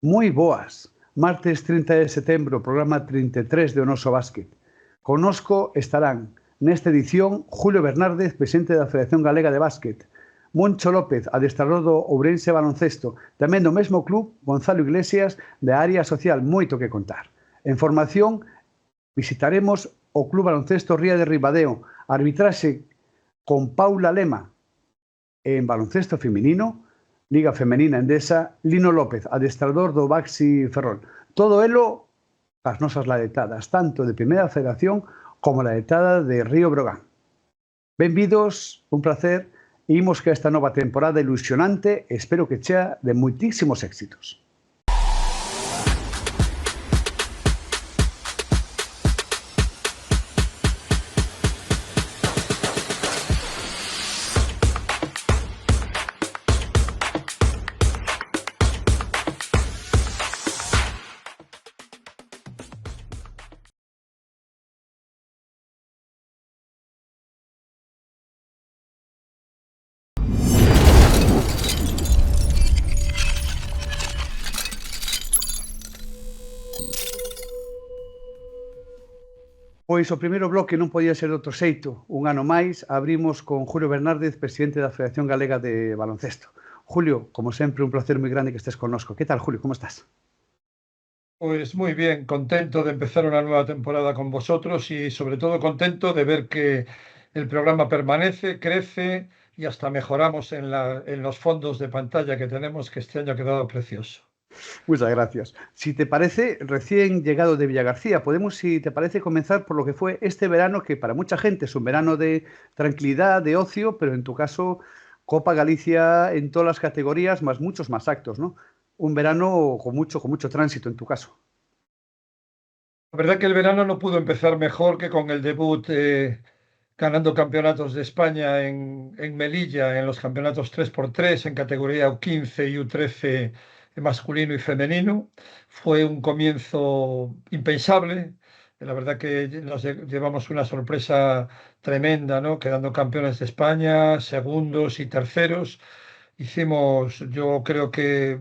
Moi boas. Martes 30 de setembro, programa 33 de O Noso Básquet. Connosco estarán nesta edición Julio Bernárdez, presidente da Federación Galega de Básquet, Moncho López, adestrador do Ourense Baloncesto, tamén do mesmo club, Gonzalo Iglesias, da área social, moito que contar. En formación, visitaremos o Club Baloncesto Ría de Ribadeo, arbitraxe con Paula Lema. En baloncesto feminino, Liga Femenina Endesa, Lino López, adestrador do Baxi Ferrol. Todo elo as nosas ladetadas, tanto de Primeira Federación como a ladetada de Río Brogán. Benvidos, un placer, e imos que esta nova temporada ilusionante, espero que chea de moitísimos éxitos. Pois o primeiro bloque non podía ser de outro xeito. Un ano máis abrimos con Julio Bernárdez, presidente da Federación Galega de Baloncesto. Julio, como sempre, un placer moi grande que estés connosco. Que tal, Julio? Como estás? Pues muy bien, contento de empezar una nueva temporada con vosotros y sobre todo contento de ver que el programa permanece, crece y hasta mejoramos en los fondos de pantalla que tenemos, que este año ha quedado precioso. Muchas gracias. Si te parece, recién llegado de Villagarcía, podemos, si te parece, comenzar por lo que fue este verano, que para mucha gente es un verano de tranquilidad, de ocio, pero en tu caso, Copa Galicia en todas las categorías, más muchos más actos, ¿no? Un verano con mucho tránsito en tu caso. La verdad que el verano no pudo empezar mejor que con el debut ganando campeonatos de España en Melilla, en los campeonatos 3x3 en categoría U15 y U13 masculino y femenino. Fue un comienzo impensable. La verdad que nos llevamos una sorpresa tremenda, ¿no? Quedando campeones de España, segundos y terceros. Hicimos, yo creo que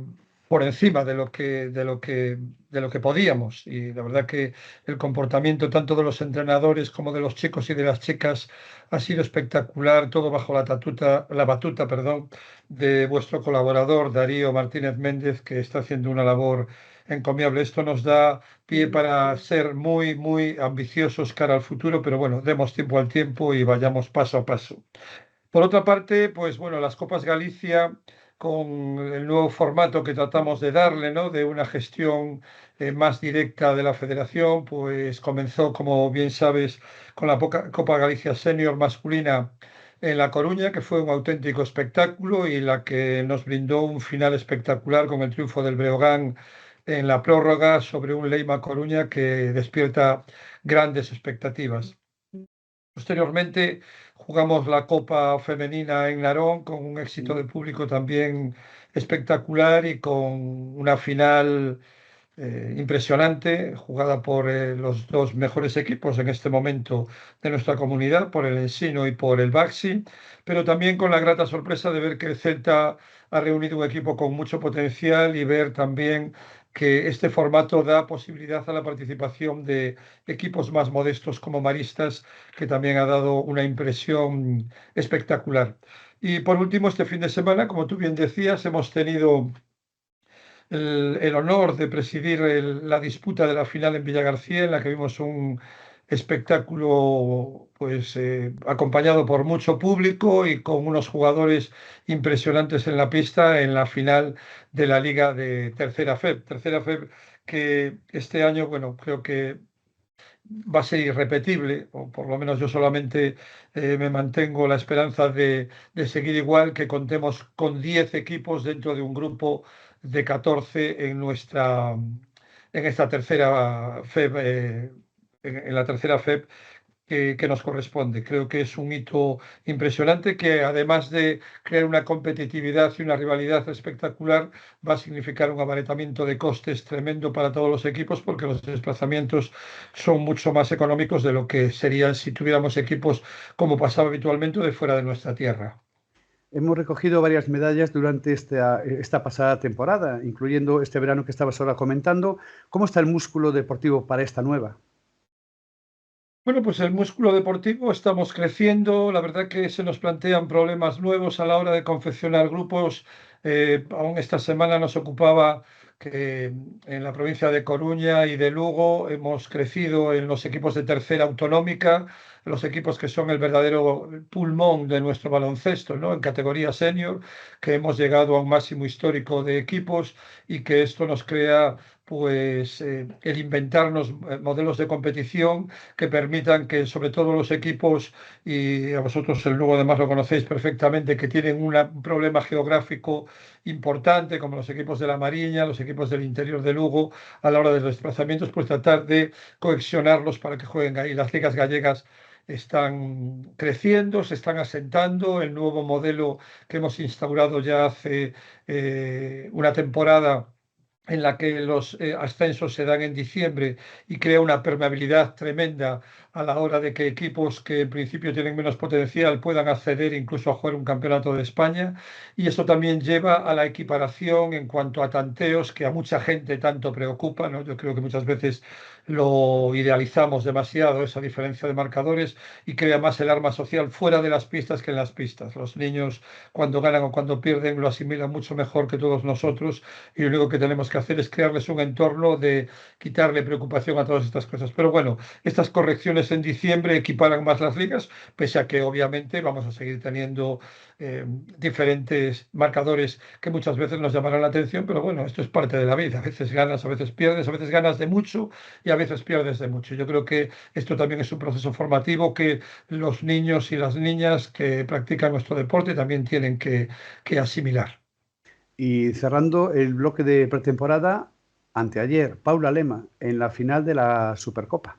por encima de lo que podíamos, y la verdad que el comportamiento tanto de los entrenadores como de los chicos y de las chicas ha sido espectacular, todo bajo la batuta, perdón, de vuestro colaborador Darío Martínez Méndez, que está haciendo una labor encomiable. Esto nos da pie para ser muy, muy ambiciosos cara al futuro, pero bueno, demos tiempo al tiempo y vayamos paso a paso. Por otra parte, pues bueno, las Copas Galicia, con el nuevo formato que tratamos de darle, ¿no? De una gestión más directa de la federación, pues comenzó, como bien sabes, con la Copa Galicia Senior masculina en La Coruña, que fue un auténtico espectáculo y la que nos brindó un final espectacular con el triunfo del Breogán en la prórroga sobre un Leima Coruña que despierta grandes expectativas. Posteriormente jugamos la Copa Femenina en Narón con un éxito de público también espectacular y con una final impresionante, jugada por los dos mejores equipos en este momento de nuestra comunidad, por el Ensino y por el Baxi, pero también con la grata sorpresa de ver que el Celta ha reunido un equipo con mucho potencial y ver también que este formato da posibilidad a la participación de equipos más modestos como Maristas, que también ha dado una impresión espectacular. Y por último, este fin de semana, como tú bien decías, hemos tenido el honor de presidir la disputa de la final en Villagarcía, en la que vimos un espectáculo pues acompañado por mucho público y con unos jugadores impresionantes en la pista en la final de la Liga de Tercera FEB. Tercera FEB que este año, bueno, creo que va a ser irrepetible, o por lo menos yo solamente me mantengo la esperanza de seguir igual, que contemos con 10 equipos dentro de un grupo de 14 en esta tercera FEB, en la tercera FEB que nos corresponde. Creo que es un hito impresionante que, además de crear una competitividad y una rivalidad espectacular, va a significar un abaratamiento de costes tremendo para todos los equipos, porque los desplazamientos son mucho más económicos de lo que serían si tuviéramos equipos como pasaba habitualmente de fuera de nuestra tierra. Hemos recogido varias medallas durante esta pasada temporada, incluyendo este verano que estabas ahora comentando. ¿Cómo está el músculo deportivo para esta nueva? Bueno, pues el músculo deportivo estamos creciendo. La verdad que se nos plantean problemas nuevos a la hora de confeccionar grupos. Aún esta semana nos ocupaba que en la provincia de Coruña y de Lugo hemos crecido en los equipos de tercera autonómica, los equipos que son el verdadero pulmón de nuestro baloncesto, ¿no? En categoría senior, que hemos llegado a un máximo histórico de equipos y que esto nos crea pues el inventarnos modelos de competición que permitan que sobre todo los equipos, y a vosotros el Lugo además lo conocéis perfectamente, que tienen un problema geográfico importante, como los equipos de la Mariña, los equipos del interior de Lugo, a la hora de los desplazamientos, pues tratar de cohesionarlos para que jueguen ahí. Las ligas gallegas están creciendo, se están asentando. El nuevo modelo que hemos instaurado ya hace una temporada en la que los ascensos se dan en diciembre y crea una permeabilidad tremenda a la hora de que equipos que en principio tienen menos potencial puedan acceder incluso a jugar un campeonato de España. Y esto también lleva a la equiparación en cuanto a tanteos que a mucha gente tanto preocupa, ¿no? Yo creo que muchas veces lo idealizamos demasiado, esa diferencia de marcadores, y crea más el arma social fuera de las pistas que en las pistas. Los niños cuando ganan o cuando pierden lo asimilan mucho mejor que todos nosotros y lo único que tenemos que hacer es crearles un entorno de quitarle preocupación a todas estas cosas. Pero bueno, estas correcciones en diciembre equiparan más las ligas, pese a que obviamente vamos a seguir teniendo diferentes marcadores que muchas veces nos llamarán la atención, pero bueno, esto es parte de la vida. A veces ganas, a veces pierdes, a veces ganas de mucho y a veces pierdes de mucho. Yo creo que esto también es un proceso formativo que los niños y las niñas que practican nuestro deporte también tienen que asimilar. Y cerrando el bloque de pretemporada, anteayer, Paula Lema en la final de la Supercopa.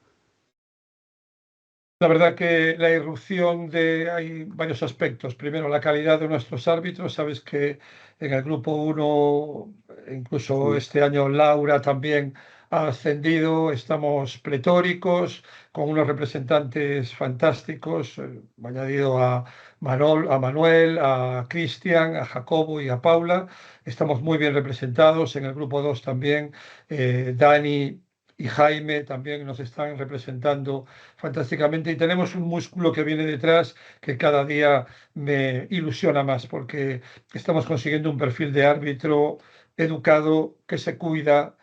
La verdad que la irrupción de hay varios aspectos. Primero, la calidad de nuestros árbitros. Sabes que en el grupo uno, incluso Sí. este año Laura también ha ascendido. Estamos pletóricos, con unos representantes fantásticos. Añadido a Manuel, a Cristian, a Jacobo y a Paula. Estamos muy bien representados. En el grupo 2 también Dani y Jaime también nos están representando fantásticamente y tenemos un músculo que viene detrás que cada día me ilusiona más porque estamos consiguiendo un perfil de árbitro educado, que se cuida,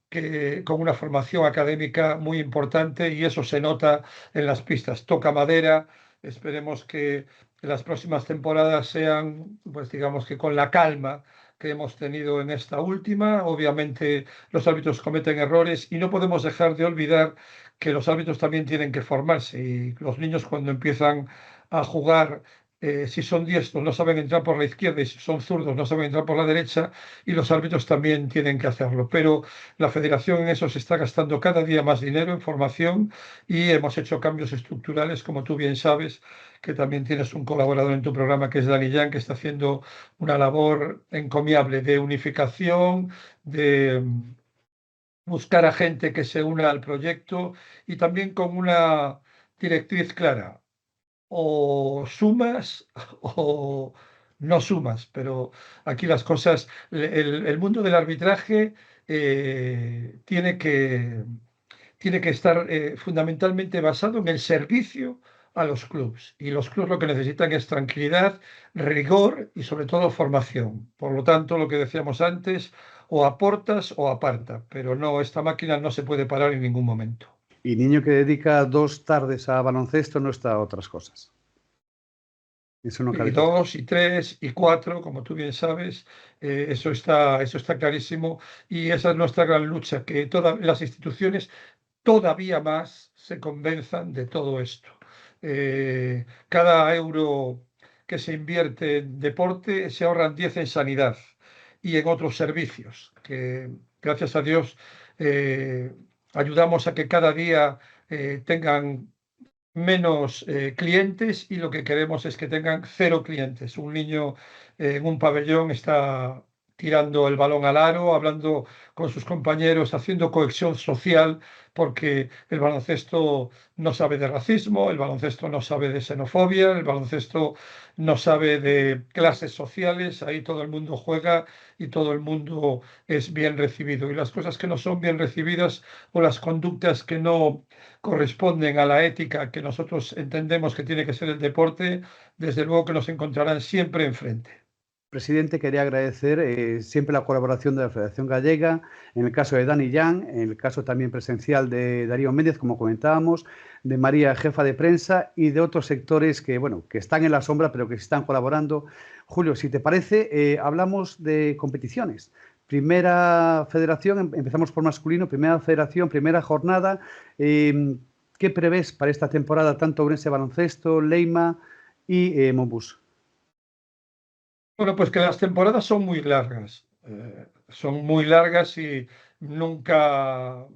que, con una formación académica muy importante y eso se nota en las pistas. Toca madera, esperemos que las próximas temporadas sean, pues digamos que con la calma que hemos tenido en esta última. Obviamente los árbitros cometen errores y no podemos dejar de olvidar que los árbitros también tienen que formarse y los niños cuando empiezan a jugar, si son diestros no saben entrar por la izquierda y si son zurdos no saben entrar por la derecha y los árbitros también tienen que hacerlo. Pero la federación en eso se está gastando cada día más dinero en formación y hemos hecho cambios estructurales, como tú bien sabes, que también tienes un colaborador en tu programa que es Dani Jan, que está haciendo una labor encomiable de unificación, de buscar a gente que se una al proyecto y también con una directriz clara. O sumas o no sumas, pero aquí las cosas, el mundo del arbitraje tiene que estar fundamentalmente basado en el servicio a los clubes. Y los clubes lo que necesitan es tranquilidad, rigor y sobre todo formación. Por lo tanto, lo que decíamos antes, o aportas o aparta, pero no, esta máquina no se puede parar en ningún momento. Y niño que dedica 2 tardes a baloncesto no está a otras cosas. Eso no Y cabe duda. dos, y tres, y cuatro, como tú bien sabes, eso está clarísimo. Y esa es nuestra gran lucha, que todas las instituciones todavía más se convenzan de todo esto. Cada euro que se invierte en deporte se ahorran 10 en sanidad y en otros servicios, que gracias a Dios eh, ayudamos a que cada día tengan menos clientes y lo que queremos es que tengan cero clientes. Un niño en un pabellón está tirando el balón al aro, hablando con sus compañeros, haciendo cohesión social, porque el baloncesto no sabe de racismo, el baloncesto no sabe de xenofobia, el baloncesto no sabe de clases sociales, ahí todo el mundo juega y todo el mundo es bien recibido. Y las cosas que no son bien recibidas o las conductas que no corresponden a la ética que nosotros entendemos que tiene que ser el deporte, desde luego que nos encontrarán siempre enfrente. Presidente, quería agradecer siempre la colaboración de la Federación Gallega, en el caso de Dani Jan, en el caso también presencial de Darío Méndez, como comentábamos, de María, jefa de prensa, y de otros sectores que, bueno, que están en la sombra, pero que están colaborando. Julio, si te parece, hablamos de competiciones. Primera federación, empezamos por masculino, primera federación, primera jornada. ¿Qué prevés para esta temporada, tanto Ourense Baloncesto, Leima y Monbus? Bueno, pues que las temporadas son muy largas y nunca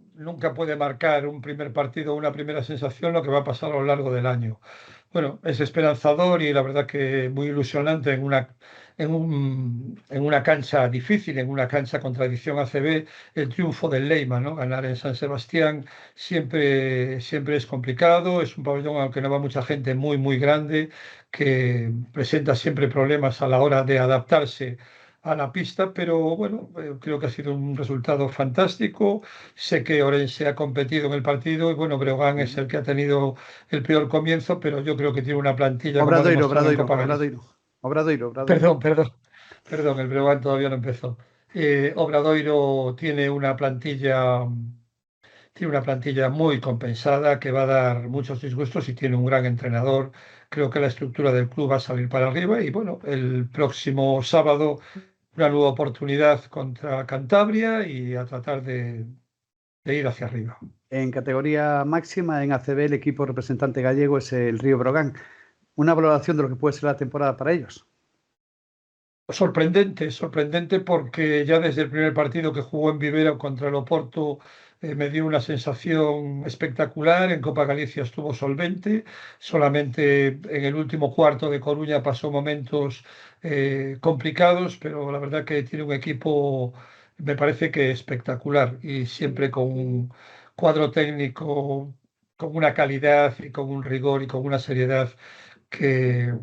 puede marcar un primer partido, una primera sensación, lo que va a pasar a lo largo del año. Bueno, es esperanzador y la verdad que muy ilusionante en una cancha difícil, en una cancha con tradición ACB, el triunfo del Leima, ¿no? Ganar en San Sebastián siempre es complicado, es un pabellón al que no va mucha gente muy grande, que presenta siempre problemas a la hora de adaptarse a la pista, pero bueno, creo que ha sido un resultado fantástico. Sé que Orense ha competido en el partido y bueno, Breogán es el que ha tenido el peor comienzo, pero yo creo que tiene una plantilla, como ha Obradoiro, demostrado en Obradoiro, Copa Galicia. Obradoiro. Obradoiro, Obradoiro. Perdón, perdón, perdón, el Breogán todavía no empezó. Obradoiro tiene una plantilla muy compensada que va a dar muchos disgustos y tiene un gran entrenador. Creo que la estructura del club va a salir para arriba y bueno, el próximo sábado una nueva oportunidad contra Cantabria y a tratar de ir hacia arriba. En categoría máxima, en ACB, el equipo representante gallego es el Río Brogan. Una valoración de lo que puede ser la temporada para ellos. Sorprendente, sorprendente porque ya desde el primer partido que jugó en Vivero contra el Oporto me dio una sensación espectacular. En Copa Galicia estuvo solvente, solamente en el último cuarto de Coruña pasó momentos complicados, pero la verdad que tiene un equipo, me parece que espectacular y siempre con un cuadro técnico, con una calidad y con un rigor y con una seriedad que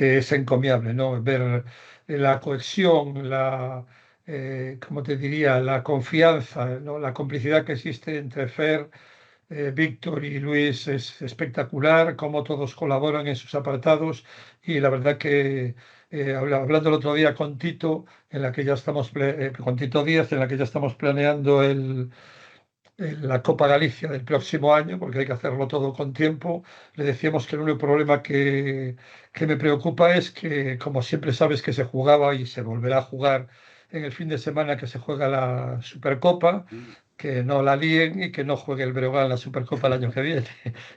que es encomiable, ¿no? Ver la cohesión, ¿cómo te diría? La confianza, ¿no? La complicidad que existe entre Fer, Víctor y Luis es espectacular, cómo todos colaboran en sus apartados y la verdad que hablando el otro día con Tito, con Tito Díaz, en la que ya estamos planeando la Copa Galicia del próximo año, porque hay que hacerlo todo con tiempo. Le decíamos que el único problema que me preocupa es que, como siempre sabes que se jugaba y se volverá a jugar en el fin de semana que se juega la Supercopa, que no la líen y que no juegue el Breogán la Supercopa el año que viene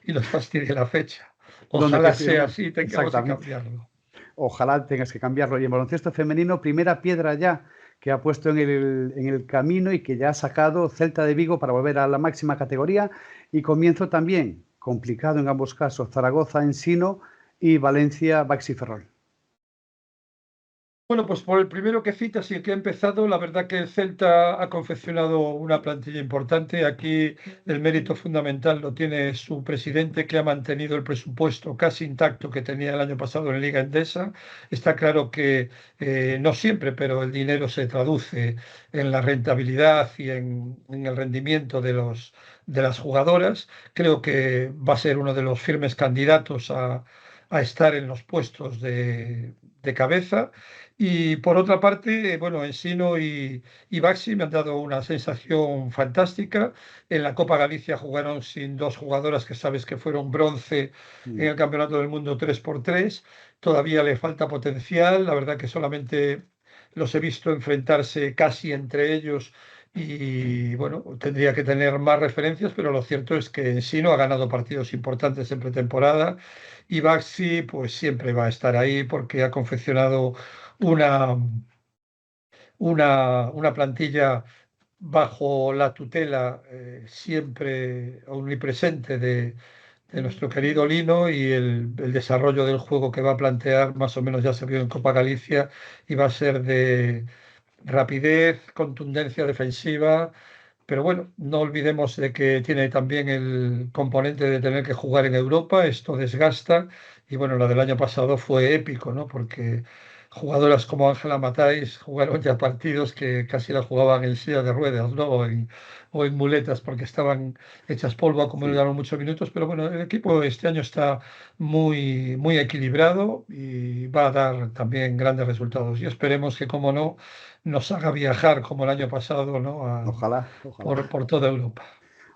y nos fastidie la fecha. Donde Ojalá sea así, tengamos que exactamente. cambiarlo. Ojalá tengas que cambiarlo. Y en baloncesto femenino, primera piedra ya que ha puesto en el camino y que ya ha sacado Celta de Vigo para volver a la máxima categoría. Y comienzo también, complicado en ambos casos, Zaragoza, Ensino y Valencia, Baxi Ferrol. Bueno, pues por el primero que citas y el que ha empezado, la verdad que el Celta ha confeccionado una plantilla importante. Aquí el mérito fundamental lo tiene su presidente, que ha mantenido el presupuesto casi intacto que tenía el año pasado en Liga Endesa. Está claro que no siempre, pero el dinero se traduce en la rentabilidad y en el rendimiento de las jugadoras. Creo que va a ser uno de los firmes candidatos a estar en los puestos de cabeza. Y por otra parte, bueno, Ensino y Baxi me han dado una sensación fantástica. En la Copa Galicia jugaron sin dos jugadoras que sabes que fueron bronce en el Campeonato del Mundo 3x3. Todavía le falta potencial. La verdad que solamente los he visto enfrentarse casi entre ellos y bueno, tendría que tener más referencias, pero lo cierto es que Ensino ha ganado partidos importantes en pretemporada y Baxi pues siempre va a estar ahí porque ha confeccionado una, una plantilla bajo la tutela siempre omnipresente de nuestro querido Lino y el desarrollo del juego que va a plantear más o menos ya se vio en Copa Galicia y va a ser rapidez, contundencia defensiva, pero bueno, no olvidemos de que tiene también el componente de tener que jugar en Europa, esto desgasta, y bueno, la del año pasado fue épico, ¿no? Porque jugadoras como Ángela Matáis jugaron ya partidos que casi la jugaban en silla de ruedas, ¿no? O en muletas, porque estaban hechas polvo, Sí. acumularon muchos minutos, pero bueno, el equipo este año está muy, muy equilibrado y va a dar también grandes resultados. Y esperemos que, como no, nos haga viajar como el año pasado, ¿no? Ojalá, ojalá. Por toda Europa.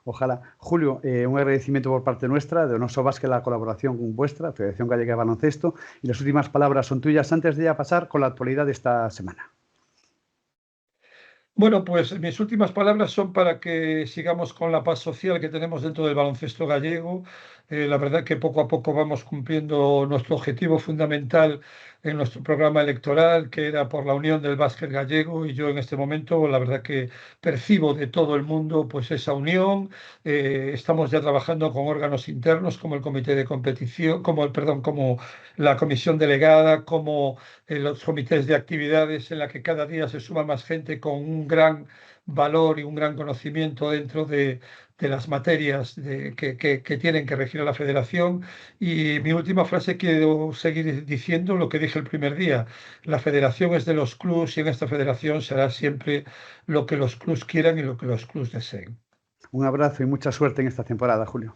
Ojalá. Julio, un agradecimiento por parte nuestra, de Onoso Básquet, la colaboración con vuestra, Federación Gallega de Baloncesto, y las últimas palabras son tuyas antes de ya pasar con la actualidad de esta semana. Bueno, pues mis últimas palabras son para que sigamos con la paz social que tenemos dentro del baloncesto gallego. La verdad que poco a poco vamos cumpliendo nuestro objetivo fundamental en nuestro programa electoral, que era por la unión del básquet gallego, y yo en este momento la verdad que percibo de todo el mundo pues esa unión. Estamos ya trabajando con órganos internos como el comité de competición, como la comisión delegada, como los comités de actividades en la que cada día se suma más gente con un gran valor y un gran conocimiento dentro de las materias que tienen que regir a la federación. Y mi última frase, quiero seguir diciendo lo que dije el primer día: la federación es de los clubs y en esta federación será siempre lo que los clubs quieran y lo que los clubs deseen. Un abrazo y mucha suerte en esta temporada, Julio.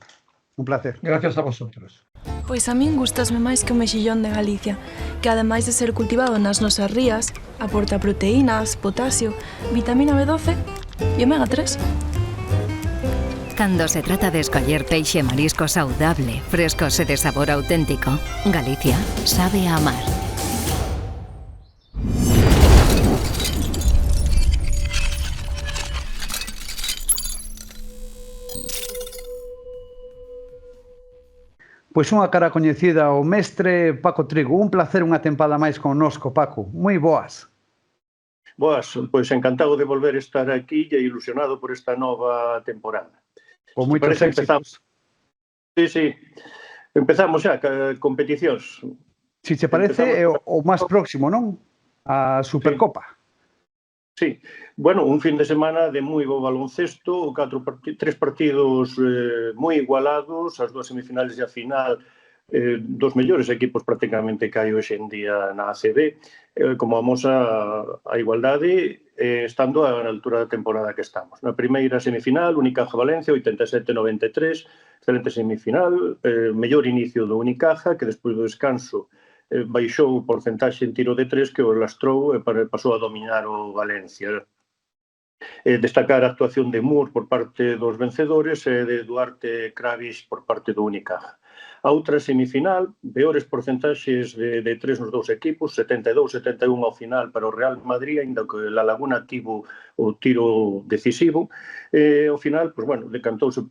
Un placer. Gracias a vosotros. Pois a min gustasme máis que o mexillón de Galicia, que ademais de ser cultivado nas nosas rías, aporta proteínas, potasio, vitamina B12 e omega 3. Cando se trata de escoller peixe e marisco saudable, frescos e de sabor auténtico, Galicia sabe a amar. Pois unha cara coñecida, o mestre Paco Trigo. Un placer unha tempada máis connosco, Paco. Moi boas. Boas, pois encantado de volver a estar aquí e ilusionado por esta nova temporada. Con Se moitos parece, empezamos. éxitos. Sí. Empezamos xa ca competicións. Si te parece, é o máis próximo, non? A Supercopa. Sí. Bueno, un fin de semana de moi bo baloncesto, tres partidos moi igualados, as dúas semifinales e a final, dos mellores equipos prácticamente que hai hoxe en día na ACB, como amosa a igualdade, estando á altura da temporada que estamos. Na primeira semifinal, Unicaja Valencia, 87-93, excelente semifinal, mellor inicio do Unicaja, que despois do descanso baixou o porcentaxe en tiro de tres, que o lastrou e pasou a dominar o Valencia. Destacar a actuación de Moore por parte dos vencedores e de Duarte Kravis por parte do Unicaja. A outra semifinal, peores porcentaxes de tres nos dous equipos, 72-71 ao final para o Real Madrid, ainda que La Laguna tivo o tiro decisivo. Ao final, pues, bueno, decantouse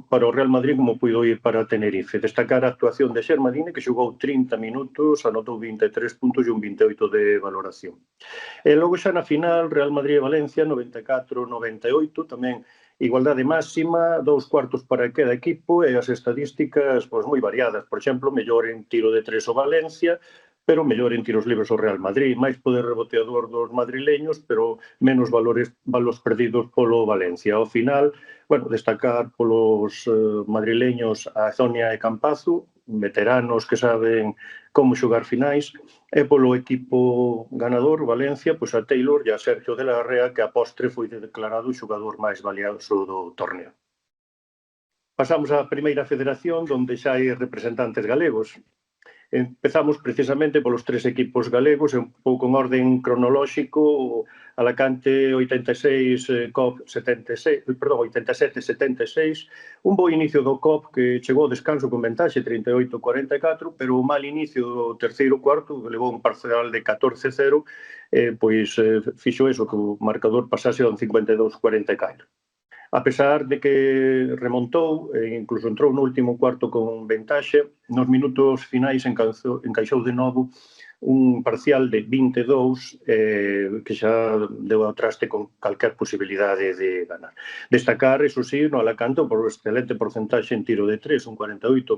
para o Real Madrid como puido ir para Tenerife. Destacar a actuación de Xermadine, que xogou 30 minutos, anotou 23 puntos e un 28 de valoración. E logo xa na final, Real Madrid e Valencia, 94-98, tamén igualdade máxima, 2 cuartos para cada equipo e as estadísticas pois moi variadas. Por exemplo, mellor en tiro de tres o Valencia, pero mellor en tiros libres o Real Madrid, máis poder reboteador dos madrileños, pero menos valores perdidos polo Valencia. Ao final, bueno, destacar polos madrileños a Zonia e Campazo, veteranos que saben como xogar finais, e polo equipo ganador, Valencia, pois a Taylor e a Sergio de la Rea, que a postre foi declarado o xogador máis valioso do torneo. Pasamos á primeira federación, onde xa hai representantes galegos. Empezamos precisamente polos tres equipos galegos, un pouco en orden cronolóxico: Alacante 86, COP 87-76, un bo inicio do COP que chegou ao descanso con ventaxe 38-44, pero o mal inicio do terceiro cuarto, que levou un parcial de 14-0, pois fixo eso, que o marcador pasase a un 52-44. A pesar de que remontou, incluso entrou no último cuarto con ventaxe, nos minutos finais encaixou de novo un parcial de 22 que xa deu ao traste con calquer posibilidade de ganar. Destacar, eso sí, no Alacante por excelente porcentaxe en tiro de tres, un 48%.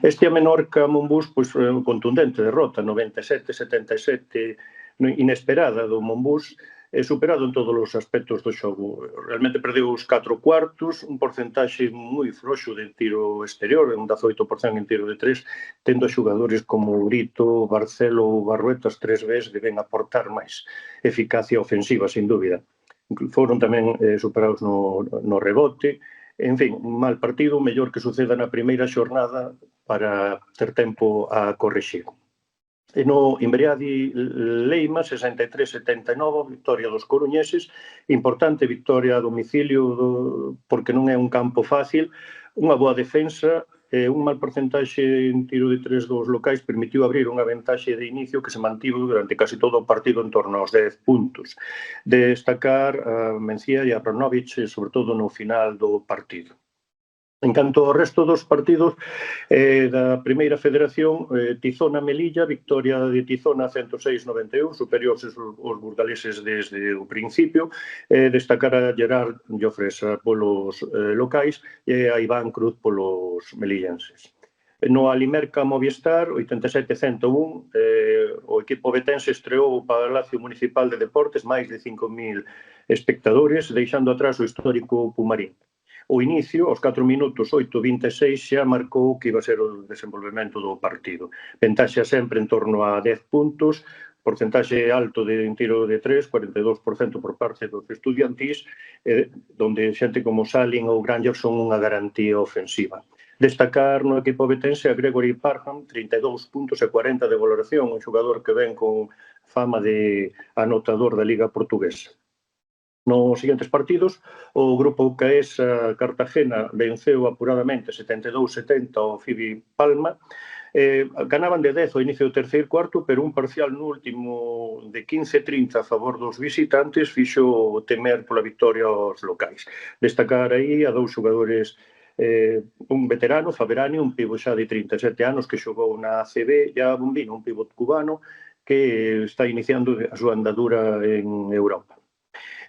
Este a Menorca Monbús, pois, contundente derrota, 97-77 inesperada do Monbús, superado en todos os aspectos do xogo. Realmente perdeu os 4 cuartos, un porcentaxe moi frouxo de tiro exterior, un 18% en tiro de 3, tendo xogadores como Brito, Barcelo ou Barruetas 3 veces deben aportar máis eficacia ofensiva, sin dúbida. Foron tamén superados no rebote. En fin, un mal partido, mellor que suceda na primeira xornada para ter tempo a corrixir. E no Imbriadi Leima, 63-79, victoria dos coruñeses, importante victoria a domicilio porque non é un campo fácil, unha boa defensa e un mal porcentaxe en tiro de 3 dos locais permitiu abrir unha ventaxe de inicio que se mantivo durante casi todo o partido en torno aos 10 puntos. Destacar a Mencía e a Branovic, sobre todo no final do partido. En canto ao resto dos partidos da Primeira Federación, Tizona-Melilla, victoria de Tizona 106-91, superiores os burgaleses desde o principio. Destacar a Gerard Llofresa polos locais e a Iván Cruz polos melillenses. No Alimerca Movistar, 87-101, o equipo betense estreou o Palacio Municipal de Deportes, máis de 5.000 espectadores, deixando atrás o histórico Pumarín. O inicio, aos 4 minutos, 8-26, xa marcou que iba a ser o desenvolvemento do partido. Ventaxa sempre en torno a 10 puntos, porcentaxe alto de tiro de 3, 42% por parte dos estudiantis, donde xente como Salin ou Granger son unha garantía ofensiva. Destacar no equipo betense a Gregory Parham, 32 puntos e 40 de valoración, un xogador que ven con fama de anotador da Liga Portuguesa. Nos seguintes partidos, o grupo Caesa Cartagena venceu apuradamente 72-70 ao Fibi Palma. Ganaban de 10 ao inicio do terceiro cuarto, pero un parcial no último de 15-30 a favor dos visitantes fixo temer pola victoria aos locais. Destacar aí a dous xogadores, un veterano, Faberani, un pivo xa de 37 anos que xogou na ACB, e a Bombino, un pivot cubano que está iniciando a súa andadura en Europa.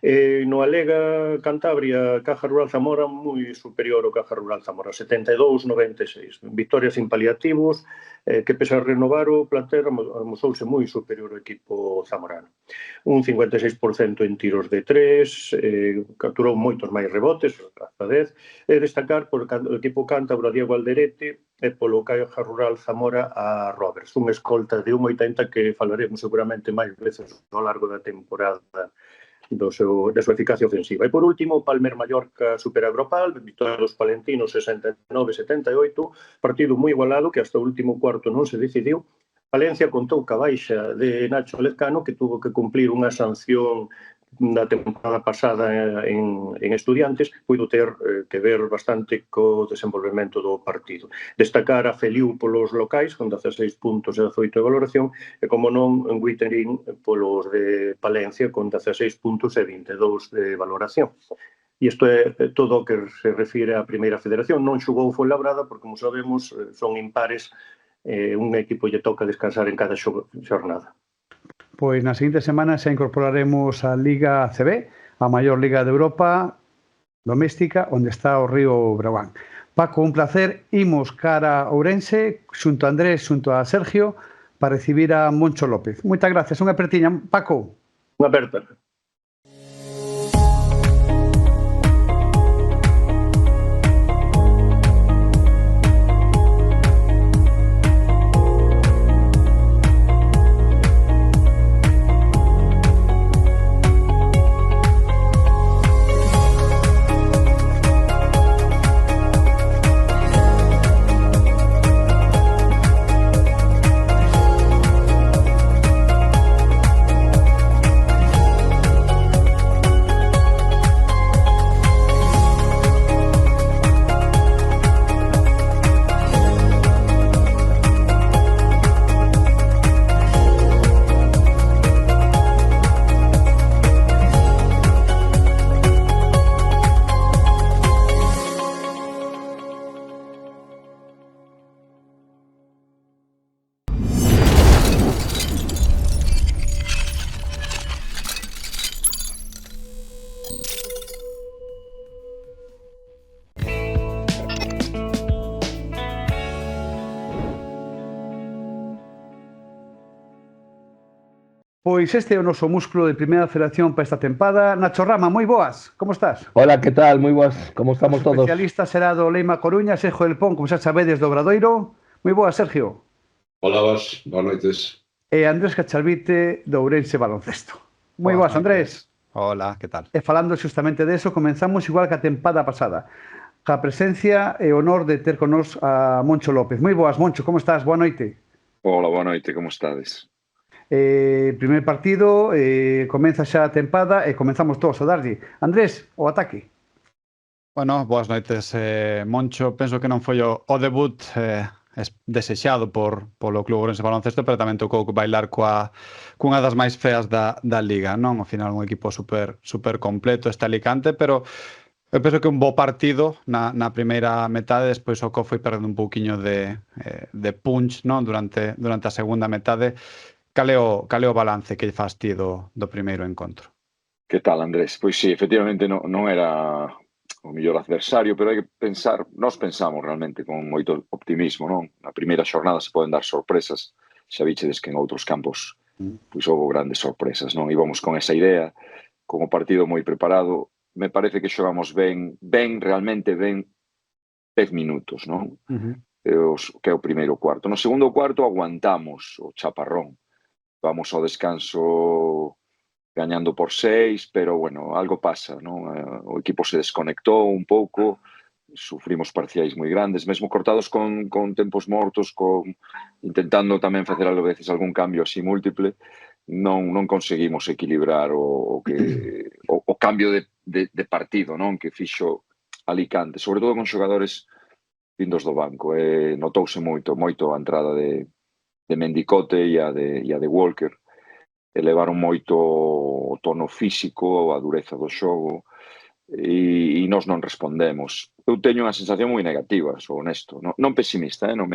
No Alega Cantabria, Caja Rural Zamora moi superior ao Caja Rural Zamora, 72-96. Victorias sin paliativos, que pese a renovar o plantel amosouse moi superior ao equipo zamorano. Un 56% en tiros de 3, capturou moitos máis rebotes, hasta 10, e destacar por o equipo cántabro a Diego Alderete e polo Caja Rural Zamora a Roberts, un escolta de 1,80 que falaremos seguramente máis veces ao largo da temporada da súa eficacia ofensiva. E por último, Palmer Mallorca Superagropal, victoria dos palentinos 69-78, partido moi igualado que hasta o último cuarto non se decidiu. Valencia contou ca baixa de Nacho Lezcano, que tuvo que cumplir unha sanción da temporada pasada en Estudiantes, puido ter que ver bastante co desenvolvemento do partido. Destacar a Feliu polos locais, con 16 puntos e 18 de valoración, e como non, en Guiterín polos de Palencia, con 16 puntos e 22 de valoración. E isto é todo o que se refire á Primeira Federación. Non xugou Fuenlabrada, porque, como sabemos, son impares, un equipo lle toca descansar en cada xornada. Pois na seguinte semana xa incorporaremos a Liga ACB, a maior liga de Europa doméstica, onde está o Río Breogán. Paco, un placer. Imos cara a Ourense, xunto a Andrés, xunto a Sergio, para recibir a Moncho López. Moitas gracias. Unha apertiña. Paco. Unha aperta. Pois este é o noso músculo de primeira federación para esta tempada. Nacho Rama, moi boas, como estás? Hola, ¿qué tal? Muy buenas, ¿cómo O estamos todos? especialista será do Leima Coruña, Sergio del Pon, como xa sabedes, do Obradoiro. Moi boas, Sergio. Hola, vos, boas noites. E Andrés Cachalvite, do Ourense Baloncesto. Moi boas, Andrés. Hola, que tal? E falando xustamente deso, comenzamos igual que a tempada pasada. Ca presencia e honor de ter con nos a Moncho López. Moi boas, Moncho, como estás? Boa noite. Hola, boa noite, como estades? Primer partido, comeza xa a tempada e comenzamos todos a darlle. Andrés, o ataque. Bueno, boas noites, Moncho. Penso que non foi o debut desexado polo Club Ourense Baloncesto, pero tamén tocou bailar cunha das máis feas da liga, non? Ao final un equipo super completo este Alicante, pero eu penso que un bo partido na primeira metade, despois o Co foi perdendo un pouquiño de punch, non? Durante a segunda metade. Cal é o balance que lle fas ti do primeiro encontro? Que tal, Andrés? Pois sí, efectivamente non era o mellor adversario, pero hai que pensar, nós pensamos realmente con moito optimismo, non? Na primeira xornada se poden dar sorpresas, xa vichedes que en outros campos pois houve grandes sorpresas, non? Íbamos con esa idea, con o partido moi preparado, me parece que xogamos realmente ben 10 minutos, non? Que é o primeiro cuarto. No segundo cuarto aguantamos o chaparrón. Vamos ao descanso gañando por 6, pero, bueno, algo pasa, non? O equipo se desconectou un pouco, sufrimos parciais moi grandes, mesmo cortados con tempos mortos, intentando tamén facer a veces algún cambio así múltiple, non conseguimos equilibrar o cambio de partido, non? Que fixo Alicante, sobre todo con xogadores vindos do banco. Notouse moito a entrada de Mendicote e a de Walker, elevaron moito o tono físico, a dureza do xogo, e nós non respondemos. Eu teño unha sensación moi negativa, sou honesto, non pesimista, non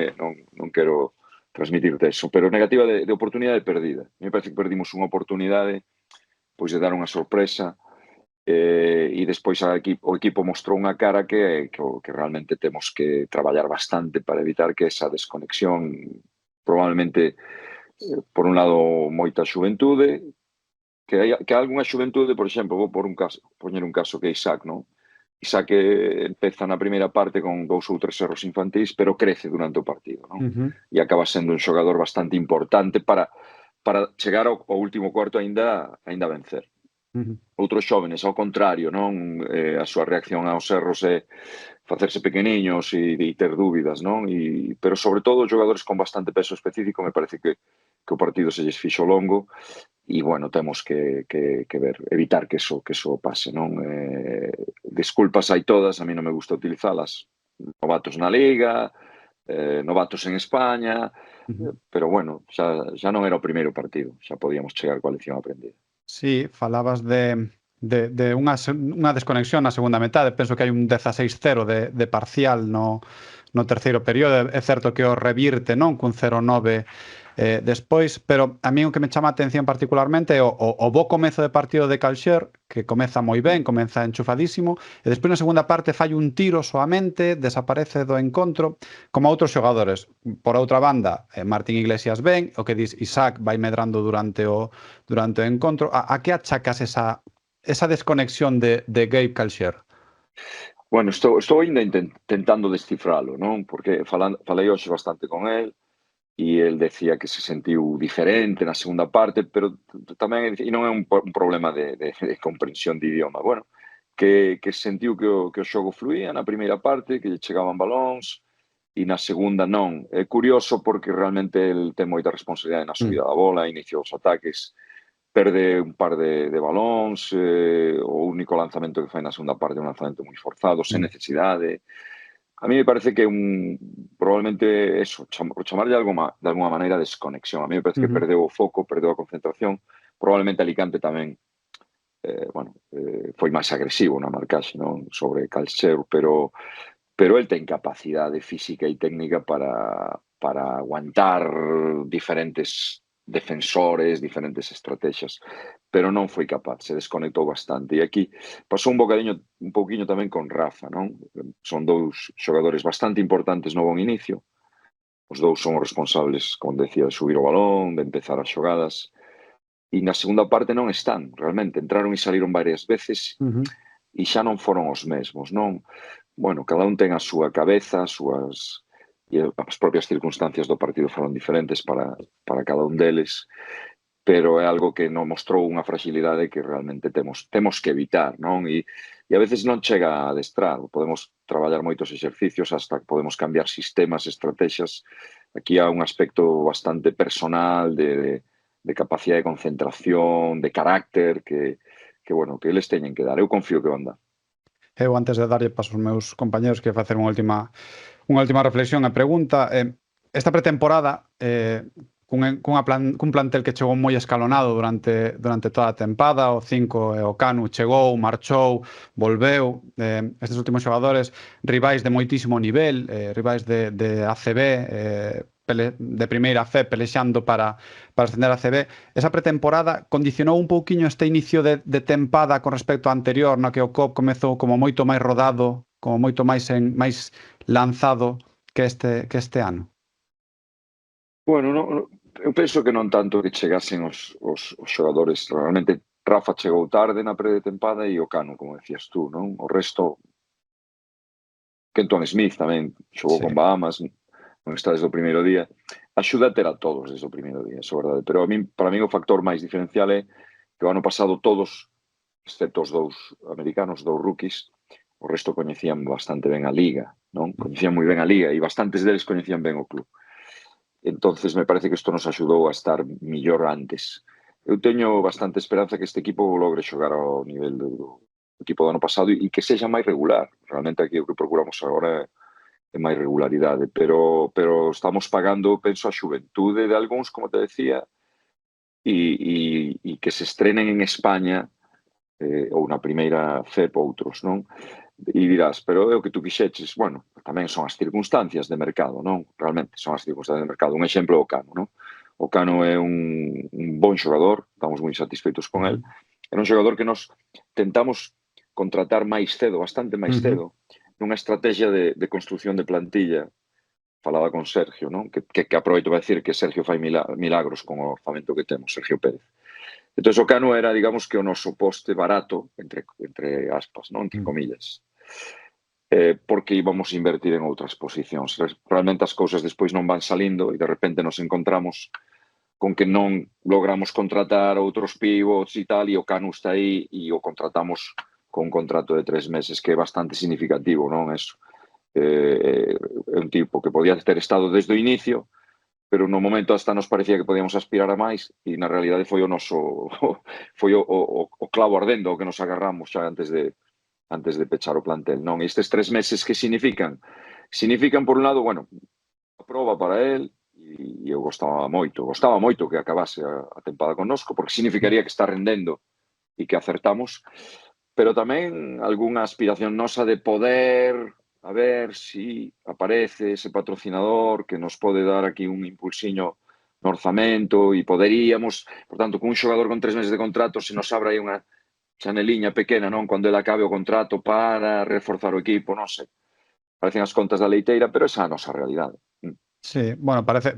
quero transmitirte eso, pero negativa de oportunidade perdida. Me parece que perdimos unha oportunidade pois de dar unha sorpresa, e despois o equipo mostrou unha cara que realmente temos que traballar bastante para evitar que esa desconexión, probablemente, por un lado, moita xuventude, que hai algunha xuventude, por exemplo, vou poñer un caso que é Isaac, non? Isaac empeza na primeira parte con 2 ou 3 erros infantís, pero crece durante o partido, non? E acaba sendo un xogador bastante importante para chegar ao último cuarto aínda vencer. Outros xóvenes, ao contrario, non? A súa reacción aos erros é facerse pequeniños e ter dúbidas, non? Pero, sobre todo, xogadores con bastante peso específico, me parece que o partido se lles fixo longo e, bueno, temos que ver, evitar que eso pase, non? Desculpas hai todas, a mí non me gusta utilizalas. Novatos na Liga, novatos en España, pero, bueno, xa non era o primeiro partido, xa podíamos chegar coa lección aprendida. Sí, falabas de unha desconexión na segunda metade. Penso que hai un 16-0 de parcial no terceiro período. É certo que o revirte, non? Cun 0-9 despois, pero a mí o que me chama a atención particularmente é o bo comezo de partido de Calxer, que comeza moi ben, comeza enchufadísimo, e despois na segunda parte fai un tiro soamente, desaparece do encontro, como outros xogadores. Por outra banda, Martín Iglesias ben, o que dis Isaac vai medrando durante o encontro. A que achacas esa desconexión de Gabe Calxer? Bueno, estou ainda intentando descifralo, non? Porque falei hoxe bastante con el, e el decía que se sentiu diferente na segunda parte, pero tamén, e non é un problema de comprensión de idioma, bueno, que sentiu que o xogo fluía na primeira parte, que lle chegaban balóns, e na segunda non. É curioso porque realmente el ten moita responsabilidade na subida da bola, inicio os ataques, perde un par de balóns, o único lanzamento que fai na segunda parte é un lanzamento moi forzado, sen necesidade. A mí me parece que probablemente eso, chamarlle de alguma maneira desconexión. A mí me parece que perdeu o foco, perdeu a concentración. Probablemente Alicante tamén foi máis agresivo na marcaxe, non? Sobre Calxer, pero el ten capacidade física e técnica para aguantar diferentes defensores, diferentes estrategias, pero non foi capaz, se desconectou bastante. E aquí pasou un pouquiño tamén con Rafa, non? Son dous xogadores bastante importantes no bon inicio. Os dous son os responsables, como decía, de subir o balón, de empezar as xogadas, e na segunda parte non están, realmente. Entraron e saliron varias veces e xa non foron os mesmos, non? Bueno, cada un ten a súa cabeza, e as propias circunstancias do partido foron diferentes para cada un deles, pero é algo que non mostrou unha fragilidade que realmente temos que evitar, non? E a veces non chega a adestrar, podemos traballar moitos exercicios hasta que podemos cambiar sistemas, estrategias. Aquí há un aspecto bastante personal de capacidade de concentración, de carácter, que eles teñen que dar. Eu confío que van dar. Eu, antes de darlle paso aos meus compañeros, que facer unha última reflexión e pregunta. Esta pretemporada, cun plantel que chegou moi escalonado durante toda a tempada, o 5 e o Canu chegou, marchou, volveu, estes últimos xogadores, rivais de moitísimo nivel, rivais de ACB, de primeira fe, pelexando para ascender a ACB. Esa pretemporada condicionou un pouquiño este inicio de tempada con respecto ao anterior, na que o COP comezou como moito máis rodado, como moito máis lanzado que este ano. Bueno, eu penso que non tanto que chegasen os xogadores. Realmente Rafa chegou tarde na pretempada e o Cano, como decías tú, non? O resto, Kenton Smith tamén xogou con Bahamas, non está desde o primeiro día. Axuda a ter a todos desde o primeiro día, iso é verdade. Pero para min o factor máis diferencial é que o ano pasado todos, excepto os dous americanos, dous rookies, o resto coñecían bastante ben a liga, non? Coñecían moi ben a liga e bastantes deles coñecían ben o club. Entonces me parece que isto nos axudou a estar millor antes. Eu teño bastante esperanza que este equipo logre xogar ao nivel do equipo do ano pasado e que sexa máis regular. Realmente aquí o que procuramos agora é máis regularidade, pero estamos pagando, penso, a xuventude de algúns, como te decía, e que se estrenen en España ou na primeira FEP outros, non? E dirás, pero é o que tú quixeches. Bueno, tamén son as circunstancias de mercado, non? Realmente son as circunstancias de mercado. Un exemplo é o Cano, non? O Cano é un bon xogador, estamos moi satisfeitos con el. É un xogador que nos tentamos contratar máis cedo, bastante máis cedo, nunha estrategia de construción de plantilla. Falaba con Sergio, non? Que aproveito para decir que Sergio fai milagros con o orzamento que temos, Sergio Pérez. Entón, o Cano era, digamos, que o noso poste barato, entre aspas, non? Entre comillas. Porque íbamos a invertir en outras posicións. Realmente as cousas despois non van salindo e de repente nos encontramos con que non logramos contratar outros pivots e tal, e o Cano está aí e o contratamos con un contrato de 3 meses, que é bastante significativo, non? Eso. É un tipo que podía ter estado desde o inicio, pero no momento hasta nos parecía que podíamos aspirar a máis e na realidade foi o noso foi o clavo ardendo ao que nos agarramos xa antes de pechar o plantel, non? E estes 3 meses que significan? Significan, por un lado, bueno, a proba para él, e eu gostaba moito que acabase a tempada connosco, porque significaría que está rendendo e que acertamos, pero tamén algunha aspiración nosa de poder, a ver si aparece ese patrocinador que nos pode dar aquí un impulsiño no orzamento e poderíamos, por tanto, con un xogador con 3 meses de contrato se nos abra aí unha chaneliña pequena, non? Cando ele acabe o contrato para reforzar o equipo, non sei. Parecen as contas da leiteira, pero esa é a nosa realidade. Sí, bueno, parece,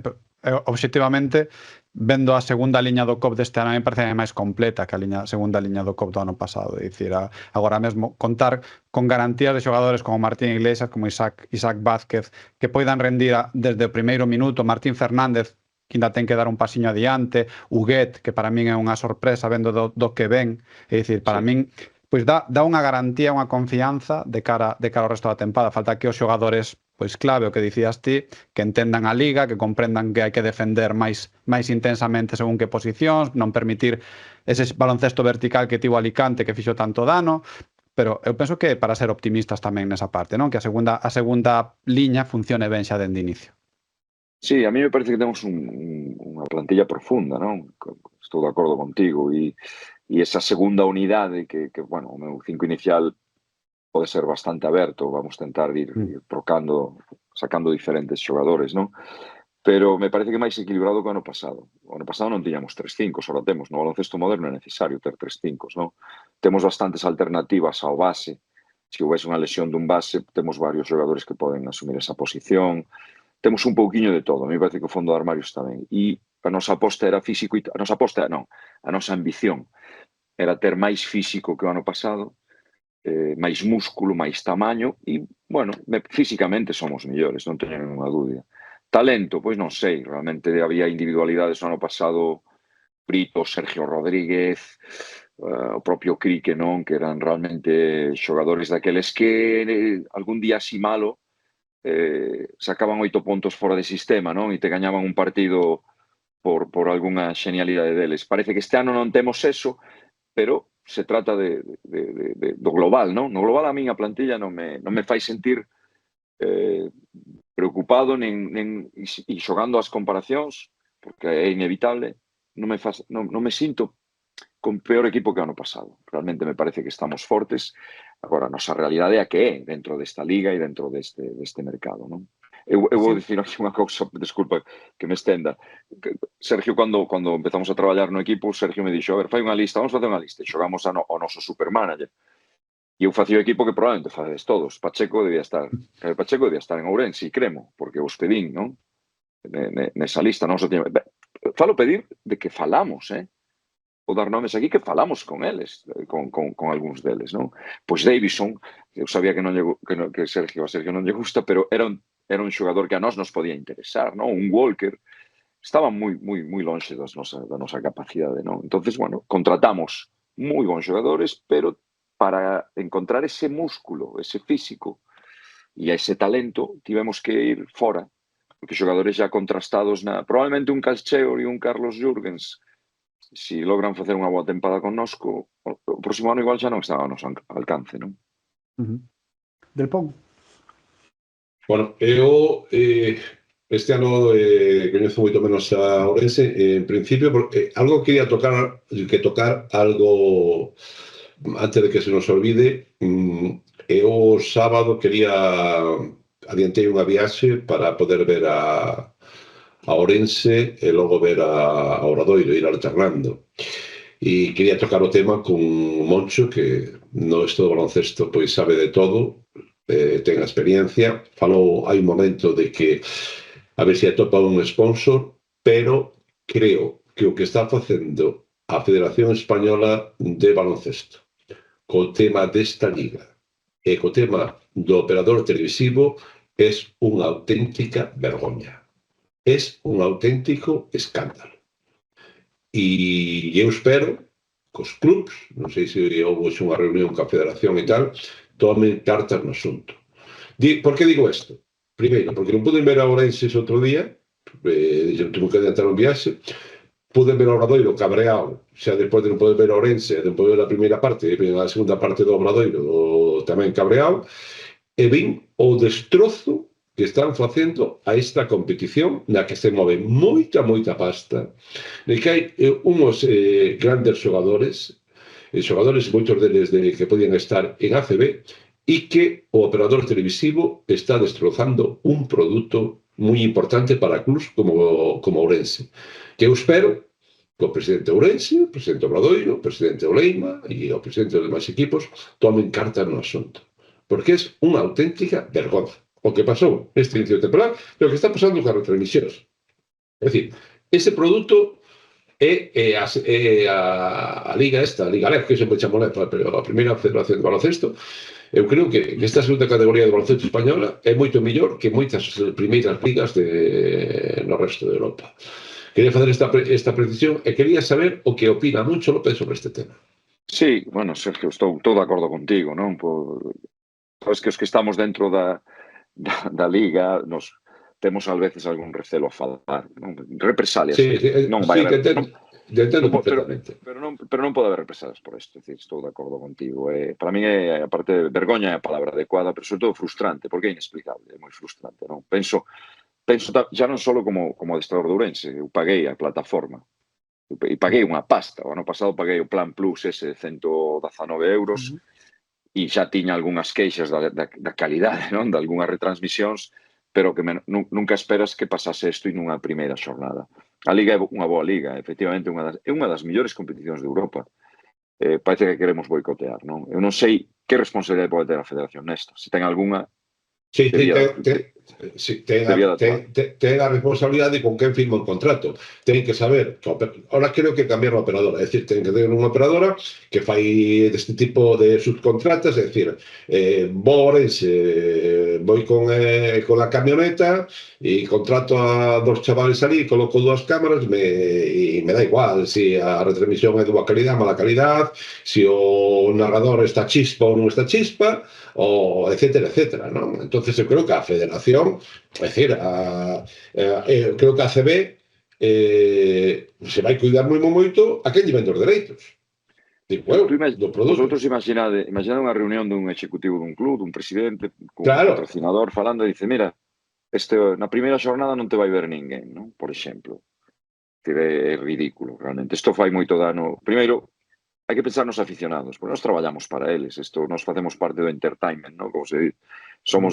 obxectivamente, vendo a segunda liña do COP deste ano, me parece máis completa que a segunda liña do COP do ano pasado. É dicir, agora mesmo contar con garantías de xogadores como Martín Iglesias, como Isaac Vázquez, que poidan rendir desde o primeiro minuto, Martín Fernández, que ainda ten que dar un pasiño adiante, Huguet, que para min é unha sorpresa vendo do que ven, é dicir, para min pois dá unha garantía, unha confianza de cara ao resto da tempada. Falta que os xogadores, pois clave o que dicías ti, que entendan a liga, que comprendan que hai que defender máis intensamente según que posicións, non permitir ese baloncesto vertical que tivo Alicante que fixo tanto dano, pero eu penso que para ser optimistas tamén nesa parte, non? Que a segunda liña funcione ben xa dende inicio. Sí, a mí me parece que temos unha plantilla profunda, non? Estou de acordo contigo e esa segunda unidade que bueno, o meu 5 inicial pode ser bastante aberto, vamos tentar ir trocando, sacando diferentes xogadores, non? Pero me parece que máis equilibrado que o ano pasado. O ano pasado non tiñamos 3-5, só temos. No baloncesto moderno é necesario ter 3-5, non? Temos bastantes alternativas ao base. Se houvese unha lesión dun base, temos varios xogadores que poden asumir esa posición. Temos un pouquiño de todo. A mí me parece que o fondo de armario está ben. E a nosa aposta era físico, a nosa aposta non, a nosa ambición era ter máis físico que o ano pasado, máis músculo, máis tamaño e, bueno, físicamente somos mellores, non teño ninguna dúbida. Talento, pois non sei, realmente había individualidades no ano pasado, Brito, Sergio Rodríguez, o propio Crique, non, que eran realmente xogadores daqueles que algún día así malo sacaban 8 puntos fora de sistema, non, e te gañaban un partido por algunha xenialidade deles. Parece que este ano non temos eso, pero se trata do global, non? No global a min a plantilla non me fai sentir preocupado e xogando as comparacións, porque é inevitable, non me sinto con peor equipo que o ano pasado. Realmente me parece que estamos fortes. Agora, a nosa realidade é a que é dentro desta liga e dentro deste mercado, non? Eu vou dicir aquí unha cousa, desculpa que me estenda. Sergio, cando empezamos a traballar no equipo, Sergio me dixo, a ver, fai unha lista, vamos facer unha lista. E xogamos ao noso supermanager. E eu facía o equipo que probablemente facedes todos. Pacheco debía estar en Ourense e Cremo, porque os pedín, non? Nesa lista, non só tiña... Falo pedir de que falamos, o dar nomes aquí que falamos con eles, con algúns deles, non? Pois Davison, eu sabía que Sergio non lle gusta, pero era un xogador que a nós nos podía interesar, non? Un Walker, estaba moi lonxe da nosa capacidade, non? Entonces, bueno, contratamos moi bons xogadores, pero para encontrar ese músculo, ese físico e ese talento, tivemos que ir fora, porque xogadores já contrastados probablemente un Calcheo e un Carlos Jürgens, si logran facer unha boa tempada connosco, o próximo ano igual xa non está ao noso alcance, non? Del Pon. Bueno, eu este ano coñezo moito menos a Ourense, en principio, porque algo quería tocar algo antes de que se nos olvide. Eu sábado adiantei unha viaxe para poder ver a Ourense e logo ver a Obradoiro, ir alternando. E quería tocar o tema con Moncho, que no esto do baloncesto pois sabe de todo, ten a experiencia. Falou hai un momento de que a ver se atopa un sponsor, pero creo que o que está facendo a Federación Española de Baloncesto co tema desta liga e co tema do operador televisivo é unha auténtica vergoña. É un auténtico escándalo. E eu espero que os clubs, non sei se houve unha reunión ca Federación e tal, tomen cartas no asunto. Por que digo isto? Primeiro, porque non poden ver a Ourense outro día, tuve que adiantar un viaxe, poden ver a Obradoiro cabreado, xa despois de non poder ver a Ourense, despois da primeira parte, e a segunda parte do Obradoiro tamén cabreado, e vin o destrozo que están facendo a esta competición na que se move moita pasta, de que hai unhos grandes xogadores, moitos deles que podían estar en ACB, e que o operador televisivo está destrozando un produto moi importante para clubs como Ourense. Que eu espero que o presidente Ourense, o presidente Obradoiro, o presidente Oleima e o presidente dos demais equipos tomen cartas no asunto. Porque é unha auténtica vergonza o que pasou este inicio de temporada e o que está pasando con as retransmisións. É dicir, ese produto é a liga esta, a Liga LEF, que sempre chamo LEF, pero a primeira federación de baloncesto. Eu creo que esta segunda categoría de baloncesto española é moito mellor que moitas primeiras ligas no resto de Europa. Quería facer esta precisión e quería saber o que opina Moncho López sobre este tema. Sí, bueno, Sergio, estou de acordo contigo, non? Sabes que os que estamos dentro da liga nos temos ás veces algún recelo a falar, non? Represalias. Non vai haber. Entendo perfectamente. Pero non pode haber represalias por isto, estou de acordo contigo. Para mí, aparte de vergoña é a palabra adecuada, pero sobre todo frustrante, porque é inexplicable, é moi frustrante, non? Penso xa non só como adestrador de Ourense, eu paguei a plataforma, e paguei unha pasta. O ano pasado paguei o Plan Plus ese de 119 euros, e xa tiña algunhas queixas da calidade, non? De algunhas retransmisións, pero que nunca esperas que pasase isto nunha primeira xornada. A Liga é unha boa liga, efectivamente, é unha das mellores competicións de Europa. Parece que queremos boicotear, non? Eu non sei que responsabilidade pode ter a Federación nesta. Se ten algunha... Sí, ten Sí, ten Debía de a responsabilidade con quen firma un contrato. Ten que saber, ahora creo que cambiar a operadora, é dicir, ten que ter unha operadora que fai deste tipo de subcontratas, é dicir, voy con la camioneta e contrato a dos chavales ali, coloco dúas cámaras e me da igual si a retransmisión é de boa calidad, mala calidad, si o narrador está chispa ou non está chispa, o etcétera, etcétera, non? Entonces eu creo que a Federación, é dicir, creo que a CB se vai cuidar moito a quen lle vende os dereitos. Digo, do produto. Vosotros imaginade unha reunión dun executivo dun club, dun presidente, cun patrocinador falando e dice, mira, na primeira xornada non te vai ver ninguén, non? Por exemplo. É ridículo, realmente. Isto fai moito dano. Primeiro, hai que pensar nos aficionados, porque nós traballamos para eles, nós facemos parte do entertainment, ¿no? Como se dice.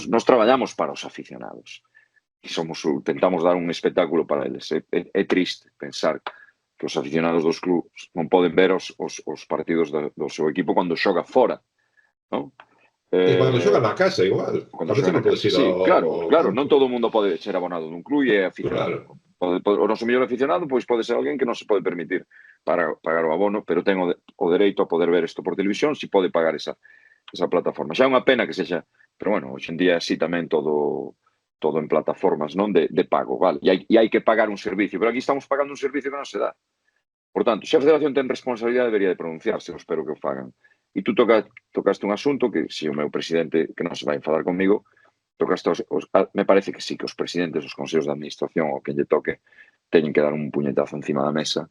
Nós traballamos para os aficionados e tentamos dar un espectáculo para eles. É triste pensar que os aficionados dos clubs non poden ver os partidos do seu equipo cando xoga fora, non? E cando xoga na casa, igual. Sí, claro, non todo o mundo pode ser abonado dun club e é aficionado. O noso mellor aficionado pois pode ser alguén que non se pode permitir pagar o abono, pero ten o dereito a poder ver isto por televisión, si pode pagar esa plataforma. Xa é unha pena que sexa, pero bueno, hoxe en día así tamén todo en plataformas, non de pago, vale? E hai que pagar un servicio, pero aquí estamos pagando un servicio que non se dá. Por tanto, se a Federación ten responsabilidade, debería de pronunciarse, eu espero que o fagan. E tú tocaste un asunto que, se o meu presidente, que non se vai enfadar conmigo, me parece que sí, que os presidentes dos consellos de administración ou quen lle toque teñen que dar un puñetazo encima da mesa,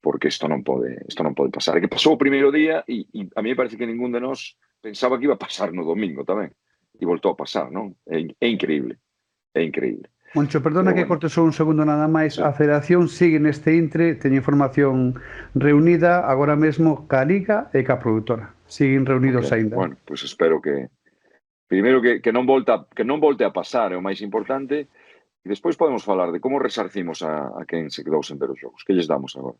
porque isto non pode pasar. É que pasou o primeiro día e a mí me parece que ningún de nós pensaba que iba a pasar no domingo tamén. E voltou a pasar, non? É increíble. É increíble. Moncho, perdona que corte só un segundo nada máis. A Federación sigue neste intre, teñe información reunida agora mesmo ca Liga e ca produtora. Siguen reunidos aínda. Bueno, pois espero que primeiro que non volte a pasar, é o máis importante, e despois podemos falar de como resarcimos a quen se quedou sen ver os xogos. Que lles damos agora?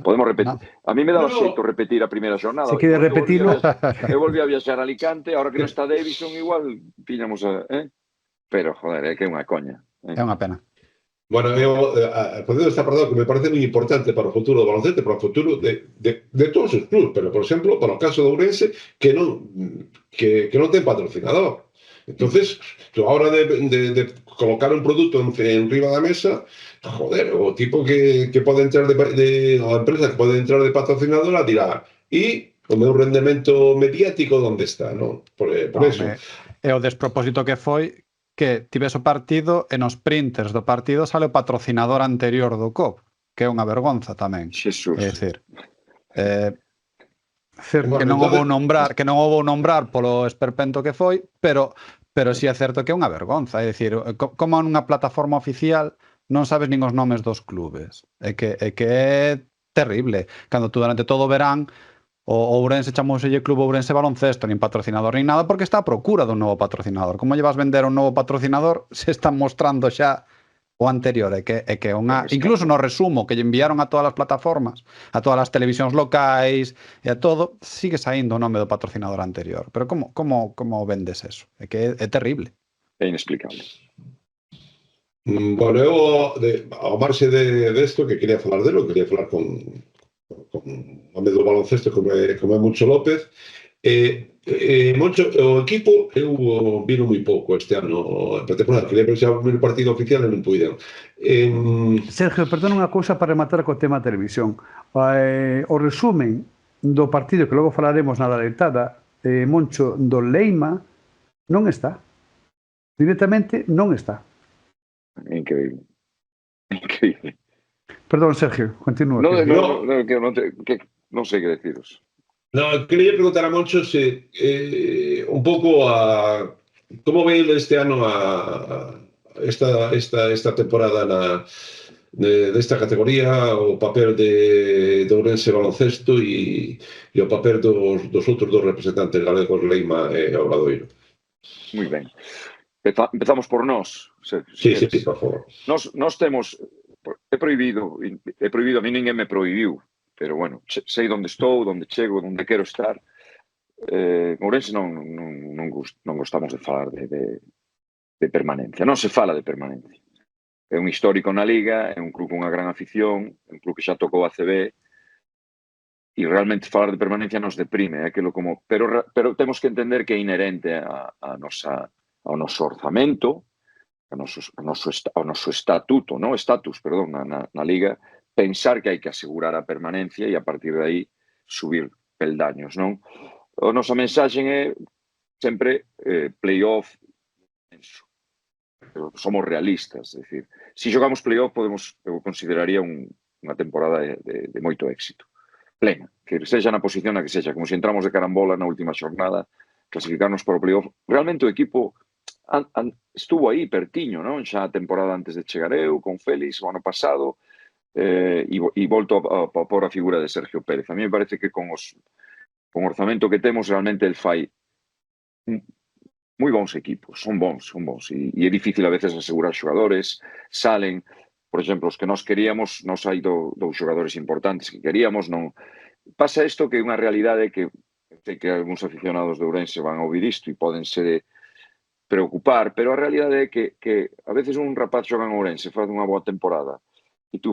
Podemos repetir. A mí me daba xeito repetir a primeira xornada. Se quede repetilo. Eu volví a viaxar a Alicante, agora que non está Davison, igual piñamos pero, joder, é que é unha coña. É unha pena. Bueno, podendo estar parado que me parece moi importante para o futuro do baloncesto, para o futuro de todos os clubes, pero, por exemplo, para o caso do Ourense, que non ten patrocinador. Entonces, a hora de colocar un produto en riba da mesa, joder, o tipo que pode entrar a empresa que pode entrar de patrocinadora dirá, e o meu rendemento mediático onde está, non? Por eso. E o despropósito que foi que tivese o partido e nos printers do partido sale o patrocinador anterior do COP, que é unha vergonza tamén. Xesús. É dicir, que non o vou nombrar polo esperpento que foi, pero si é certo que é unha vergonza. É dicir, como nunha plataforma oficial non sabes nin os nomes dos clubes. É que é terrible. Cando tú durante todo o verán o Ourense chamouselle Club Ourense Baloncesto, nin patrocinador nin nada, porque está a procura dun novo patrocinador. Como lle vas vender un novo patrocinador se están mostrando xa o anterior? É que incluso no resumo que lle enviaron a todas as plataformas, a todas as televisións locais e a todo, sigue saindo o nome do patrocinador anterior. Pero como vendes eso? É que é terrible. É inexplicable. Bueno, eu ao marxe desto que quería falar quería falar con o medio do baloncesto como é Moncho López. Moncho, o equipo eu vino moi pouco este ano en pretemporada, quería ver xa o primeiro partido oficial e non puideron. Sergio, perdona unha cousa para rematar co tema televisión. O resumen do partido que logo falaremos na alertada, Moncho, do Leima non está. Directamente non está. Increíble. Increíble. Perdón, Sergio, continúa. Non sei que deciros. No, quería preguntar a Moncho se un pouco como ve este ano esta temporada desta categoría, o papel de Ourense Baloncesto e o papel dos outros dos representantes galegos, Leima e Obradoiro. Moi ben. Empezamos por nós. Sí, por favor. Nós temos... É prohibido, a mí ninguén me prohibiu, pero bueno, sei onde estou, onde chego, onde quero estar. Ourense non gostamos de falar de permanencia. Non se fala de permanencia. É un histórico na Liga, é un club con unha gran afición, é un club que xa tocou a CB, e realmente falar de permanencia nos deprime, pero temos que entender que é inherente ao noso orzamento, ao noso estatuto, no estatus, perdón, na Liga, pensar que hai que asegurar a permanencia e a partir de aí subir peldaños, non? A nosa mensaxe é sempre playoff, pero somos realistas, é dicir, se xogamos playoff eu consideraría unha temporada de moito éxito, plena, que sexa na posición na que sexa, como se entramos de carambola na última xornada, clasificarnos para o playoff. Realmente o equipo estuvo aí pertiño, non? Xa a temporada antes de chegar eu, con Félix, o ano pasado, e volto a pôr a figura de Sergio Pérez. A mí me parece que con o orzamento que temos, realmente el fai moi bons equipos, son bons, e é difícil a veces asegurar xogadores, salen, por exemplo, os que nós queríamos, nos hai dous xogadores importantes que queríamos, non pasa isto que é unha realidade que sei que algúns aficionados de Ourense van a ouvir isto e poden se preocupar, pero a realidade é que a veces un rapaz xoga en Ourense, faz unha boa temporada e tú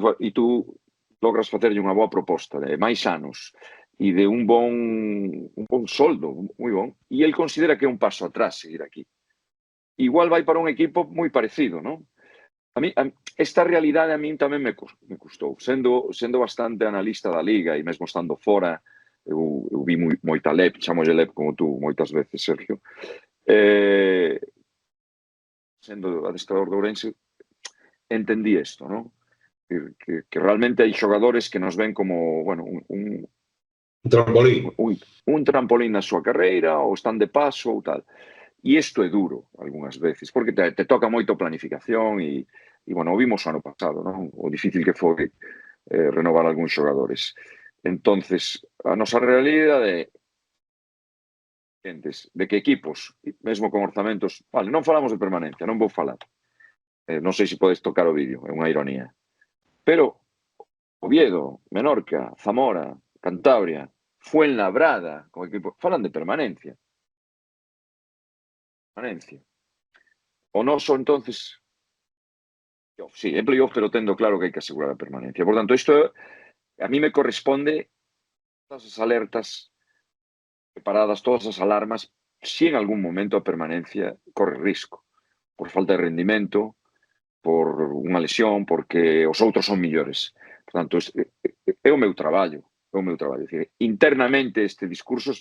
logras facerlle unha boa proposta de máis anos e de un bon soldo, moi bon, e el considera que é un paso atrás seguir aquí. Igual vai para un equipo moi parecido, non? Esta realidade a min tamén me custou. Sendo bastante analista da Liga e mesmo estando fora, eu vi moita LEP, chamolle LEP como tú moitas veces, Sergio. Sendo adestrador de Ourense, entendí isto, non? Que realmente hai xogadores que nos ven como, bueno, un trampolín. Un trampolín na súa carreira, ou están de paso, ou tal. E isto é duro, algunhas veces, porque te toca moito planificación e bueno, o vimos o ano pasado, non? O difícil que foi renovar algúns xogadores. Entonces, a nosa realidade de que equipos, mesmo con orzamentos, vale, non falamos de permanencia, non vou falar. Non sei se podes tocar o vídeo, é unha ironía. Pero Oviedo, Menorca, Zamora, Cantabria, Fuenlabrada, como equipo, falan de permanencia. O noso, entonces, sí, é playoff, pero tendo claro que hai que asegurar a permanencia. Por tanto, isto a mí me corresponde todas as alertas preparadas, todas as alarmas, si en algún momento a permanencia corre risco, por falta de rendimento, por unha lesión, porque os outros son millores. Por tanto, é o meu traballo. Decir, internamente este discurso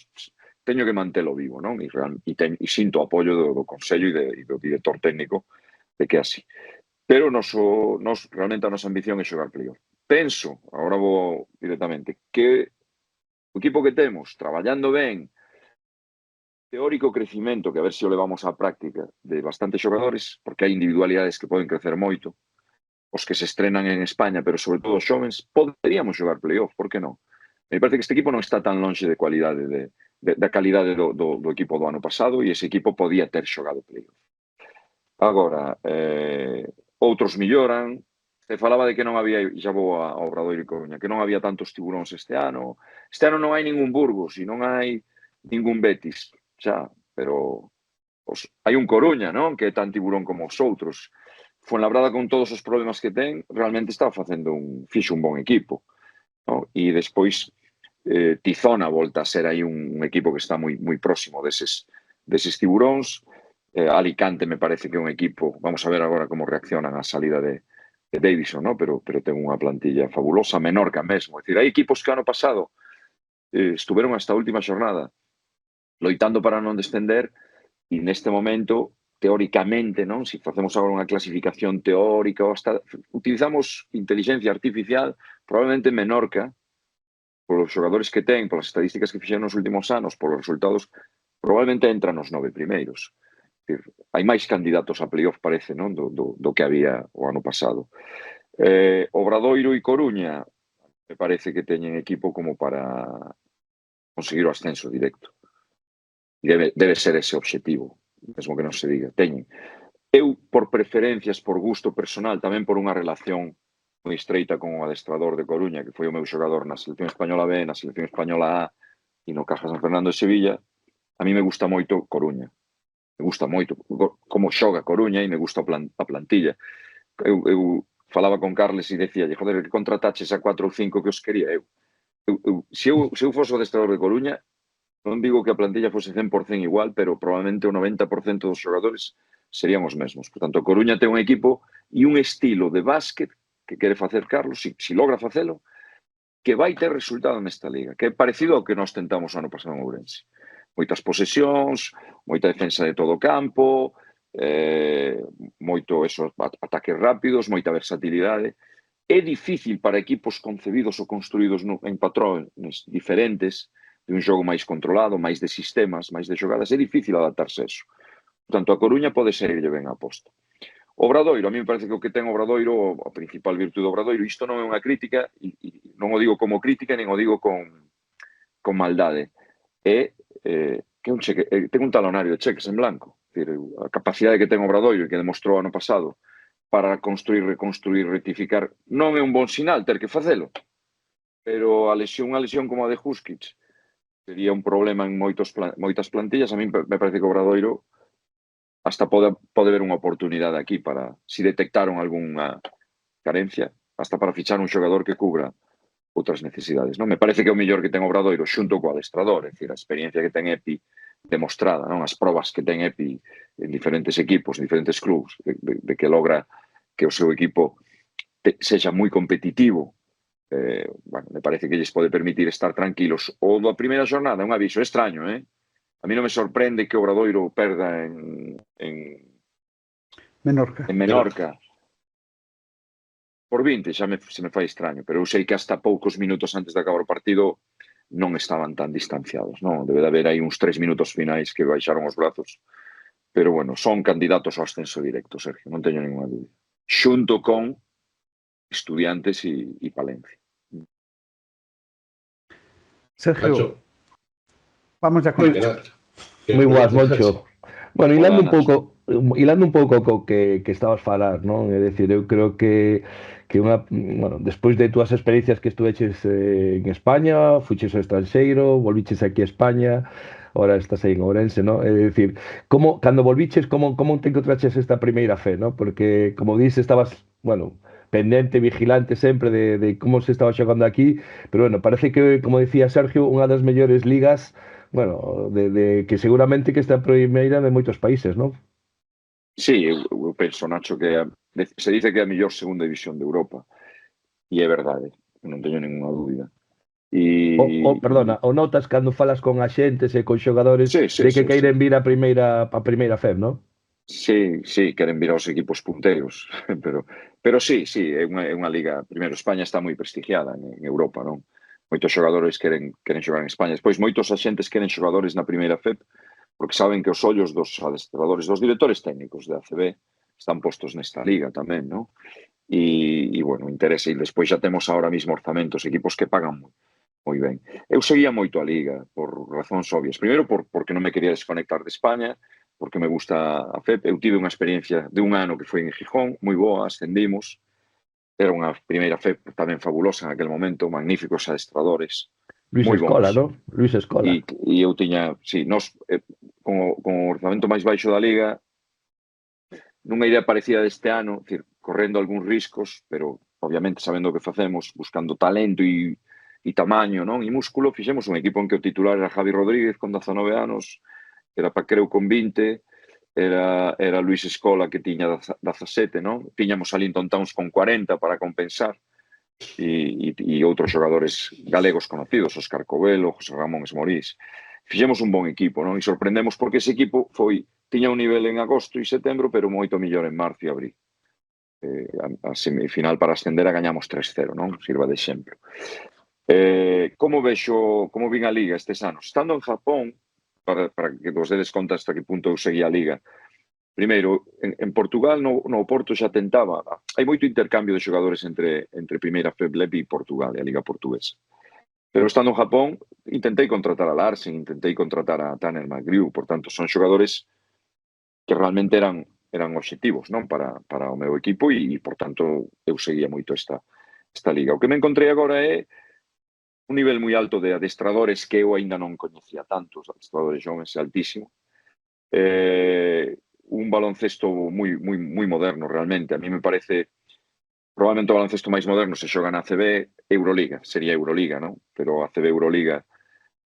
teño que mantelo vivo, non? E sinto o apoio do Consello e do director técnico de que é así. Pero realmente a nosa ambición é xogar playoff. Penso, agora vou directamente, que o equipo que temos, traballando ben, teórico crecimento, que a ver se o levamos á práctica, de bastantes xogadores, porque hai individualidades que poden crecer moito, os que se estrenan en España, pero sobre todo os xovens, poderíamos xogar playoff, por que non? Me parece que este equipo non está tan longe de cualidade da calidade do equipo do ano pasado e ese equipo podía ter xogado playoff. Agora, outros melloran. Se falaba de que non había, xa vou ao Obradoiro e Coruña, que non había tantos tiburóns este ano. Este ano non hai ningún Burgos e non hai ningún Betis, xa, pero hai un Coruña, non? Que é tan tiburón como os outros. Fuenlabrada, con todos os problemas que ten, realmente está fixo un bon equipo, non? E despois Tizona volta a ser aí un equipo que está moi próximo deses tiburóns. Alicante me parece que é un equipo, vamos a ver agora como reaccionan á salida de Davison, ¿no? Pero ten unha plantilla fabulosa. Menorca mesmo, é dicir, hai equipos que ano pasado estuveron hasta a última xornada loitando para non descender e neste momento, teóricamente, non? Se facemos agora unha clasificación teórica, hasta utilizamos inteligencia artificial, probablemente Menorca, polos xogadores que ten, polas estadísticas que fixeron nos últimos anos, polos resultados, probablemente entran nos 9 primeiros. Hai máis candidatos a playoff, parece, non? Do que había o ano pasado. Obradoiro e Coruña me parece que teñen equipo como para conseguir o ascenso directo. Debe ser ese obxectivo, mesmo que non se diga. Teñen. Eu, por preferencias, por gusto personal, tamén por unha relación moi estreita con o adestrador de Coruña, que foi o meu xogador na selección española B, na selección española A e no Caja San Fernando de Sevilla, a mí me gusta moito Coruña. Me gusta moito como xoga Coruña e me gusta a plantilla. Eu falaba con Carles e decía, joder, que contrataches a 4 ou 5 que os quería eu. Se eu fose o adestrador de Coruña, non digo que a plantilla fose 100% igual, pero probablemente o 90% dos xogadores serían os mesmos. Por tanto, Coruña ten un equipo e un estilo de básquet que quere facer Carlos, se logra facelo, que vai ter resultado nesta liga, que é parecido ao que nós tentamos ano pasado en Ourense. Moitas posesións, moita defensa de todo o campo, moito ataques rápidos, moita versatilidade. É difícil para equipos concebidos ou construídos en patrones diferentes, de un xogo máis controlado, máis de sistemas, máis de xogadas, é difícil adaptarse a eso. Por tanto, a Coruña pode serlle ben a aposta. Obradoiro, a mí me parece que o que ten Obradoiro, a principal virtude do Obradoiro, isto non é unha crítica, e non o digo como crítica, nen o digo con maldade, é que ten un talonario de cheques en blanco. A capacidade que ten Obradoiro e que demostrou ano pasado para construir, reconstruir, rectificar, non é un bon sinal ter que facelo. Pero unha lesión como a de Huskic sería un problema en moitas plantillas. A mí me parece que Obradoiro hasta pode ver unha oportunidade aquí para, se detectaron algunha carencia, hasta para fichar un xogador que cubra outras necesidades. Non me parece que é o mellor que ten Obradoiro xunto co adestrador, é dicir, a experiencia que ten Epi demostrada, non, as probas que ten Epi en diferentes equipos, en diferentes clubs, de que logra que o seu equipo sexa moi competitivo. Bueno, me parece que lles pode permitir estar tranquilos. O da primeira jornada é un aviso extraño, A mí non me sorprende que o Obradoiro perda en Menorca. Por 20, xa se me fai extraño, pero eu sei que hasta poucos minutos antes de acabar o partido non estaban tan distanciados, non? Debe de haber aí uns 3 minutos finais que baixaron os brazos. Pero bueno, son candidatos ao ascenso directo, Sergio, non teño ninguna dúbida. Xunto con Estudiantes e Palencia. Sergio, vamos ya con moi boas, Moncho. Bueno, hilando un pouco co que estabas a falar, non? É dicir, eu creo que despois de túas experiencias que estuveches en España, fuches ao estranxeiro, volviches aquí a España, ahora estás aí en Ourense, non? É dicir, cando volviches, como te encontraches esta primeira fe, non? Porque, como dices, estabas, pendente, vigilante sempre de como se estaba xogando aquí, pero parece que, como decía Sergio, unha das mellores ligas, que seguramente que está a primeira de moitos países, non? Sí, eu penso, Nacho, que se dice que é a mellor segunda división de Europa, e é verdade, non teño ninguna dúbida. Perdona, o notas cando falas con axentes e con xogadores de que queiren vir a primeira FEB, non? Sí, queren vir aos equipos punteiros, pero sí, é unha liga. Primeiro, España está moi prestigiada en Europa, non? Moitos xogadores queren xogar en España. Despois, moitos axentes queren xogadores na primeira FEB porque saben que os ollos dos adestradores, dos directores técnicos de ACB están postos nesta liga tamén, non? E interesa. E despois xa temos ahora mismo orzamentos, equipos que pagan moi ben. Eu seguía moito a liga por razóns obvias. Primeiro, porque non me quería desconectar de España, porque me gusta a FEP. Eu tive unha experiencia de un ano que foi en Gijón, moi boa, ascendimos. Era unha primeira FEP tamén fabulosa en aquel momento, magníficos adestradores. Luis Escola, non? Luis Escola. E eu tiña, nós, con o orzamento máis baixo da liga, nunha idea parecida deste ano, correndo algúns riscos, pero obviamente sabendo o que facemos, buscando talento e tamaño, non? E músculo, fixemos un equipo en que o titular era Javi Rodríguez, con 19 anos, era Paquereu con 20, era Luis Escola que tiña 17, non? Tiñamos a Linton Towns con 40 para compensar e outros xogadores galegos conocidos, Óscar Covelo, José Ramón Esmorís. Fixemos un bon equipo, non? E sorprendemos porque ese equipo tiña un nivel en agosto e setembro, pero moito mellor en marzo e abril. A semifinal para ascender a gañamos 3-0, non? Sirva de exemplo. Como vin a liga estes anos? Estando en Japón, para que vos dedes conta hasta que punto eu seguía a liga. Primeiro, en Portugal, no Porto xa tentaba. Hai moito intercambio de xogadores entre primeira FEB e Portugal, e a liga portuguesa. Pero estando en Japón, intentei contratar a Larsen, intentei contratar a Tanner McGrew, por tanto, son xogadores que realmente eran obxectivos, non, para o meu equipo e, por tanto, eu seguía moito esta liga. O que me encontrei agora é un nivel moi alto de adestradores que eu aínda non coñecía tanto, os adestradores xoves é altísimo. un baloncesto moi moderno realmente. A mí me parece probablemente o baloncesto máis moderno se xoga na ACB, Euroliga, sería Euroliga, non? Pero a ACB Euroliga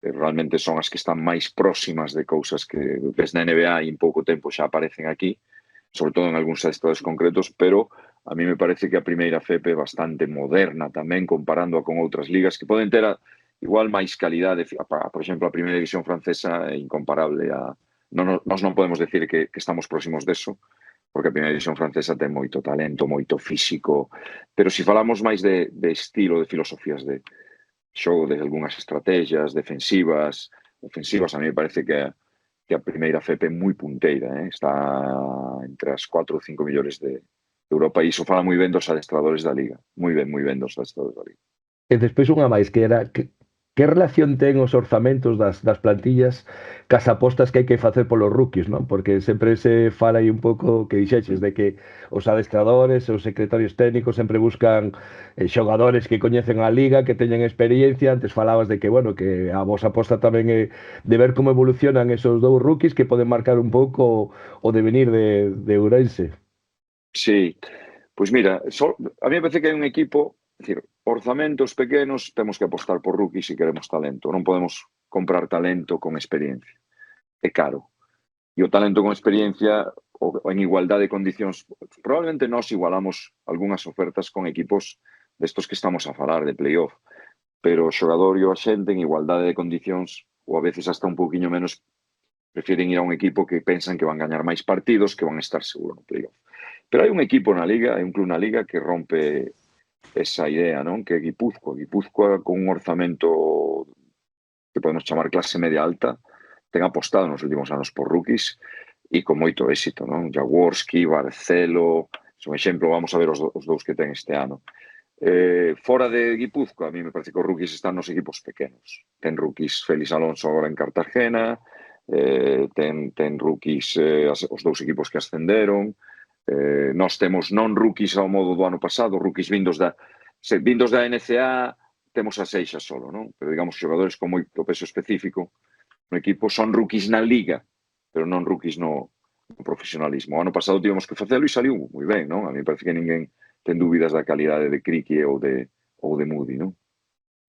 realmente son as que están máis próximas de cousas que ves na NBA e en pouco tempo xa aparecen aquí, sobre todo en algúns estados concretos, pero a mí me parece que a primeira FEP é bastante moderna tamén, comparándoa con outras ligas que poden ter igual máis calidade. Por exemplo, a primeira división francesa é incomparable a... Nós non podemos decir que estamos próximos deso, porque a primeira división francesa ten moito talento, moito físico, pero se falamos máis de estilo, de filosofías de xogo, de algunhas estrategias defensivas, ofensivas, a mí me parece que a primeira FEP é moi punteira, está entre as 4 ou 5 millores de Europa, e iso fala moi ben dos adestradores da Liga, moi ben dos adestradores da Liga. E despois unha máis, que era que relación ten os orzamentos das plantillas cas apostas que hai que facer polos rookies, non? Porque sempre se fala aí un pouco que dixeches de que os adestradores, os secretarios técnicos sempre buscan xogadores que coñecen a Liga, que teñen experiencia. Antes falabas de que, bueno, que a vosa aposta tamén é de ver como evolucionan esos dous rookies que poden marcar un pouco o devenir de Ourense. Sí, pois mira, a mí me parece que hai un equipo, é dicir, orzamentos pequenos, temos que apostar por rookies se queremos talento. Non podemos comprar talento con experiencia. É caro. E o talento con experiencia, ou en igualdade de condicións, probablemente nós igualamos algunhas ofertas con equipos destos que estamos a falar, de playoff, pero o xogador e o axente en igualdade de condicións, ou a veces hasta un pouquiño menos, prefieren ir a un equipo que pensan que van gañar máis partidos, que van estar seguro no playoff. Pero hai un equipo na Liga, hai un club na Liga que rompe esa idea, non? Que é Guipúzcoa. Guipúzcoa, con un orzamento que podemos chamar clase media alta, ten apostado nos últimos anos por rookies e con moito éxito, non? Jaworski, Barcelo, son exemplo, vamos a ver os dous que ten este ano. Fora de Guipúzcoa, a mí me parece que os rookies están nos equipos pequenos. Ten rookies Félix Alonso agora en Cartagena, ten rookies os dous equipos que ascenderon. Nós temos non rookies ao modo do ano pasado, rookies vindos da NCA, temos a Seixa solo, non? Pero digamos, xogadores con moito peso específico no equipo son rookies na Liga, pero non rookies no profesionalismo. O ano pasado tivemos que facelo e saliu moi ben, non? A mí parece que ninguén ten dúbidas da calidade de Criqui ou de Moody, non?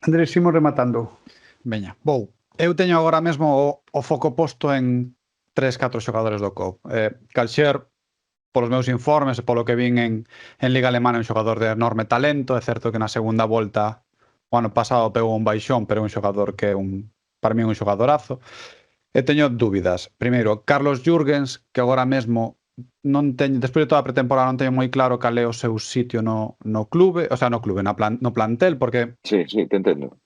Andrés, imos rematando. Veña, vou. Eu teño agora mesmo o foco posto en 3-4 xogadores do COP. Calxer, polos meus informes e polo que vin en Liga Alemana, un xogador de enorme talento. É certo que na segunda volta o ano pasado pegou un baixón, pero é un xogador que para mí é un xogadorazo. E teño dúbidas. Primeiro, Carlos Jürgens, que agora mesmo non teño, despois de toda a pretemporada non teño moi claro cal é o seu sitio no clube, o sea, no plantel, porque sí, te entendo.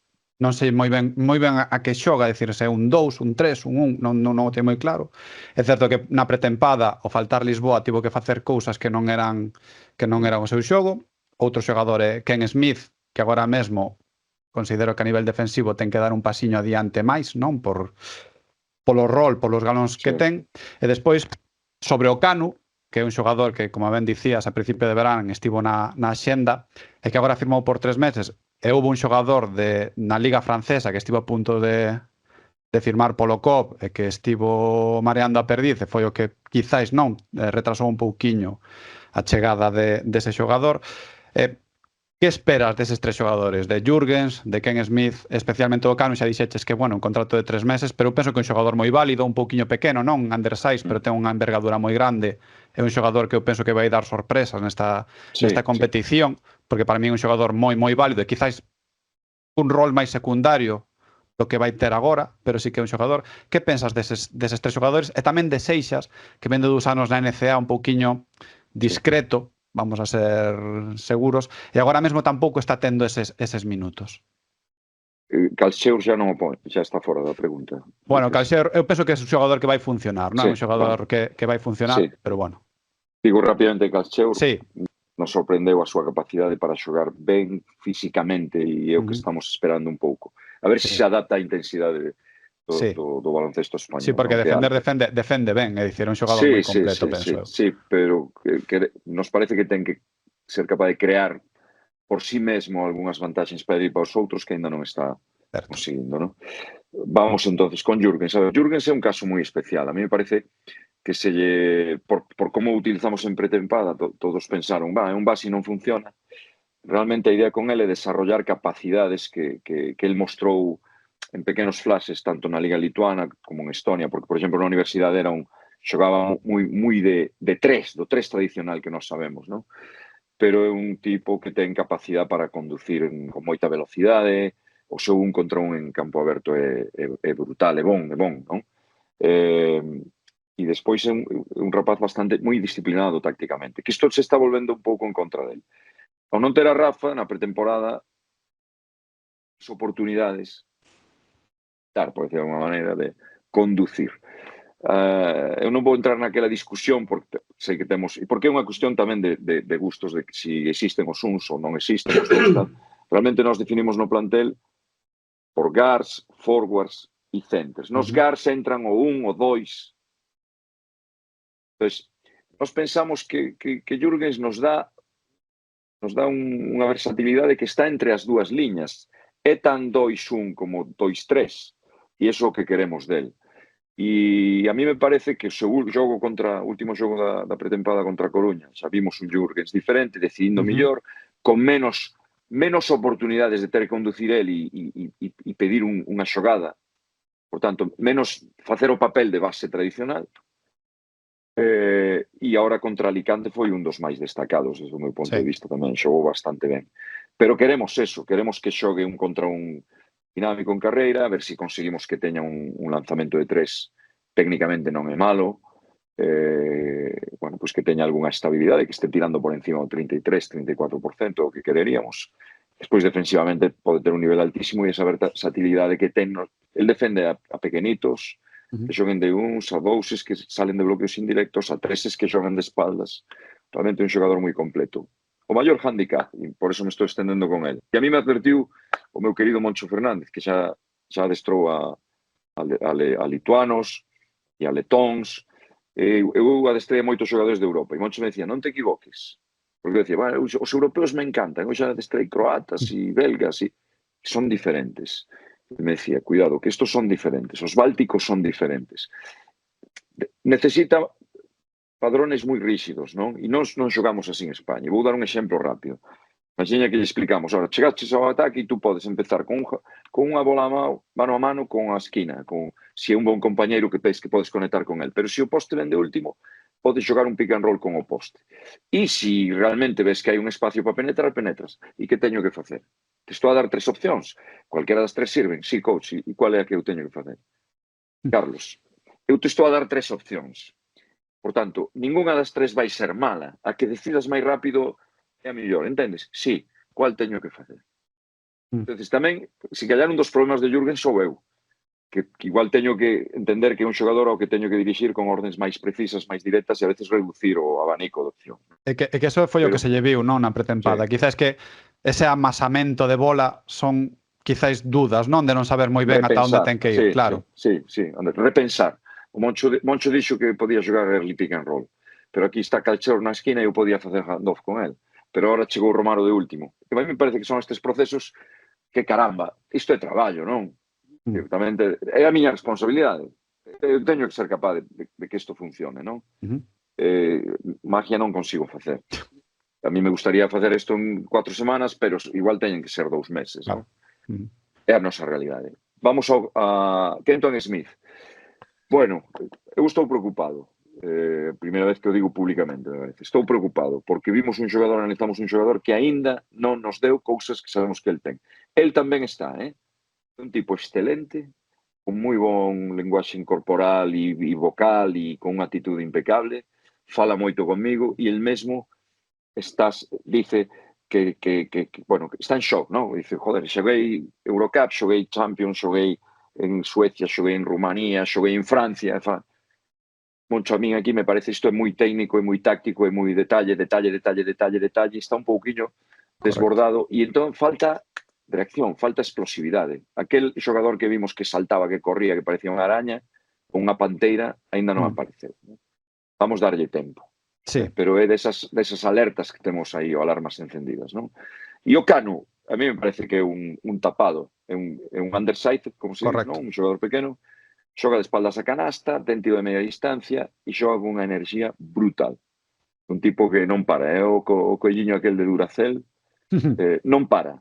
Non sei moi ben a que xoga, é dicir, se é un 2, un 3, un 1, non o teño moi claro. É certo que na pretempada, ao faltar Lisboa, tivo que facer cousas que non eran o seu xogo. Outro xogador é Ken Smith, que agora mesmo considero que a nivel defensivo ten que dar un pasiño adiante máis, non? Polo rol, polos galóns que ten. E despois, sobre o Canu, que é un xogador que, como ben dicías, a principio de verán estivo na xenda, e que agora firmou por 3 meses. E houve un xogador na Liga Francesa que estivo a punto de firmar polo COP e que estivo mareando a perdiz, e foi o que quizáis non retrasou un pouquiño a chegada dese xogador. Que esperas deses 3 xogadores? De Jürgens, de Ken Smith, especialmente o Canu? Xa dixeches que, bueno, un contrato de 3 meses, pero eu penso que é un xogador moi válido, un pouquiño pequeno, non undersize, pero ten unha envergadura moi grande. É un xogador que eu penso que vai dar sorpresas nesta competición, porque para mí é un xogador moi válido e quizáis un rol máis secundario do que vai ter agora, pero sí que é un xogador. Que pensas deses 3 xogadores? E tamén de Seixas, que vende 2 anos na NCA un pouquiño discreto, vamos a ser seguros, e agora mesmo tampouco está tendo eses minutos. Calxeur xa non o pon, xa está fora da pregunta. Bueno, Calxeur, eu penso que é un xogador que vai funcionar, non é un xogador que vai funcionar, pero bueno. Digo rapidamente, Calxeur nos sorprendeu a súa capacidade para xogar ben físicamente e é o que estamos esperando un pouco. A ver se adapta a intensidade do baloncesto español. Sí, porque defende ben, é dicir, un xogador moi completo, penso. Sí, pero nos parece que ten que ser capaz de crear por sí mesmo algunhas vantaxes para ir para os outros que ainda non está conseguindo, non? Vamos entonces con Jürgens. A ver, Jürgens é un caso moi especial. A mí me parece que por como utilizamos en pretempada, todos pensaron, é un base e non funciona. Realmente a idea con ele é desarrollar capacidades que el mostrou en pequenos flashes, tanto na Liga Lituana como en Estonia, porque, por exemplo, na universidade xogaba moi de tres, do tres tradicional que nós sabemos, non? Pero é un tipo que ten capacidade para conducir con moita velocidade, o seu un contra un en campo aberto é brutal, é bon, non? E despois é un rapaz bastante moi disciplinado tácticamente, que isto se está volvendo un pouco en contra dele. Ao non ter a Rafa, na pretemporada, as oportunidades, por decir de alguma maneira, de conducir. Eu non vou entrar naquela discusión, porque sei que temos, e porque é unha cuestión tamén de gustos, de si existen os uns ou non existen os dous. Realmente nós definimos no plantel por guards, forwards e centers. Nos guards entran o 1, o 2. Entón, nós pensamos que Jürgens nos dá unha versatilidade que está entre as dúas liñas. É tan 2-1 como 2-3. E iso é o que queremos del. E a mí me parece que o seu último xogo da pretempada contra a Coruña, xa vimos un Jürgens diferente, decidindo mellor, con menos oportunidades de ter que conducir el e pedir unha xogada. Por tanto, menos facer o papel de base tradicional. E agora contra Alicante foi un dos máis destacados, desde o meu punto de vista tamén, xogou bastante ben. Pero queremos eso, queremos que xogue un contra un dinámico en carreira, a ver se conseguimos que teña un lanzamento de 3, técnicamente non é malo, pues que teña algunha estabilidade, que este tirando por encima do 33-34%, o que quereríamos. Despois, defensivamente, pode ter un nivel altísimo e esa versatilidade que ten. El defende a pequenitos, que xoguen de uns, a douses que salen de bloqueos indirectos, a treses que xogan de espaldas. Realmente un xogador moi completo. O maior handicap, e por eso me estou estendendo con el. E a mí me advertiu o meu querido Moncho Fernández, que xa adestrou a lituanos e a letóns. Eu adestrei a moitos xogadores de Europa e Moncho me decía, non te equivoques, porque eu decía, os europeos me encantan, eu xa adestrei croatas e belgas e son diferentes. E me decía, cuidado, que estos son diferentes, os bálticos son diferentes. Necesita padrones moi rígidos, non? E nós non xogamos así en España. Vou dar un exemplo rápido. Imagina que lle explicamos, ahora, chegaches ao ataque e tú podes empezar con unha bola mano a mano con a esquina, se é un bon compañeiro que ves que podes conectar con el. Pero se o poste ven de último, podes xogar un pick and roll con o poste. E se realmente ves que hai un espacio para penetrar, penetras. E que teño que facer? Te estou a dar 3 opcións. Cualquera das 3 sirven. Sí, coach. E qual é a que eu teño que facer? Carlos, eu te estou a dar 3 opcións. Por tanto, ninguna das 3 vai ser mala. A que decidas máis rápido é a mellor, entendes? Sí, cual teño que facer? Entonces tamén, se calhar un dos problemas de Jürgens sou eu, que igual teño que entender que é un xogador ao que teño que dirixir con ordens máis precisas, máis directas e a veces reducir o abanico de opción. É que eso foi o que se lle viu, non, na pretempada. Quizás que ese amasamento de bola son quizás dudas, non? De non saber moi ben ata onde ten que ir, claro. Sí, repensar. O Moncho dixo que podía xogar early pick and roll, pero aquí está Calchor na esquina e eu podía facer handoff con el. Pero agora chegou o Romaro de último. E a mí me parece que son estes procesos que, caramba, isto é traballo, non? É a miña responsabilidade. Eu teño que ser capaz de que isto funcione, non? Magia non consigo facer. A mí me gustaría facer isto en 4 semanas, pero igual teñen que ser 2 meses, non? É a nosa realidade. Vamos a Kenton Smith. Bueno, eu estou preocupado. Primeira vez que o digo públicamente, estou preocupado, porque vimos un xogador, analizamos un xogador que aínda non nos deu cousas que sabemos que el ten. El tamén está, un tipo excelente, con moi bon lenguaxe corporal e vocal e con unha actitude impecable, fala moito comigo e el mesmo dice que está en shock, non? Dice, joder, xoguei Eurocup, xoguei Champions, xoguei en Suecia, xoguei en Rumanía, xoguei en Francia, Moncho, a min aquí me parece isto é moi técnico, é moi táctico, é moi detalle, está un pouquiño desbordado e entón falta reacción, falta explosividade. Aquel xogador que vimos que saltaba, que corría, que parecía unha araña, con unha panteira, aínda non apareceu. Vamos darlle tempo. Pero é desas alertas que temos aí, ou alarmas encendidas, non? E o Canu, a mí me parece que é un tapado, é un undersized, como se dice, non? Un xogador pequeno, xoga de espaldas a canasta, ten tiro de media distancia e xoga con unha enerxía brutal. Un tipo que non para, o colliño aquel de Duracell, non para.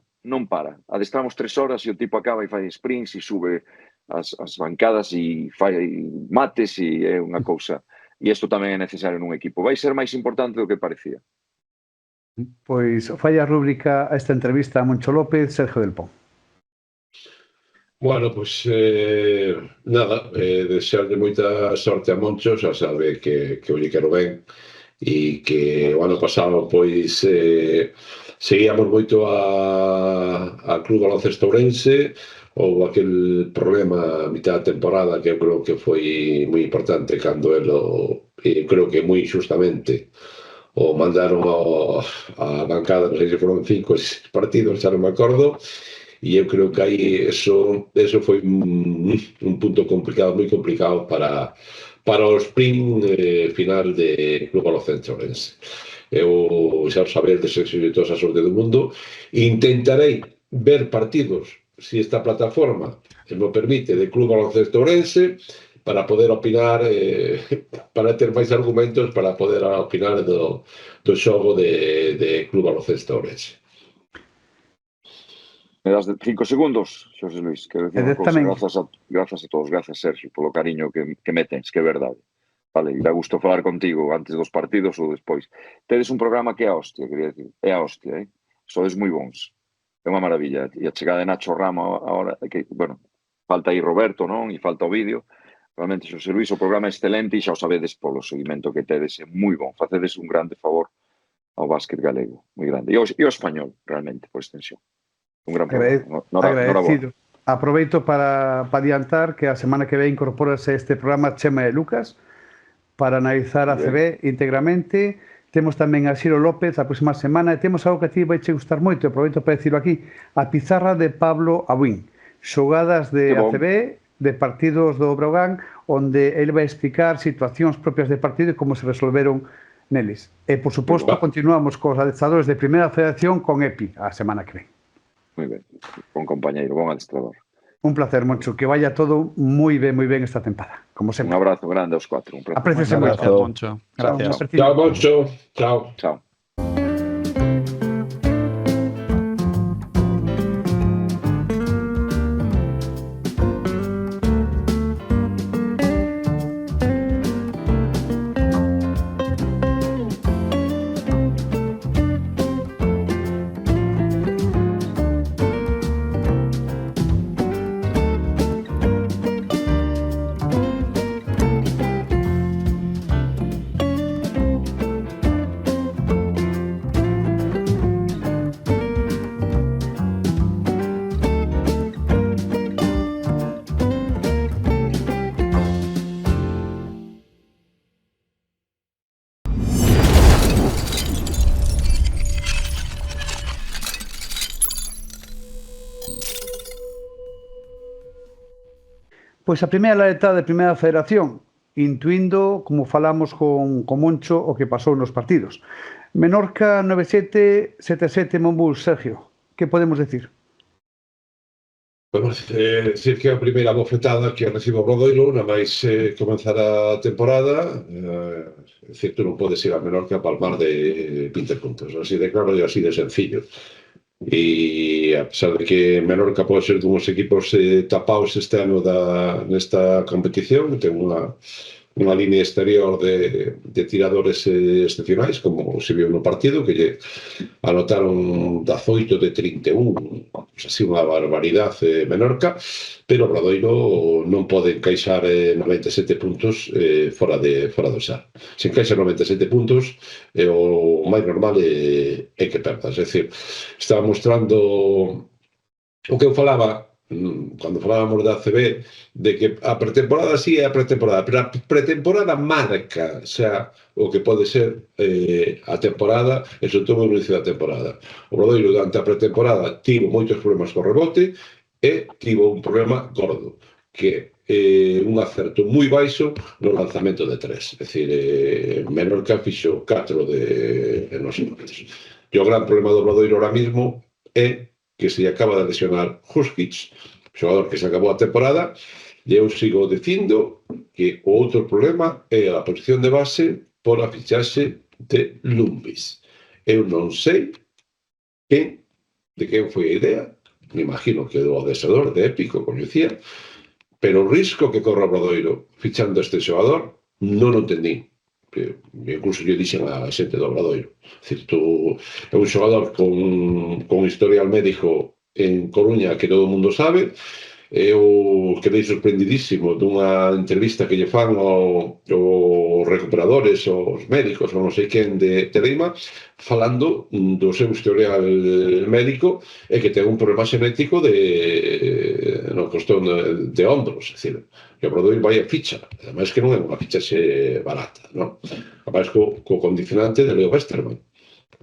Adestramos 3 horas e o tipo acaba e fai sprints e sube as bancadas e fai mates e é unha cousa. E isto tamén é necesario nun equipo. Vai ser máis importante do que parecía. Pois fai a rúbrica a esta entrevista a Moncho López, Sergio del Pon. Bueno, pois nada, desearle moita sorte a Moncho, xa sabe que o lle quero ben e que o ano pasado pois seguíamos moito a Club Baloncesto Ourense. Houve aquel problema a mitad da temporada que eu creo que foi moi importante cando creo que moi injustamente o mandaron a bancada, non sei se foron 5 partidos, xa non me acordo, e eu creo que aí eso foi un punto complicado, moi complicado para o sprint final de Club Baloncesto Ourense. Eu xa saber de toda a sorte do mundo, intentarei ver partidos, se esta plataforma me permite, de Club Baloncesto Ourense, para poder opinar, para ter máis argumentos para poder opinar do xogo de Club Baloncesto Ourense. Me das 5 segundos, Xosé Luis, quero dicir unha cousa, grazas a todos, grazas Sergio, polo cariño que me tens, que é verdade. Vale, e dá gusto falar contigo antes dos partidos ou despois. Tedes un programa que é a hostia, quería dicir, é a hostia, sodes moi bons, é unha maravilla. E a chegada de Nacho Rama agora, que, bueno, falta aí Roberto, non? E falta o vídeo. Realmente, Xosé Luis, o programa é excelente e xa o sabedes polo seguimento que tedes, é moi bon. Facedes un grande favor ao básquet galego, moi grande. E o español, realmente, por extensión. Un gran programa. Agradecido. Aproveito para adiantar que a semana que ve incorpórase este programa Chema e Lucas para analizar a CB íntegramente. Temos tamén a Xiro López a próxima semana e temos algo que a ti vai che gustar moito, aproveito para dicirlo aquí, a pizarra de Pablo Abuín, xogadas de ACB, de partidos do Brogan, onde ele vai explicar situacións propias de partido e como se resolveron neles. E, por suposto, continuamos cos adestradores de Primeira Federación con EPI a semana que ven. Moi ben, bon compañeiro, bon adestrador. Un placer, Moncho, que vaya todo moi ben esta tempada, como sempre. Un abrazo grande aos 4. Apréciase moito, Moncho. Gracias. Chao, Moncho. Chao. Chao. Pois a primeira laretada de Primeira Federación, intuindo, como falamos con Moncho, o que pasou nos partidos. Menorca 9-7, 7-7 Monbus, Sergio, que podemos decir? Podemos decir que é a primeira bofetada que recibo o Obradoiro, na máis comenzar a temporada. É dicir, tú non podes ir a Menorca a palmar de 20 puntos, así de claro e así de sencillo. E a pesar de que Menorca pode ser dunhos equipos tapados este ano nesta competición, ten unha línea exterior de tiradores excepcionais, como se viu no partido, que lle anotaron 18 de 31, así unha barbaridade Menorca, pero o Obradoiro non pode encaixar 97 puntos fora do xa. Se encaixa 97 puntos, o máis normal é que perdas. É dicir, estaba mostrando o que eu falaba cando falábamos da ACB, de que a pretemporada sí é a pretemporada, pero a pretemporada marca xa o que pode ser a temporada e sobre todo o inicio da temporada. O Obradoiro durante a pretemporada tivo moitos problemas co rebote e tivo un problema gordo, que é un acerto moi baixo no lanzamento de 3. É dicir, Menorca fixo 4 de non sei quantos. E o gran problema do Obradoiro ahora mismo é que se acaba de lesionar Huskic, xogador que se acabou a temporada, e eu sigo dicindo que o outro problema é a posición de base por a fichaxe de Lumbis. Eu non sei de quen foi a idea, me imagino que do adestrador de Épico coñecía, pero o risco que corre o Obradoiro fichando este xogador non o entendí. Incluso lle dixen a xente do Obradoiro. É un xogador con historial médico en Coruña que todo o mundo sabe. Eu quedei sorprendidísimo dunha entrevista que lle fan aos recuperadores, aos médicos, ou non sei quen de Tereima, falando do seu historial médico e que ten un problema xenético de cuestión de hombros, é dicir, que o Obradoiro vai a ficha, ademais que non é unha fichaxe barata, non? Ademais co condicionante de Leo Westerman,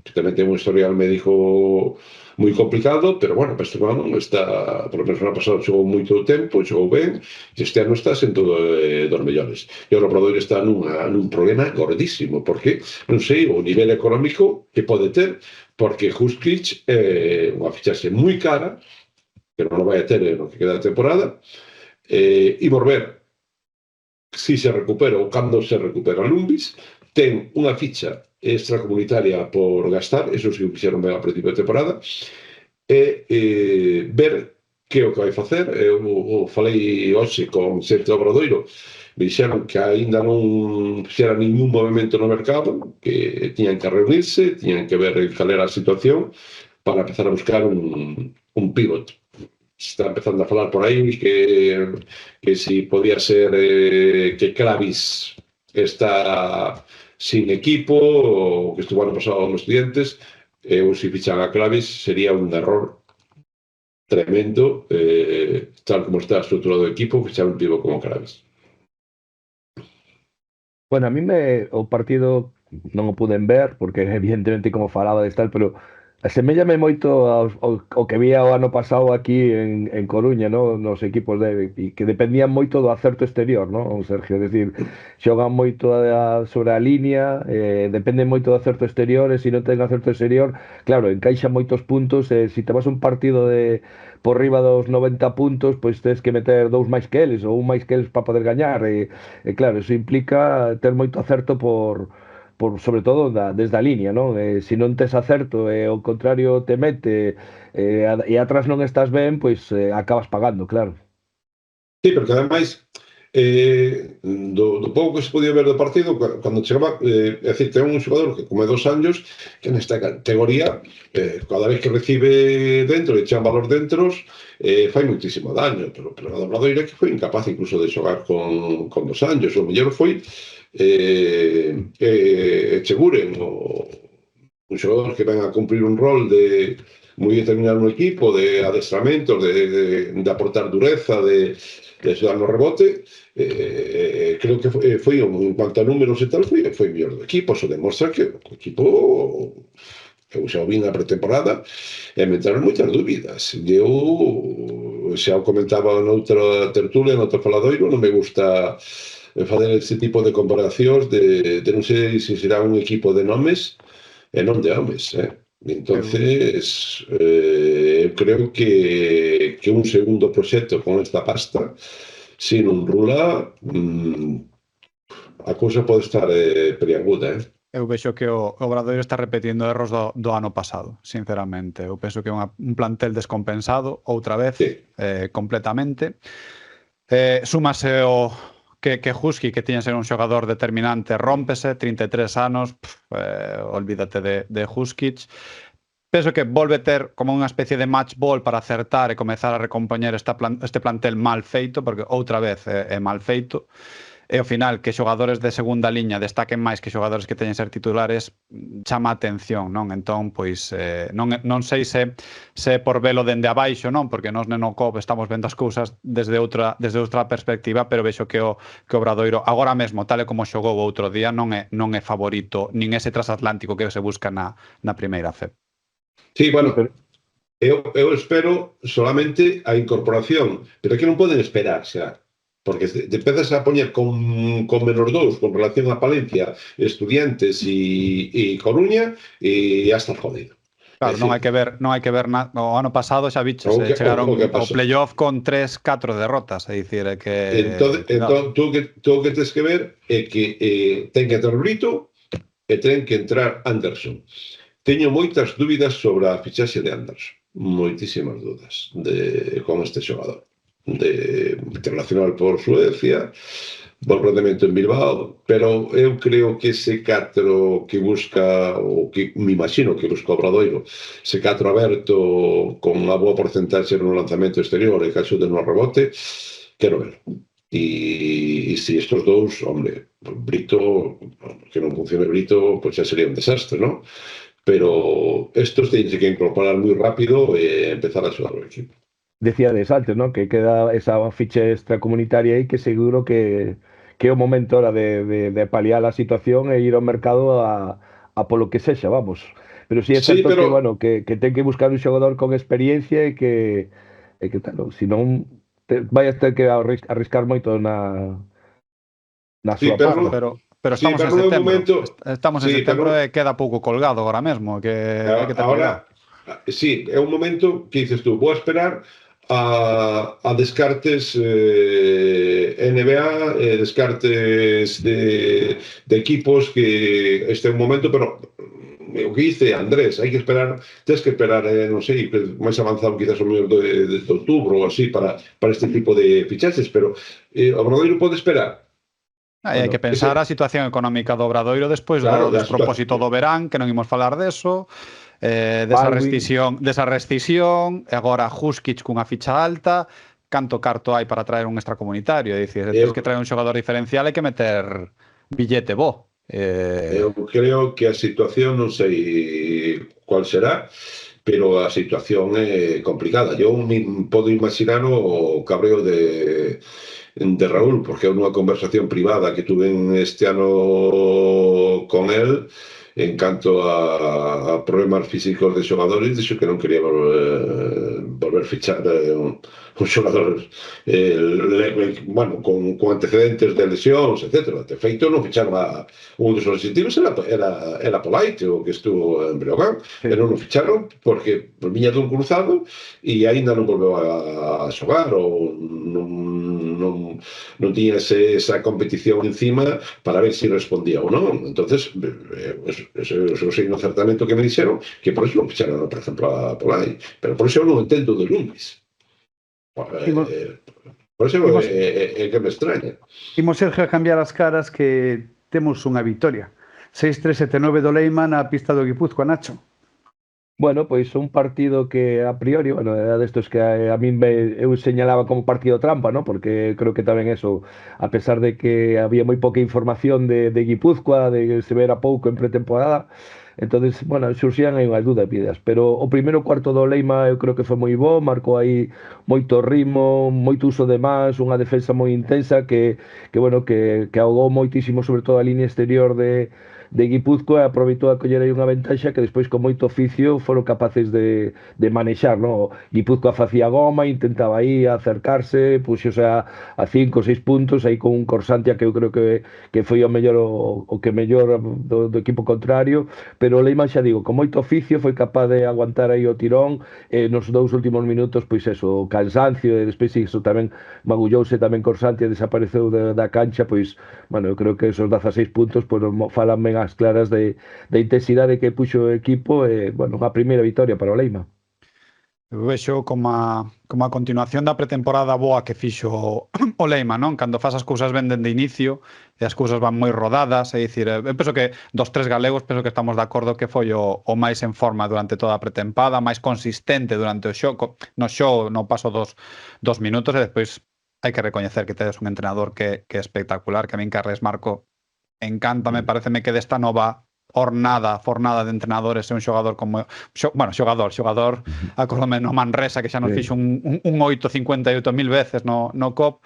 que tamén ten un historial médico moi complicado, pero bueno, este ano está, por lo menos no pasado xogou moito tempo, xogou ben, e este ano está sendo dos mellores. E o Obradoiro está nun problema gordísimo, porque non sei o nivel económico que pode ter, porque Huskic é unha fichaxe moi cara, que non vai a ter no que queda da temporada, e volver, si se recupera ou cando se recupera Lumbis, ten unha ficha extracomunitaria por gastar, eso si o fixeron ben a principio de temporada, e ver que é o que vai facer. Eu falei hoxe con xente do Obradoiro, me dixeron que aínda non fixera ningún movimento no mercado, que tiñan que reunirse, tiñan que ver cal era a situación para empezar a buscar un pivot. Está empezando a falar por aí que si podía ser que Kravis está sin equipo, o que estuvo ano pasado nos Estudiantes, ou se fichan a Kravis sería un error tremendo, tal como está estruturado o equipo, fichar un pivo como Kravis. Bueno, a mí o partido non o puden ver, porque evidentemente como falaba de tal, pero aseméllame moito ao que vía o ano pasado aquí en Coruña, ¿no? Nos equipos que dependían moito do acerto exterior, ¿no? Sergio, é dicir, xogan moito sobre a línea, dependen moito do acerto exterior, e se non ten acerto exterior, claro, encaixa moitos puntos, e se te vas un partido por riba dos 90 puntos, pois tens que meter 2 máis que eles, ou 1 máis que eles para poder gañar, e claro, eso implica ter moito acerto sobre todo desde a línea, non? Se non tes acerto e ao contrario te mete e atrás non estás ben, pois acabas pagando, claro. Sí, porque ademais do pouco que se podía ver do partido, cando chegaba, é dicir, ten un xogador que come 2 años que nesta categoría, cada vez que recibe dentro e echan valor dentro, fai muitísimo daño, pero a Obradoiro que foi incapaz incluso de xogar con 2 años. O mellor foi Cheguren, un xogador que ven a cumprir un rol de moi determinado no equipo, de adestramentos, de aportar dureza, de axudar no rebote. Creo que foi, en cuanto a números e tal, foi mellor do equipo. Eso demostra que o equipo, eu xa o vi na pretemporada, e me entraron moitas dúbidas. Eu xa o comentaba noutra tertulia, noutro faladoiro, non me gusta fazer ese tipo de comparacións de non sei se será un equipo de nomes e non de homes, entonces eu creo que un segundo proxecto con esta pasta, se non rula, a cousa pode estar periaguda, Eu vexo que o Obradoiro está repetindo erros do ano pasado, sinceramente. Eu penso que é un plantel descompensado, outra vez, completamente. Súmase o que Husky, que tiña ser un xogador determinante, rómpese, 33 anos, olvídate de Huskic. Penso que volve ter como unha especie de match ball para acertar e comezar a recompoñer este plantel mal feito, porque outra vez é mal feito. E ao final, que xogadores de segunda liña destaquen máis que xogadores que teñen ser titulares, chama a atención, non? Entón, pois, non sei se por velo dende abaixo, non? Porque nos no COP estamos vendo as cousas desde outra perspectiva, pero vexo que o Obradoiro, agora mesmo, tal e como xogou outro día, non é favorito, nin ese transatlántico que se busca na primeira FEP. Sí, bueno, eu espero solamente a incorporación, pero que non poden esperar xa. Porque te empezas a poñer con menos 2 con relación a Palencia, Estudiantes e Coruña, e ya está jodido. Claro, non hai que ver o ano pasado xa biches, chegaron ao playoff con 3-4 derrotas, é dicir, é que entón tú que tens que ver é que ten que entrar Brito e ten que entrar Anderson. Teño moitas dúbidas sobre a fichaxe de Anderson, moitísimas dúbidas con este xogador de internacional por Suecia, bom rendemento en Bilbao, pero eu creo que ese 4 que busca, ou que me imagino que busca Obradoiro, ese 4 aberto con unha boa porcentaxe no lanzamento exterior e caso de no rebote, quero ver. E se estos dous, hombre, Brito, que non funcione Brito, pois xa sería un desastre, non? Pero estos teñen que incorporar moi rápido e empezar a xogar o equipo. Decíades antes, ¿no? Que queda esa ficha extracomunitaria aí que seguro que é o momento ahora de paliar a situación e ir ao mercado a polo que sexa, vamos. Pero sí é certo que, bueno, que ten que buscar un xogador con experiencia e que claro, senón vai a ter que arriscar moito na súa parte. Pero estamos en setembro. Estamos en setembro e queda pouco colgado agora mesmo, que hai que ter cuidado. Sí, é un momento que dices tú, vou esperar a descartes NBA, descartes de equipos que este é un momento, pero o que dice Andrés, hai que esperar, tens que esperar, non sei, máis avanzado quizás o mellor de outubro ou así para este tipo de fichaxes, pero o Obradoiro pode esperar. Hai que pensar a situación económica do Obradoiro despois do despropósito do verán, que non imos falar deso, desa rescisión, e agora Huskic cunha ficha alta, canto carto hai para traer un extracomunitario, é dicir, tens que traer un xogador diferencial e que meter billete bo. Eu creo que a situación non sei cual será, pero a situación é complicada. Eu podo imaginar o cabreo de Raúl, porque é unha conversación privada que tuve este ano con él en canto a problemas físicos de xogadores, dixo que non quería volver fichar un xogador bueno, con antecedentes de lesións, etc. De feito, non ficharon a un dos obxectivos, era Polaite, o que estuvo en Breogán, pero non ficharon porque viña dun cruzado e aínda non volveu a xogar ou non tiña esa competición encima para ver se respondía ou non. Entonces, eso sei no certamente que me dixeron que por eso non ficharon, por exemplo, a Polai, pero por eso non entendo de Lumbis. Por eso é que me extraña. Imos, Sergio, a cambiar as caras, que temos unha vitoria. 6-3-7-9 do Leima na pista do Guipúzcoa, Nacho. Bueno, pois un partido que a priori, bueno, era destos que a min eu señalaba como partido trampa, ¿no? Porque creo que tamén eso, a pesar de que había moi pouca información de Guipúzcoa, de se ver a pouco en pretemporada, entonces, bueno, xurxían aí unhas dúbidas, pero o primeiro cuarto do Leima eu creo que foi moi bo, marcou aí moito ritmo, moito uso de más, unha defensa moi intensa que bueno, que ahogou moitísimo sobre todo a línea exterior de Guipúzcoa, aproveitou a coller aí unha ventaxa que despois con moito oficio foron capaces de manexar, ¿no? Guipúzcoa facía goma, intentaba aí acercarse, puxose a 5 ou 6 puntos aí con un Corsantia que eu creo que foi o mellor o que mellor do equipo contrario, pero o Leima, xa digo, con moito oficio foi capaz de aguantar aí o tirón, nos dous últimos minutos, pois eso, o cansancio, e despois iso tamén magullouse tamén Corsantia, desapareceu da cancha, pois, bueno, eu creo que esos 16 puntos pois falan ben as claras de intensidade que puxo o equipo e, bueno, a primeira vitoria para o Leima. Eu vexo como a continuación da pretemporada boa que fixo o Leima, non? Cando faz as cousas ben dende inicio e as cousas van moi rodadas, é dicir, eu penso que dos tres galegos penso que estamos de acordo que foi o máis en forma durante toda a pretempada, máis consistente durante o xogo, no paso dos minutos, e despois hai que recoñecer que tedes un entrenador que é espectacular, que a min Carles Marco encántame, pareceme que desta nova fornada de entrenadores é un xogador como... Bueno, xogador, acordome no Manresa, que xa nos fixo un 8,58.000 veces no COP,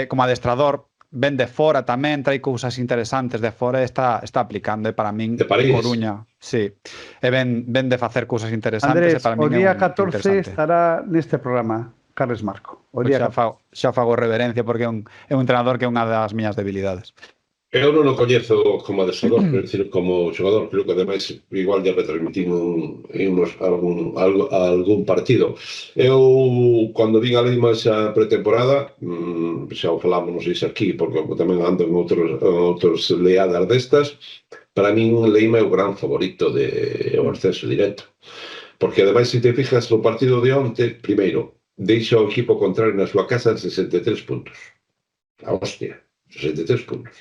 como adestrador, ven de fora tamén, trae cousas interesantes de fora, está aplicando, para min, Coruña. Sí, e ven de facer cousas interesantes. Andrés, o día 14 estará neste programa Carles Marco. Xa fago reverencia porque é un entrenador que é unha das miñas debilidades. Eu non o coñezo como adestrador, pero decir, como xogador, creo que ademais igual ya retransmitín algún partido. Eu, cando vin a Leima xa pretemporada, xa o falamos, non sei se aquí, porque tamén ando en outros leadas destas, para min Leima é o gran favorito de o ascenso directo. Porque ademais, se te fijas no partido de onte, primeiro, deixa o equipo contrario na súa casa en 63 puntos. A hostia, 63 puntos.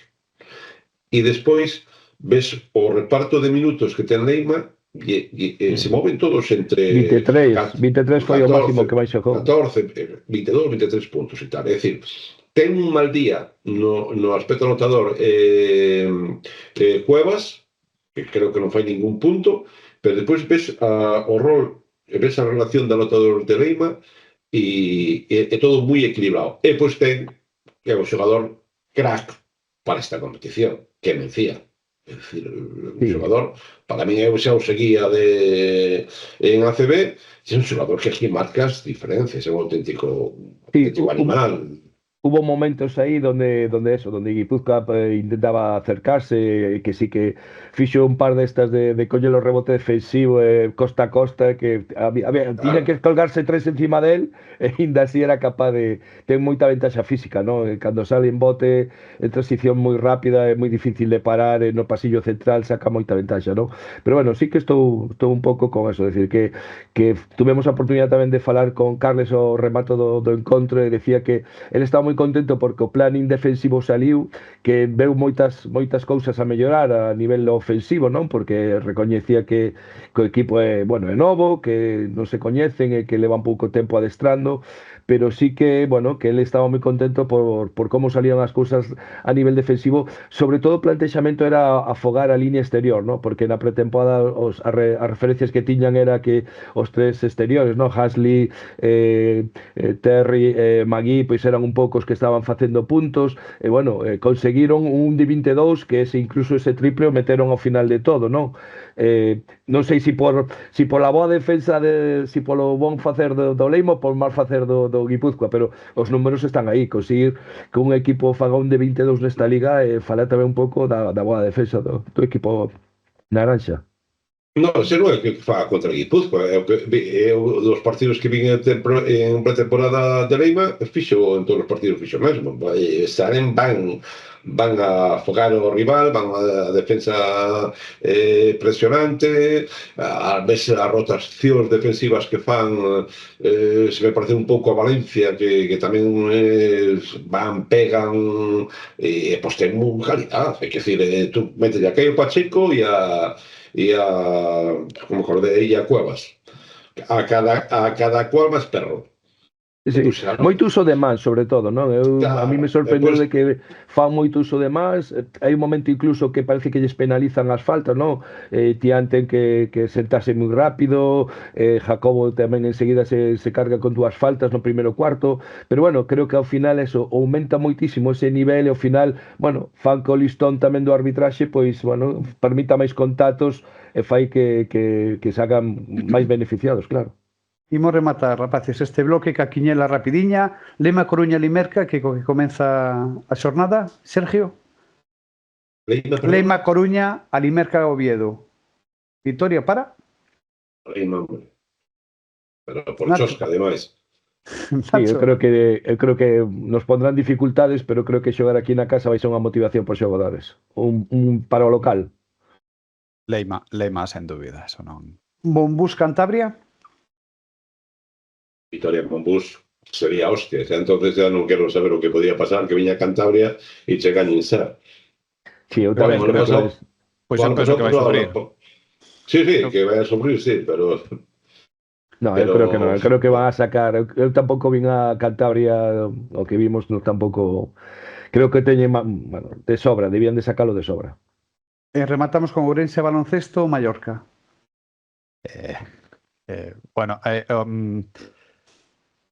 E despois ves o reparto de minutos que ten Leima e se moven todos entre 23 foi o máximo que vai xogou. 14, 22, 23 puntos e tal. É dicir, ten un mal día no aspecto anotador Cuevas, que creo que non fai ningún punto, pero despois ves o rol, ves a relación de anotador de Leima e é todo moi equilibrado. E pois ten que é o xogador crack para esta competición, que é Mencía. É dicir, un xogador, para min eu xa o seguía en ACB, é un xogador que aquí marcas diferencias, é un auténtico animal. Hubo momentos aí donde Guipúzcoa intentaba acercarse, que sí que fixo un par destas de coller o rebote defensivo costa a costa, que tiñan que colgarse tres encima del, e ainda así era capaz de ter moita ventaxa física, ¿no? Cando sale en bote, en transición moi rápida, é moi difícil de parar, no pasillo central saca moita ventaxa, ¿no? Pero bueno, sí que estou un pouco con eso, decir que tuvemos a oportunidade tamén de falar con Carles o remato do encontro, e decía que ele estaba moi contento porque o planning defensivo saliu, que veu moitas cousas a mellorar a nivel ofensivo, non? Porque recoñecía que o equipo é novo, que non se coñecen e que levan pouco tempo adestrando, pero sí que, bueno, que ele estaba moi contento por como salían as cousas a nivel defensivo. Sobre todo o plantexamento era afogar a línea exterior, ¿no? Porque na pretemporada as referencias que tiñan era que os tres exteriores, ¿no? Hasley, Terry, Magui, pois eran un pouco os que estaban facendo puntos, e bueno, conseguiron un de 22, que incluso ese triple o meteron ao final de todo, ¿no? Non sei se pola boa defensa, se polo bon facer do Leima ou por mal facer do Guipúzcoa, pero os números están aí. Conseguir que un equipo faga un de 22 nesta liga fala tamén un pouco da boa defensa do equipo naranja. Non, ese non é que faga contra Guipúzcoa, é dos partidos que vin en pretemporada de Leima, fixo en todos os partidos, fixo mesmo. Salen, van a afogar o rival, van a defensa presionante, a veces as rotacións defensivas que fan se me parece un pouco a Valencia, que tamén pegan e pois ten unha calidad, é que dicir, tú metes a Caio Pacheco e a Cuevas, a cada cual máis perro. Sí, moito uso de mans, sobre todo, non? A mí me sorprendeu de que fan moito uso de mans. Hai un momento incluso que parece que lles penalizan as faltas, non? Tian ten que sentarse moi rápido, Jacobo tamén enseguida se carga con dúas faltas no primeiro cuarto, pero bueno, creo que ao final eso aumenta moitísimo ese nivel, e ao final, bueno, fan co listón tamén do arbitraxe, pois, bueno, permita máis contactos e fai que sacan máis beneficiados, claro. Imos rematar, rapaces, este bloque ca quiñela rapidiña. Lema, Coruña, Limerca, que comeza a xornada. Sergio? Lema, Coruña, a Limerca, Oviedo. Vitoria para? Lema, hombre. Pero por chosca, ademais. Sí, eu creo que nos pondrán dificultades, pero creo que xogar aquí na casa vai ser unha motivación por xogadores. Un para o local. Lema, sen dúbida, eso non. Bombús, Cantabria? Vitoria con bus sería hostia, entonces ya non quero saber o que podía pasar, que viña a Cantabria e chega a Ninsar. Sí, eu tamén creo que pois eu penso que vai sufrir. Sí, que vai a sufrir, sí, pero... No, eu creo que non, eu creo que van a sacar. Eu tampouco vin a Cantabria, o que vimos non tampouco... Creo que teñen, bueno, de sobra, debían de sacarlo de sobra. Rematamos con Ourense, Baloncesto, Mallorca. Bueno,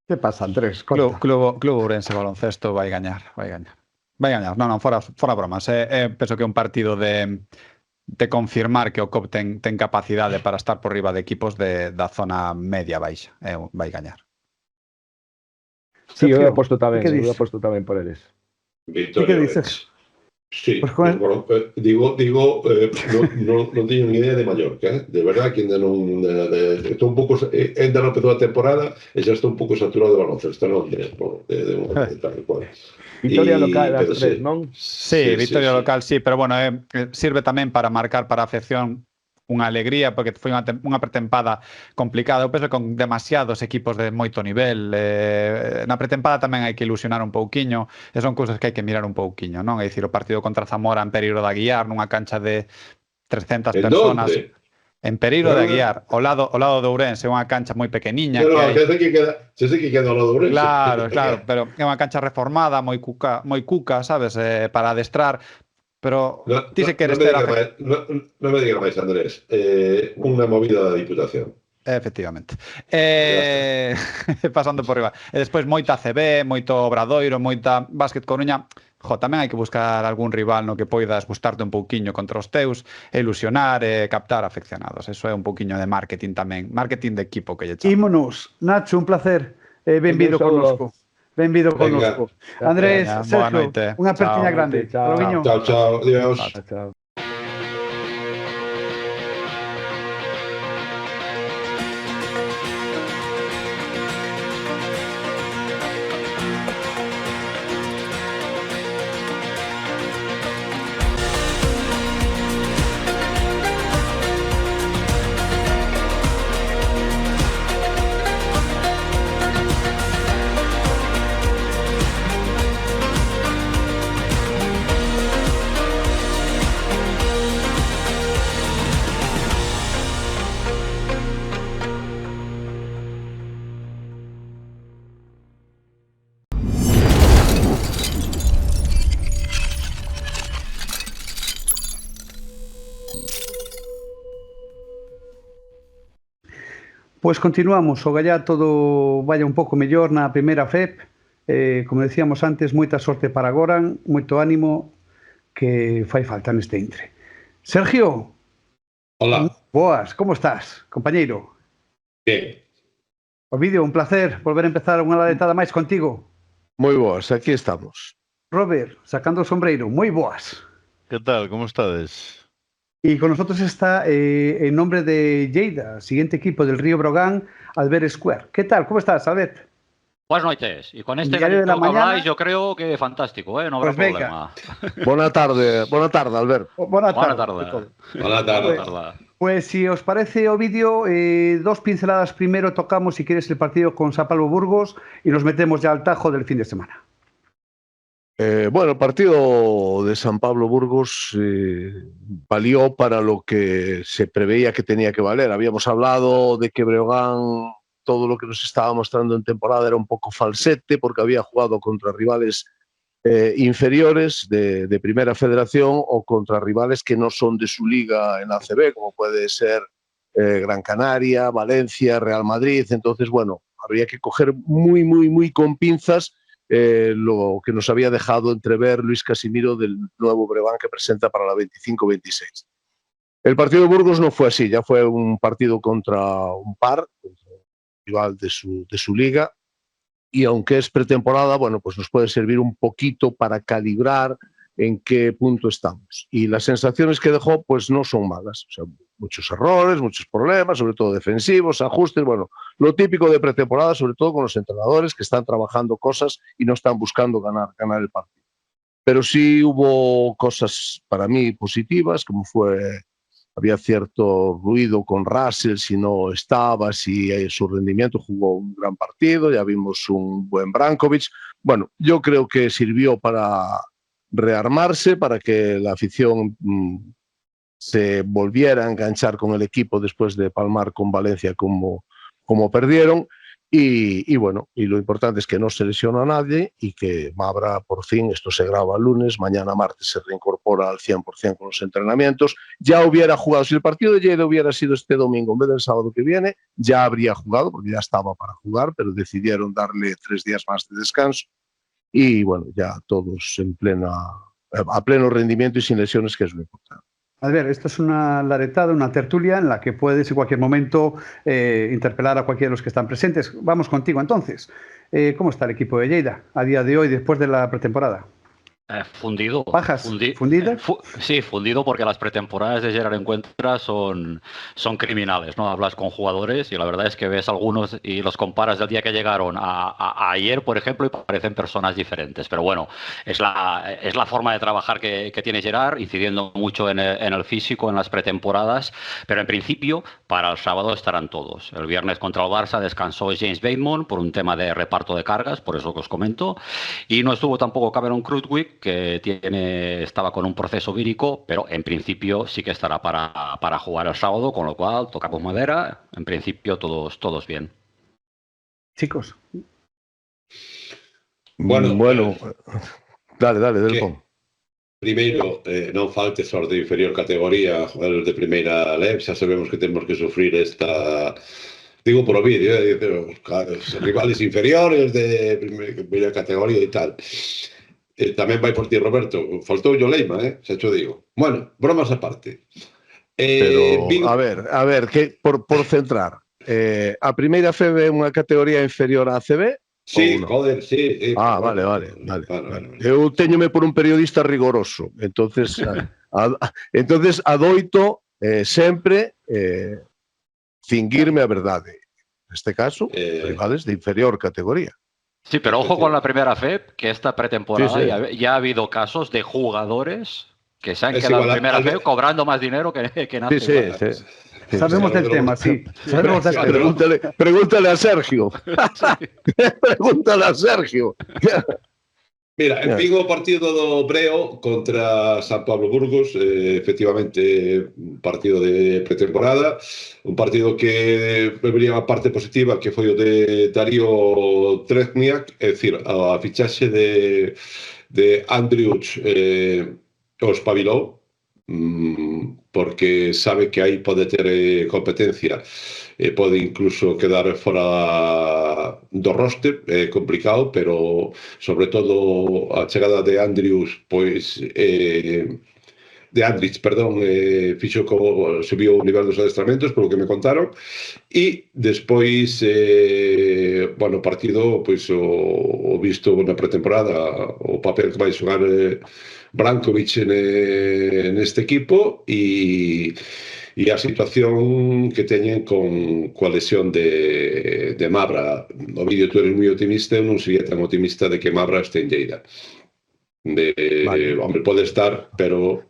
que pasa, Andrés? Club Ourense Baloncesto vai gañar. Non, fora bromas. Penso que é un partido de confirmar que o COP ten capacidade para estar por riba de equipos da zona media baixa. Vai gañar. Sí, eu aposto tamén por eles. Victoria. Que dices? Sí, Pois con... bueno, digo, non teño ni idea de Mallorca, de verdad que ainda non estou un pouco, ainda non empezou a temporada e xa estou un pouco saturado de baloncesto, non de tal cual. Victoria local Pero as tres, non? Sí, victoria local, sí, pero bueno, sirve tamén para marcar para a afección unha alegría, porque foi unha pretempada complicada. Eu penso que con demasiados equipos de moito nivel, na pretempada tamén hai que ilusionar un pouquiño, e son cousas que hai que mirar un pouquiño, non? É dicir, o partido contra Zamora en Pereiro de Aguiar, nunha cancha de 300 personas. Donde? En Pereiro de Aguiar, ao lado de Ourense, unha cancha moi pequeniña No, que hai. xa sei que queda ao lado do Ourense. Claro, pero é unha cancha reformada, moi cuca, sabes, para adestrar. Pero ti se queres ter... Non me diga máis, Andrés. Unha movida da Diputación. Efectivamente. Pasando por riba. E despois moita ACB, moito Obradoiro, moita Básquet Coruña. Tamén hai que buscar algún rival no que poidas gustarte un pouquiño contra os teus, ilusionar e captar afeccionados. Eso é un pouquiño de marketing tamén. Marketing de equipo que lle chamo. Ímonos. Nacho, un placer. Benvido connosco. Benvido connosco. Andrés, Sergio, unha apertiña grande. Chao, adiós. Chao. Pois continuamos, o gallá todo vaya un pouco mellor na primeira FEP. Como decíamos antes, moita sorte para Goran, moito ánimo que fai falta neste intre. Sergio. Hola. Boas, como estás, compañeiro? Bien. Ovidio, un placer volver a empezar unha laretada máis contigo. Moi boas, aquí estamos. Robert, sacando o sombreiro, moi boas. Que tal, como estades? Y con nosotros está, en nombre de Lleida, siguiente equipo del Río Brogan, Albert Square. ¿Qué tal? ¿Cómo estás, Albert? Buenas noches. Y con este Diario de la que mañana, habláis, yo creo que fantástico, ¿eh? No habrá pues problema. Buena tarde, Albert. Buena tarde. Buena tarde. Pues si os parece, Ovidio, dos pinceladas primero tocamos, si quieres, el partido con San Pablo Burgos y nos metemos ya al tajo del fin de semana. Bueno, el partido de San Pablo Burgos valió para lo que se preveía que tenía que valer. Habíamos hablado de que Breogán, todo lo que nos estaba mostrando en temporada era un poco falsete porque había jugado contra rivales inferiores de Primera Federación o contra rivales que no son de su liga en la ACB, como puede ser Gran Canaria, Valencia, Real Madrid. Entonces, bueno, habría que coger muy con pinzas lo que nos había dejado entrever Luis Casimiro del nuevo Breogán que presenta para la 25-26. El partido de Burgos no fue así, ya fue un partido contra un rival de su liga, y aunque es pretemporada, bueno, pues nos puede servir un poquito para calibrar en qué punto estamos. Y las sensaciones que dejó pues no son malas, o sea, muchos errores, muchos problemas, sobre todo defensivos, ajustes, bueno, lo típico de pretemporada, sobre todo con los entrenadores que están trabajando cosas y no están buscando ganar el partido. Pero sí hubo cosas para mí positivas, como había cierto ruido con Russell si no estaba, si su rendimiento, jugó un gran partido, ya vimos un buen Brankovic. Bueno, yo creo que sirvió para rearmarse, para que la afición se volviera a enganchar con el equipo después de palmar con Valencia como perdieron. Y bueno, y lo importante es que no se lesiona a nadie y que Mabra por fin, esto se graba el lunes, mañana martes se reincorpora al 100% con los entrenamientos. Ya hubiera jugado, si el partido de Lleida hubiera sido este domingo en vez del sábado que viene, ya habría jugado, porque ya estaba para jugar, pero decidieron darle 3 días más de descanso. Y bueno, ya todos a pleno rendimiento y sin lesiones, que es lo importante. Albert, esto es una laretada, una tertulia en la que puedes en cualquier momento interpelar a cualquiera de los que están presentes. Vamos contigo entonces. ¿Cómo está el equipo de Lleida a día de hoy, después de la pretemporada? Fundido. ¿Pajas? ¿Fundidas? Sí, fundido, porque las pretemporadas de Gerard Encuentra son criminales, ¿no? Hablas con jugadores y la verdad es que ves algunos y los comparas del día que llegaron a ayer, por ejemplo, y parecen personas diferentes. Pero bueno, es la forma de trabajar que tiene Gerard, incidiendo mucho en el físico, en las pretemporadas. Pero en principio, para el sábado estarán todos. El viernes contra el Barça descansó James Bateman por un tema de reparto de cargas, por eso que os comento. Y no estuvo tampoco Cameron Krutwig, que estaba con un proceso vírico, pero en principio sí que estará para jugar el sábado, con lo cual tocamos madera, en principio todos bien. Chicos. Bueno, dale, Delpón. Primeiro, non faltes aos de inferior categoría, jogadores de primeira LEP, xa sabemos que temos que sufrir esta... Digo por o vídeo, os rivales inferiores de primeira categoría e tal. Tamén vai por ti, Roberto. Faltou o Leima, xa cho digo. Bueno, bromas aparte. Pero, a ver, que por centrar, a primeira FEB é unha categoría inferior á ACB? Sí, joder, sí. Vale. Eu teñome por un periodista rigoroso, entonces adoito sempre cinguirme a verdade. Neste caso, rivales de inferior categoría. Sí, pero ojo con la primera FEB, que esta pretemporada ya ha habido casos de jugadores que se han quedado en primera FEB cobrando más dinero que nadie. Sí. Sabemos del tema, sí. Pregúntale a Sergio. Pregúntale a Sergio. Mira, en Vigo o partido do Breo contra San Pablo Burgos, efectivamente un partido de pretemporada, un partido que vería a parte positiva, que foi o de Darío Trezniak, é dicir, a fichaxe de Andriuch o espabilou, porque sabe que aí pode ter competencia e pode incluso quedar fora do roster, é complicado, pero sobre todo a chegada de Andrius, pois de Andrich, perdón, fixo como subiu o nivel dos adestramentos, polo que me contaron, e despois bueno, o partido, pois o visto na pretemporada, o papel que vai xogar Brankovic neste equipo e a situación que teñen coa lesión de Mabra. No vídeo tú eres moi optimista, eu non sería tan optimista de que Mabra este en Lleida. Hombre, pode estar, pero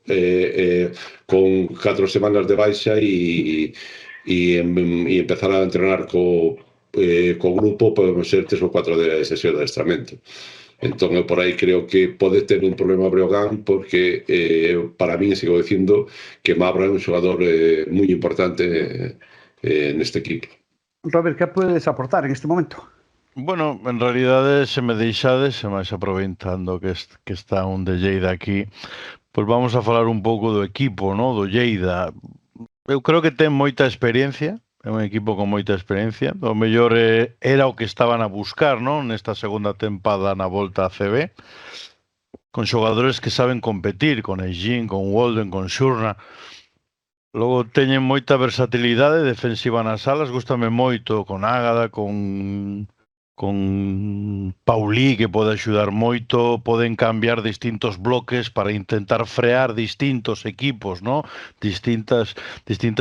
con 4 semanas de baixa e empezar a entrenar co grupo, podemos ser 3 ou 4 de sesión de adestramento. Entón, eu por aí creo que pode ter un problema Breogán, porque para mí sigo dicindo que Mabra é un xogador moi importante neste equipo. Robert, que podes aportar en este momento? Bueno, en realidade, se me deixades, e máis aproveitando que está un de Lleida aquí, pois vamos a falar un pouco do equipo, no? Do Lleida. Eu creo que ten moita experiencia, é un equipo con moita experiencia. O mellor era o que estaban a buscar, non? Nesta segunda tempada na volta a CB, con xogadores que saben competir, con Eijin, con Walden, con Xurna. Logo teñen moita versatilidade defensiva nas alas, gústame moito con Ágada, con Paulí, que pode axudar moito, poden cambiar distintos bloques para intentar frear distintos equipos, ¿no? Distintas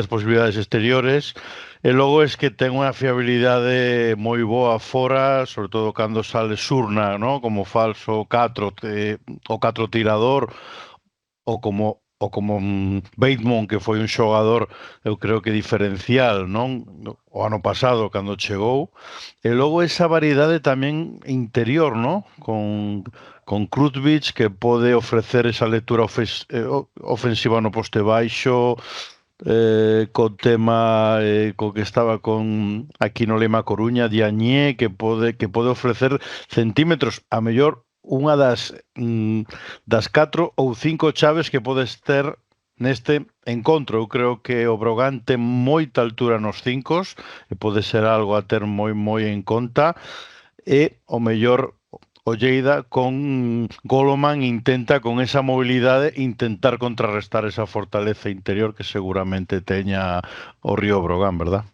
posibilidades exteriores. E logo es que ten unha fiabilidade moi boa fora, sobre todo cando sale Xurna, ¿no? Como falso 4 tirador, ou como Bateman, que foi un xogador, eu creo que diferencial, non? O ano pasado, cando chegou. E logo esa variedade tamén interior, non? Con Krutwig, que pode ofrecer esa lectura ofensiva no poste baixo, co tema co que estaba con aquí no Lema Coruña, Diagne, que pode ofrecer centímetros, a mellor unha das 4 ou 5 chaves que podes ter neste encontro. Eu creo que o Brogan ten moita altura nos 5 e pode ser algo a ter moi en conta, e o mellor o Lleida con Goloman intenta con esa mobilidade intentar contrarrestar esa fortaleza interior que seguramente teña o Río Brogan, verdad?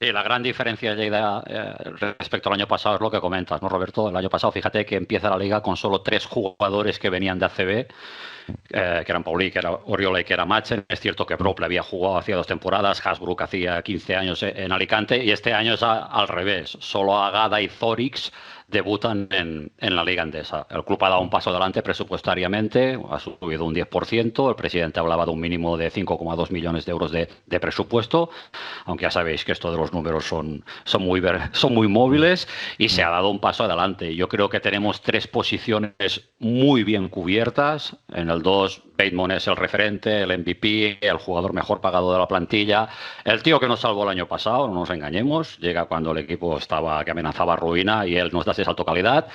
Sí, la gran diferencia de Lleida respecto al año pasado es lo que comentas, ¿no, Roberto? El año pasado, fíjate que empieza la liga con solo 3 jugadores que venían de ACB, que eran Paulí, que era Oriola y que era Machen. Es cierto que Brople había jugado hacía 2 temporadas, Hasbrook hacía 15 años en Alicante, y este año es al revés. Solo Agada y Zorix debutan en la Liga Endesa. El club ha dado un paso adelante presupuestariamente, ha subido un 10%, el presidente hablaba de un mínimo de 5,2 millones de euros de presupuesto, aunque ya sabéis que esto de los números son muy móviles, y se ha dado un paso adelante. Yo creo que tenemos 3 posiciones muy bien cubiertas. En el 2, Bateman es el referente, el MVP, el jugador mejor pagado de la plantilla, el tío que nos salvó el año pasado, no nos engañemos, llega cuando el equipo que amenazaba ruina, y él nos da ese salto de calidad.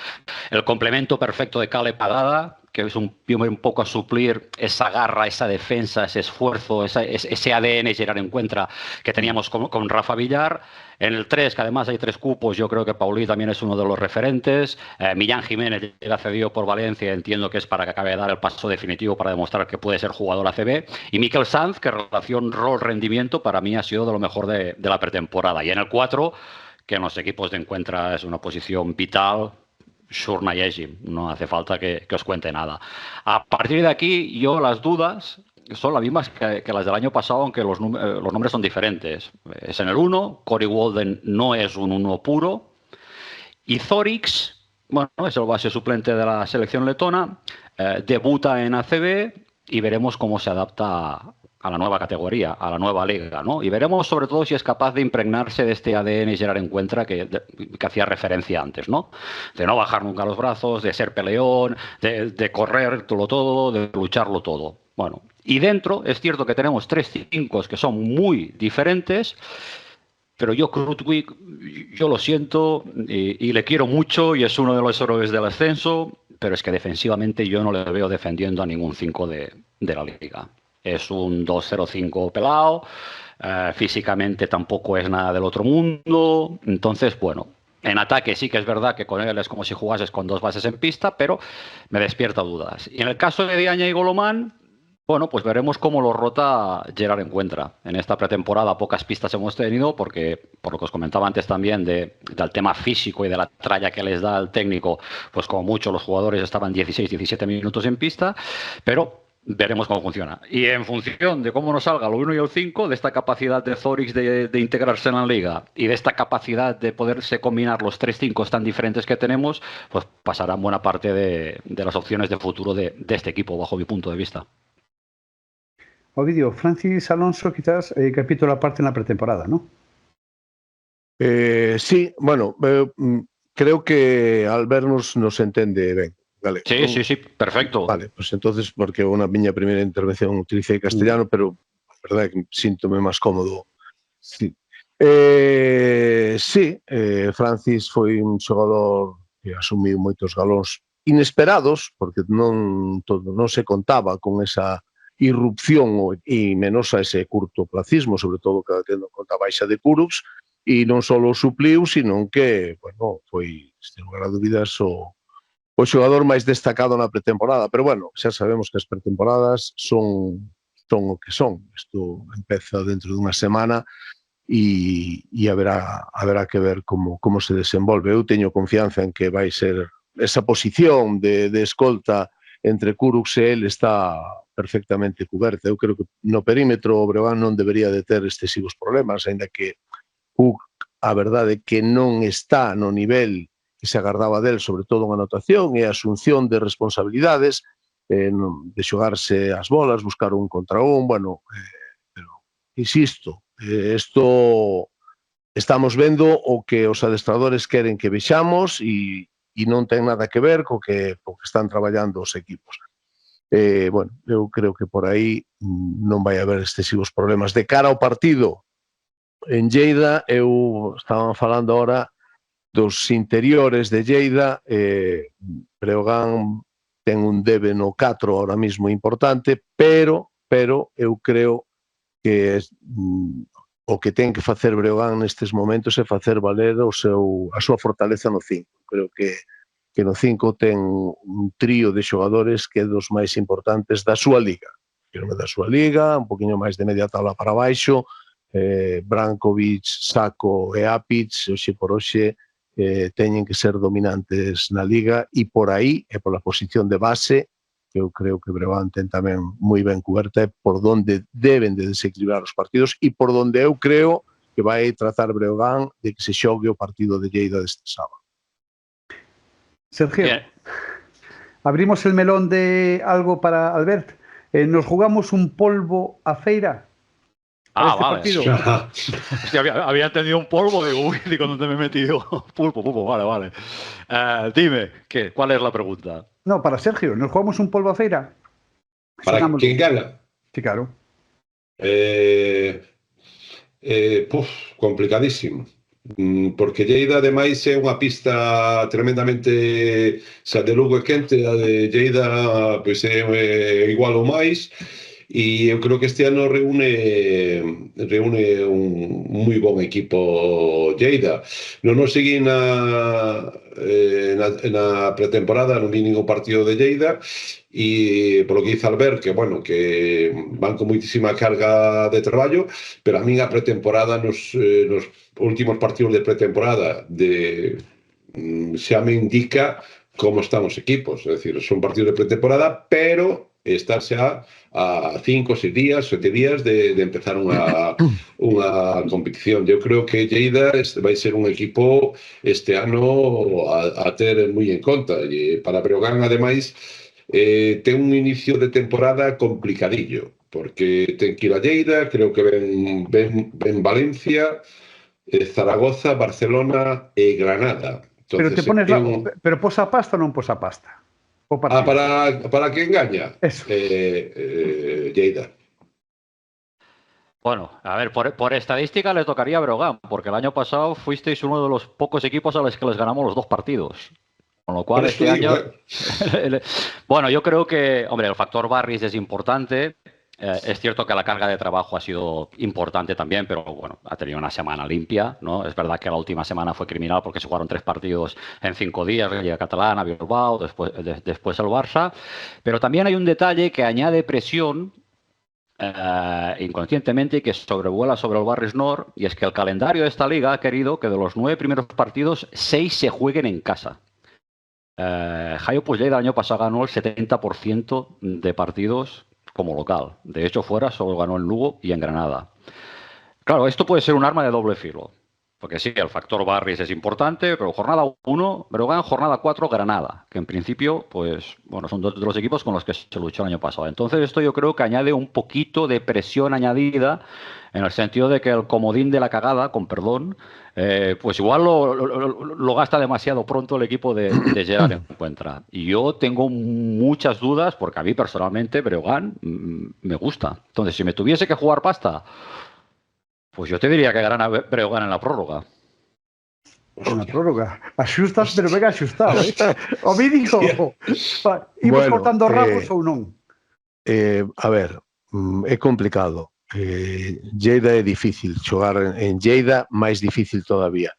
El complemento perfecto de Caleb Agada, que es un poco a suplir esa garra, esa defensa, ese esfuerzo, ese ADN Gerard Encuentra que teníamos con Rafa Villar. En el 3, que además hay 3 cupos, yo creo que Paulí también es uno de los referentes. Millán Jiménez llega cedido por Valencia, entiendo que es para que acabe de dar el paso definitivo para demostrar que puede ser jugador ACB. Y Mikel Sanz, que relación rol-rendimiento para mí ha sido de lo mejor de la pretemporada. Y en el 4, que en los equipos de Encuentra es una posición vital, Shurna y Ejim, no hace falta que os cuente nada. A partir de aquí, yo las dudas son las mismas que las del año pasado, aunque los nombres son diferentes. Es en el 1, Corey Walden no es un 1 puro, y Zorix, bueno, es el base suplente de la selección letona, debuta en ACB, y veremos cómo se adapta a la nueva categoría, a la nueva liga, ¿no? Y veremos sobre todo si es capaz de impregnarse de este ADN Gerard Encuentra que hacía referencia antes, ¿no? De no bajar nunca los brazos, de ser peleón, de correr todo, de lucharlo todo. Bueno, y dentro es cierto que tenemos 3 5 que son muy diferentes, pero yo Krutwig, yo lo siento y le quiero mucho, y es uno de los héroes del ascenso, pero es que defensivamente yo no le veo defendiendo a ningún 5 de la liga. Es un 2-0-5 pelado, físicamente tampoco es nada del otro mundo. Entonces, bueno, en ataque sí que es verdad que con él es como si jugases con 2 bases en pista, pero me despierta dudas. Y en el caso de Diaña y Golomán, bueno, pues veremos cómo lo rota Gerard Encuentra. En esta pretemporada pocas pistas hemos tenido, porque, por lo que os comentaba antes también, del tema físico y de la tralla que les da al técnico, pues como mucho los jugadores estaban 16-17 minutos en pista, pero veremos cómo funciona. Y en función de cómo nos salga el 1 y el 5, de esta capacidad de Zorix de integrarse en la liga y de esta capacidad de poderse combinar los 3 5 tan diferentes que tenemos, pues pasarán buena parte de las opciones de futuro de este equipo, bajo mi punto de vista. Ovidio, Francis Alonso quizás capítulo aparte en la pretemporada, ¿no? Sí, bueno, creo que al vernos nos entende ben. Vale. Sí, perfecto. Vale, pues entonces, porque una miña primeira intervención utilicei castellano, pero a verdade é que síntome máis cómodo. Sí, Francis foi un xogador que asumiu moitos galóns inesperados, porque non se contaba con esa irrupción e menos a ese curtoplacismo, sobre todo que tendo en conta a baixa de Kurucs, e non só o supliu, sino que, bueno, foi, sin lugar a dúbidas, o xogador máis destacado na pretemporada. Pero, bueno, xa sabemos que as pretemporadas son o que son. Isto empeza dentro dunha semana e haberá que ver como se desenvolve. Eu teño confianza en que vai ser esa posición de escolta entre Kurucs e el está perfectamente cuberta. Eu creo que no perímetro o Breogán non debería de ter excesivos problemas, ainda que Cook, a verdade, que non está no nivel que se agardaba del, sobre todo en anotación e a asunción de responsabilidades, de xogarse as bolas, buscar un contra un, bueno, pero, insisto, isto estamos vendo o que os adestradores queren que vexamos e non ten nada que ver co que están traballando os equipos. Bueno, eu creo que por aí non vai haber excesivos problemas. De cara ao partido en Lleida, eu estaba falando ahora dos interiores de Lleida. Breogán ten un debe no 4 ahora mismo importante, pero eu creo que o que ten que facer Breogán nestes momentos é facer valer a súa fortaleza no 5. Creo que no 5 ten un trío de xogadores que é dos máis importantes da súa liga. Da súa liga, un poquinho máis de media tabla para baixo, Brankovic, Sako e Apic, hoxe por hoxe, teñen que ser dominantes na Liga e por aí, e pola posición de base, que eu creo que Breogán ten tamén moi ben coberta, por donde deben de desequilibrar os partidos e por donde eu creo que vai tratar Breogán de que se xogue o partido de Lleida deste sábado. Sergio, abrimos el melón de algo para Albert. Nos jugamos un polvo a feira. Vale. Hostia, había entendido un polvo, digo, ¿dónde me he metido? Pulpo, vale. Dime, ¿cuál es la pregunta? No, para Sergio, ¿nos jugamos un polvo a feira? ¿Para quién gana? Sí, claro. Complicadísimo. Porque Lleida, ademais, é unha pista tremendamente... Xa de Lugo e quente, a de Lleida pois, é igual ou máis. E eu creo que este ano reúne un moi bon equipo Lleida. Non nos seguí na pretemporada, non vi ningún partido de Lleida, e polo que dice Albert, que, bueno, que van con moitísima carga de traballo, pero a min a pretemporada, nos últimos partidos de pretemporada, xa me indica como están os equipos. É dicir, son partidos de pretemporada, pero estar xa a 5, 6 días, 7 días de empezar unha competición. Eu creo que Lleida vai ser un equipo este ano a ter moi en conta. E para Breogán, ademais, ten un inicio de temporada complicadillo, porque ten que ir a Lleida, creo que ven Valencia, Zaragoza, Barcelona e Granada. Entonces, pero te pones pero posa pasta ou non posa pasta? Para que engaña. Eso. Lleida. Bueno, a ver, por estadística le tocaría a Breogán, porque el año pasado fuisteis uno de los pocos equipos a los que les ganamos los 2 partidos. Con lo cual este año... Bueno, yo creo que, hombre, el factor Barris es importante. Es cierto que la carga de trabajo ha sido importante también, pero bueno, ha tenido una semana limpia, ¿no? Es verdad que la última semana fue criminal porque se jugaron 3 partidos en 5 días, Liga Catalana, Bilbao, después el Barça. Pero también hay un detalle que añade presión inconscientemente, que sobrevuela sobre el Barris Nord, y es que el calendario de esta liga ha querido que de los 9 primeros partidos, 6 se jueguen en casa. Jaio Puigdemont el año pasado ganó el 70% de partidos como local. De hecho, fuera solo ganó en Lugo y en Granada. Claro, esto puede ser un arma de doble filo. Porque sí, el factor Barris es importante, pero jornada 1, Breogán, jornada 4, Granada. Que en principio, pues, bueno, son 2 de los equipos con los que se luchó el año pasado. Entonces, esto yo creo que añade un poquito de presión añadida, en el sentido de que el comodín de la cagada, con perdón, pues igual lo gasta demasiado pronto el equipo de Gerard Encuentra. Y yo tengo muchas dudas, porque a mí personalmente Breogán me gusta. Entonces, si me tuviese que jugar pasta, pues yo te diría que gana Breogán en la prórroga. Na prórroga. Axustas, pero venga axustado, O me dijo, imos cortando rabos ou non? A ver, é complicado. Lleida é difícil, xogar en Lleida máis difícil todavía.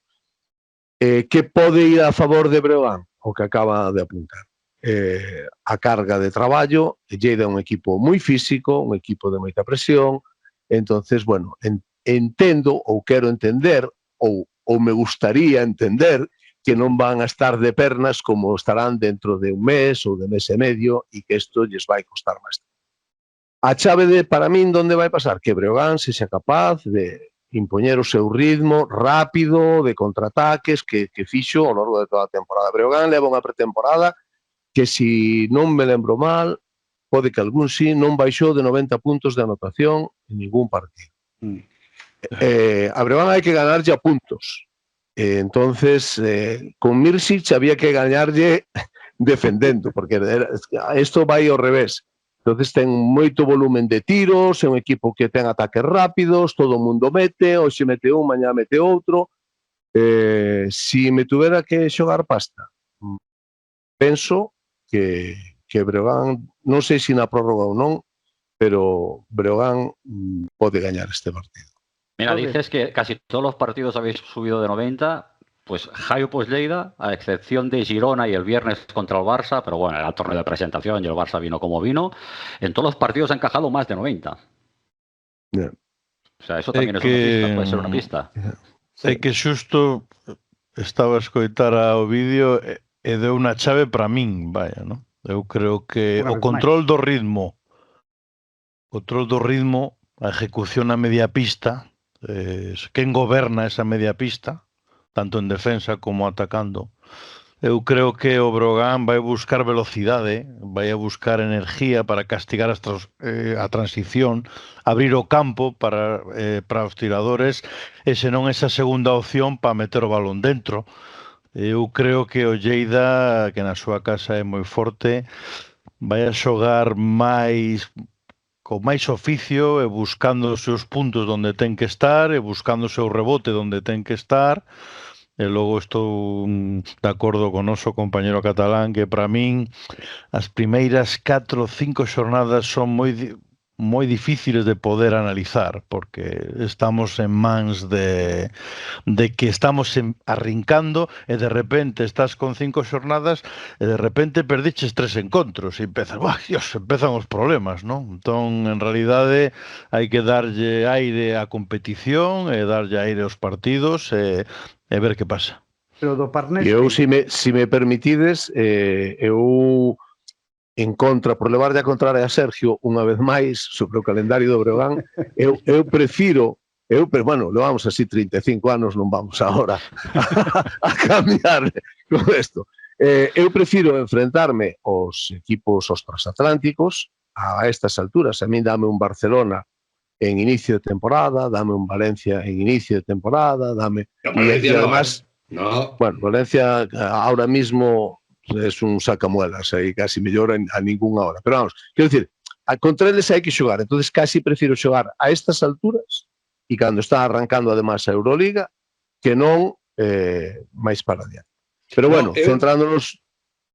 Que pode ir a favor de Breogán? O que acaba de apuntar. A carga de traballo. Lleida é un equipo moi físico, un equipo de moita presión. Entonces, bueno, entendo ou quero entender ou me gustaría entender que non van a estar de pernas como estarán dentro de un mes ou de mes e medio, e que isto lles vai costar máis. A chave para min onde vai pasar? Que Breogán sexa capaz de impoñer o seu ritmo rápido, de contraataques que fixo ao longo de toda a temporada. Breogán leva unha pretemporada que, se non me lembro mal, pode que algún sí, non baixou de 90 puntos de anotación en ningún partido. A Breogán hai que ganarlle a puntos. Entonces, con Mirsic había que gañarlle defendendo, porque isto vai ao revés. Entonces ten moito volumen de tiros, é un equipo que ten ataques rápidos, todo o mundo mete, hoxe mete un, mañá mete outro. Si me tuvera que xogar pasta, penso que Breogán, non sei se na prórroga ou non, pero Breogán pode gañar este partido. Mira, dices que casi todos los partidos habéis subido de 90, pues Jaio Lleida, a excepción de Girona y el viernes contra el Barça, pero bueno, era el torneo de presentación y el Barça vino como vino, en todos los partidos ha encajado más de 90. Yeah. O sea, eso tamén é unha pista, pode ser unha pista. É que xusto estaba a escoitar ao vídeo e deu unha chave para min, vaya, non? Eu creo que o control do ritmo, a ejecución na media pista, quen goberna esa media pista, tanto en defensa como atacando. Eu creo que o Brogan vai buscar velocidade, vai a buscar energía para castigar a transición, abrir o campo para os tiradores, e senón esa segunda opción para meter o balón dentro. Eu creo que o Lleida, que na súa casa é moi forte, vai a xogar con máis oficio e buscando os seus puntos onde ten que estar e buscando o seu rebote onde ten que estar. E logo estou de acordo con o noso compañero catalán que para min as primeiras 4 ou 5 xornadas son moi difíciles de poder analizar porque estamos en mans de que estamos arrincando e de repente estás con 5 xornadas e de repente perdiches 3 encontros e empezan os problemas, non? Entón, en realidade, hai que darlle aire á competición e darlle aire aos partidos e ver que pasa. Pero do Parnés... Eu, se me permitides, eu en contra, por levarlle a contraria a Sergio unha vez máis sobre o calendario do Breogán, eu prefiro, bueno, levamos así 35 anos, non vamos agora a cambiar con isto. Eu prefiro enfrentarme aos equipos os transatlánticos a estas alturas. A min dame un Barcelona en inicio de temporada, dame un Valencia en inicio de temporada, dame... Y además, bueno, Valencia ahora mismo es un sacamuelas, aí casi mellor a ninguna hora. Pero vamos, quero dicir, contra eles hai que xogar, entonces casi prefiro xogar a estas alturas e cando está arrancando además a Euroliga que non máis para adiante. Pero bueno, centrándonos...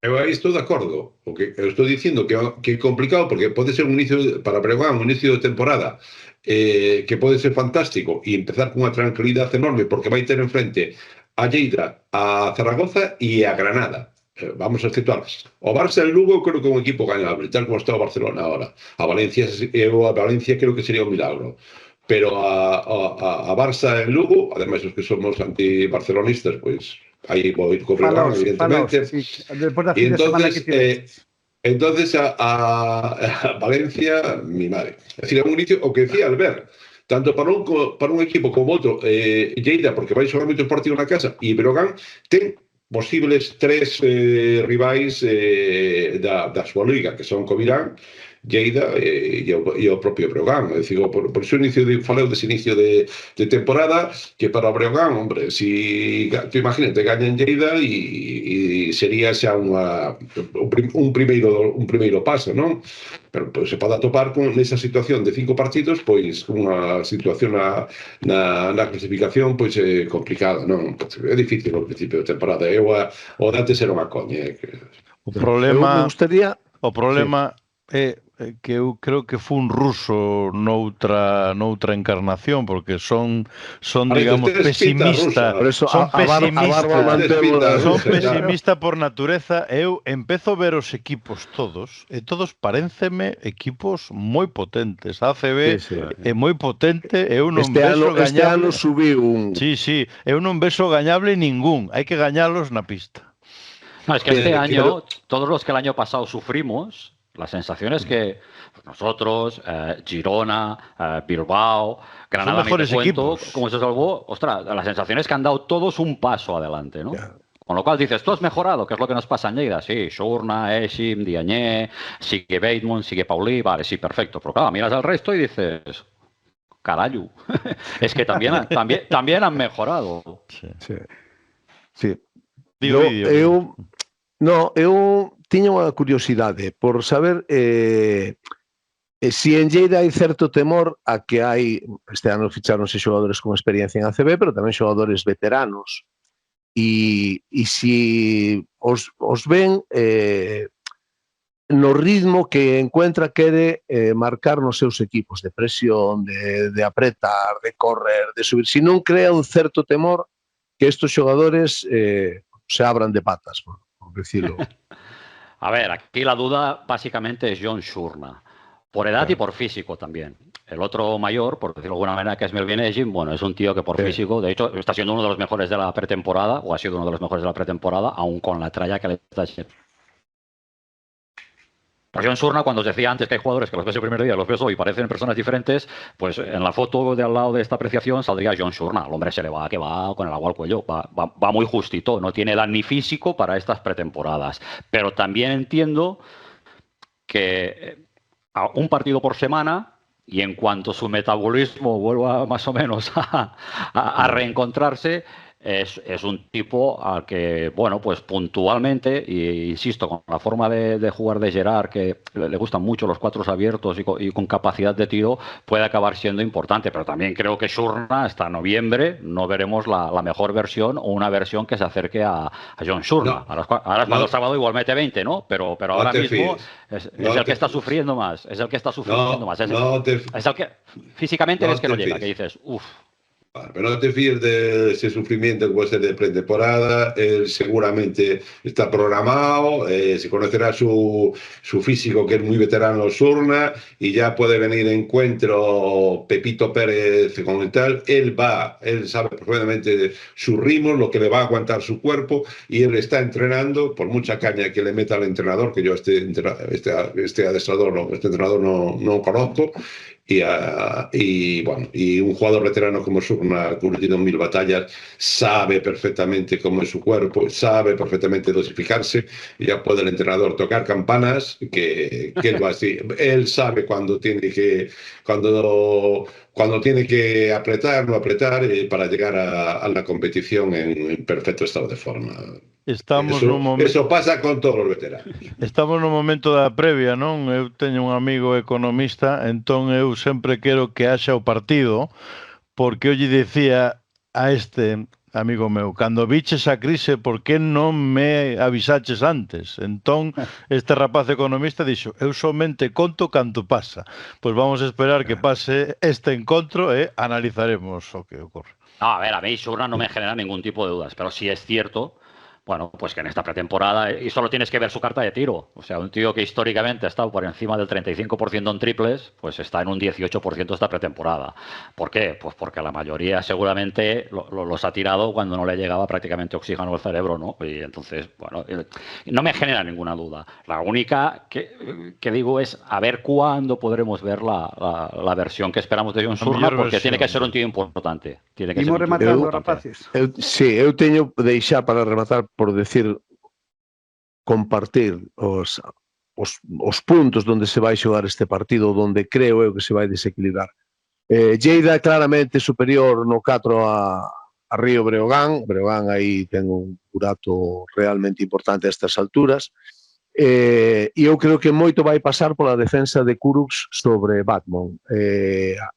Eu aí estou de acordo, porque eu estou dicindo que é complicado porque pode ser un inicio para Breogán, un inicio de temporada que pode ser fantástico e empezar con unha tranquilidade enorme porque vai ter enfrente a Lleida, a Zaragoza e a Granada. Vamos a situar. O Barça en Lugo creo que é un equipo gañable, tal como está o Barcelona ahora. A Valencia creo que sería un milagro. Pero a Barça en Lugo, ademais os que somos anti-barcelonistas, pois aí vou ir co Breogán, evidentemente. E entonces a Valencia, mi madre. É dicir, é un inicio, o que decía Albert, tanto para un equipo como outro, Lleida, porque vai xogar moitos partidos na casa, e Breogán ten posibles 3 rivais da súa liga, que son Covirán, Lleida e o propio Breogán. É dicir, por iso faleu dese inicio de temporada que para o Breogán, hombre, si imagínate, gañan Lleida e sería xa un primeiro paso, non? Pero se pode atopar con esa situación de 5 partidos, pois unha situación na clasificación pois complicada, non? É difícil ao principio de temporada. O de antes era unha coña. O problema é que eu creo que foi un ruso noutra encarnación, porque son digamos, pesimistas. Son pesimistas por natureza. Eu empezo a ver os equipos todos, e todos parénceme equipos moi potentes. A ACB é moi potente, eu non vexo gañable. Este ano subiu un... Sí, eu non vexo gañable ningún, hai que gañalos na pista. No, es que este año, todos los que el año pasado sufrimos, la sensación es que nosotros, Girona, Bilbao, Granada, mejores equipos. Como se salvó, ostras, la sensación es que han dado todos un paso adelante, ¿no? Yeah. Con lo cual dices, tú has mejorado, que es lo que nos pasa en Lleida. Sí, Shurna, Eshim, Diagne, sigue Bateman, sigue Paulí, vale, sí, perfecto. Pero claro, miras al resto y dices, carayu, es que también han mejorado. Sí. Eu tiña unha curiosidade por saber si en Lleida hai certo temor a que hai, este ano ficháronse xogadores con experiencia en ACB, pero tamén xogadores veteranos, e si os ven no ritmo que encuentra quere marcar nos seus equipos, de presión, de apretar, de correr, de subir, si non crea un certo temor que estos xogadores se abran de patas, por decirlo. A ver, aquí la duda básicamente es John Shurna, por edad y por físico también. El otro mayor, por decirlo de alguna manera, que es Melvin Ejim, bueno, es un tío que por físico, de hecho, está siendo uno de los mejores de la pretemporada, o ha sido uno de los mejores de la pretemporada, aún con la tralla que le está haciendo. John Surna, cuando os decía antes que hay jugadores que los ves el primer día, los ves hoy y parecen personas diferentes, pues en la foto de al lado de esta apreciación saldría John Surna. El hombre se le va, que va con el agua al cuello, va muy justito, no tiene edad ni físico para estas pretemporadas. Pero también entiendo que un partido por semana, y en cuanto su metabolismo vuelva más o menos a reencontrarse, es un tipo al que, bueno, pues puntualmente, e insisto, con la forma de jugar de Gerard, que le gustan mucho los cuatros abiertos y con capacidad de tiro, puede acabar siendo importante. Pero también creo que Surna, hasta noviembre, no veremos la mejor versión o una versión que se acerque a John Surna. No, ahora cuando el sábado igual mete 20, ¿no? Pero ahora mismo es el que está sufriendo más. Es el que está sufriendo más. Es el que físicamente ves que no llega, que dices, uff. Pero no te fíes de ese sufrimiento que puede ser de pretemporada. Él seguramente está programado, se conocerá su físico, que es muy veterano, Surna, y ya puede venir en encuentro Pepito Pérez con el tal. Él sabe perfectamente su ritmo, lo que le va a aguantar su cuerpo, y él está entrenando, por mucha caña que le meta al entrenador, que yo este entrenador no conozco. Y bueno, y un jugador veterano como Surna, que ha tenido 1000 batallas, sabe perfectamente cómo es su cuerpo, sabe perfectamente dosificarse, y ya puede el entrenador tocar campanas, que él va así. Él sabe cuando tiene que apretar, no apretar, para llegar a la competición en perfecto estado de forma. Eso pasa con todos os veteranos. Estamos no momento da previa, non? Eu teño un amigo economista, entón eu sempre quero que haxa o partido, porque eu lle dicía a este amigo meu, cando viches a crise, por que non me avisaches antes? Entón, este rapaz economista dixo, eu somente conto canto pasa. Pois vamos a esperar que pase este encontro e analizaremos o que ocorre. No, a mí Surna no me genera ningún tipo de dudas, pero sí es cierto, bueno, pues que en esta pretemporada, y solo tienes que ver su carta de tiro, o sea, un tío que históricamente ha estado por encima del 35% en triples, pues está en un 18% esta pretemporada. ¿Por qué? Pues porque la mayoría seguramente los ha tirado cuando no le llegaba prácticamente oxígeno al cerebro, ¿no? Y entonces, bueno, no me genera ninguna duda. La única que digo es a ver cuándo podremos ver la versión que esperamos de John Surna, porque tiene que ser un tío importante. Imos rematando, rapaces. Sí, eu teño deixar para rematar por decir, compartir os puntos donde se vai xogar este partido, donde creo eu que se vai desequilibrar. Lleida claramente superior no 4 a Río Breogán. Breogán aí ten un burato realmente importante a estas alturas. E eu creo que moito vai pasar pola defensa de Kurucs sobre Batman.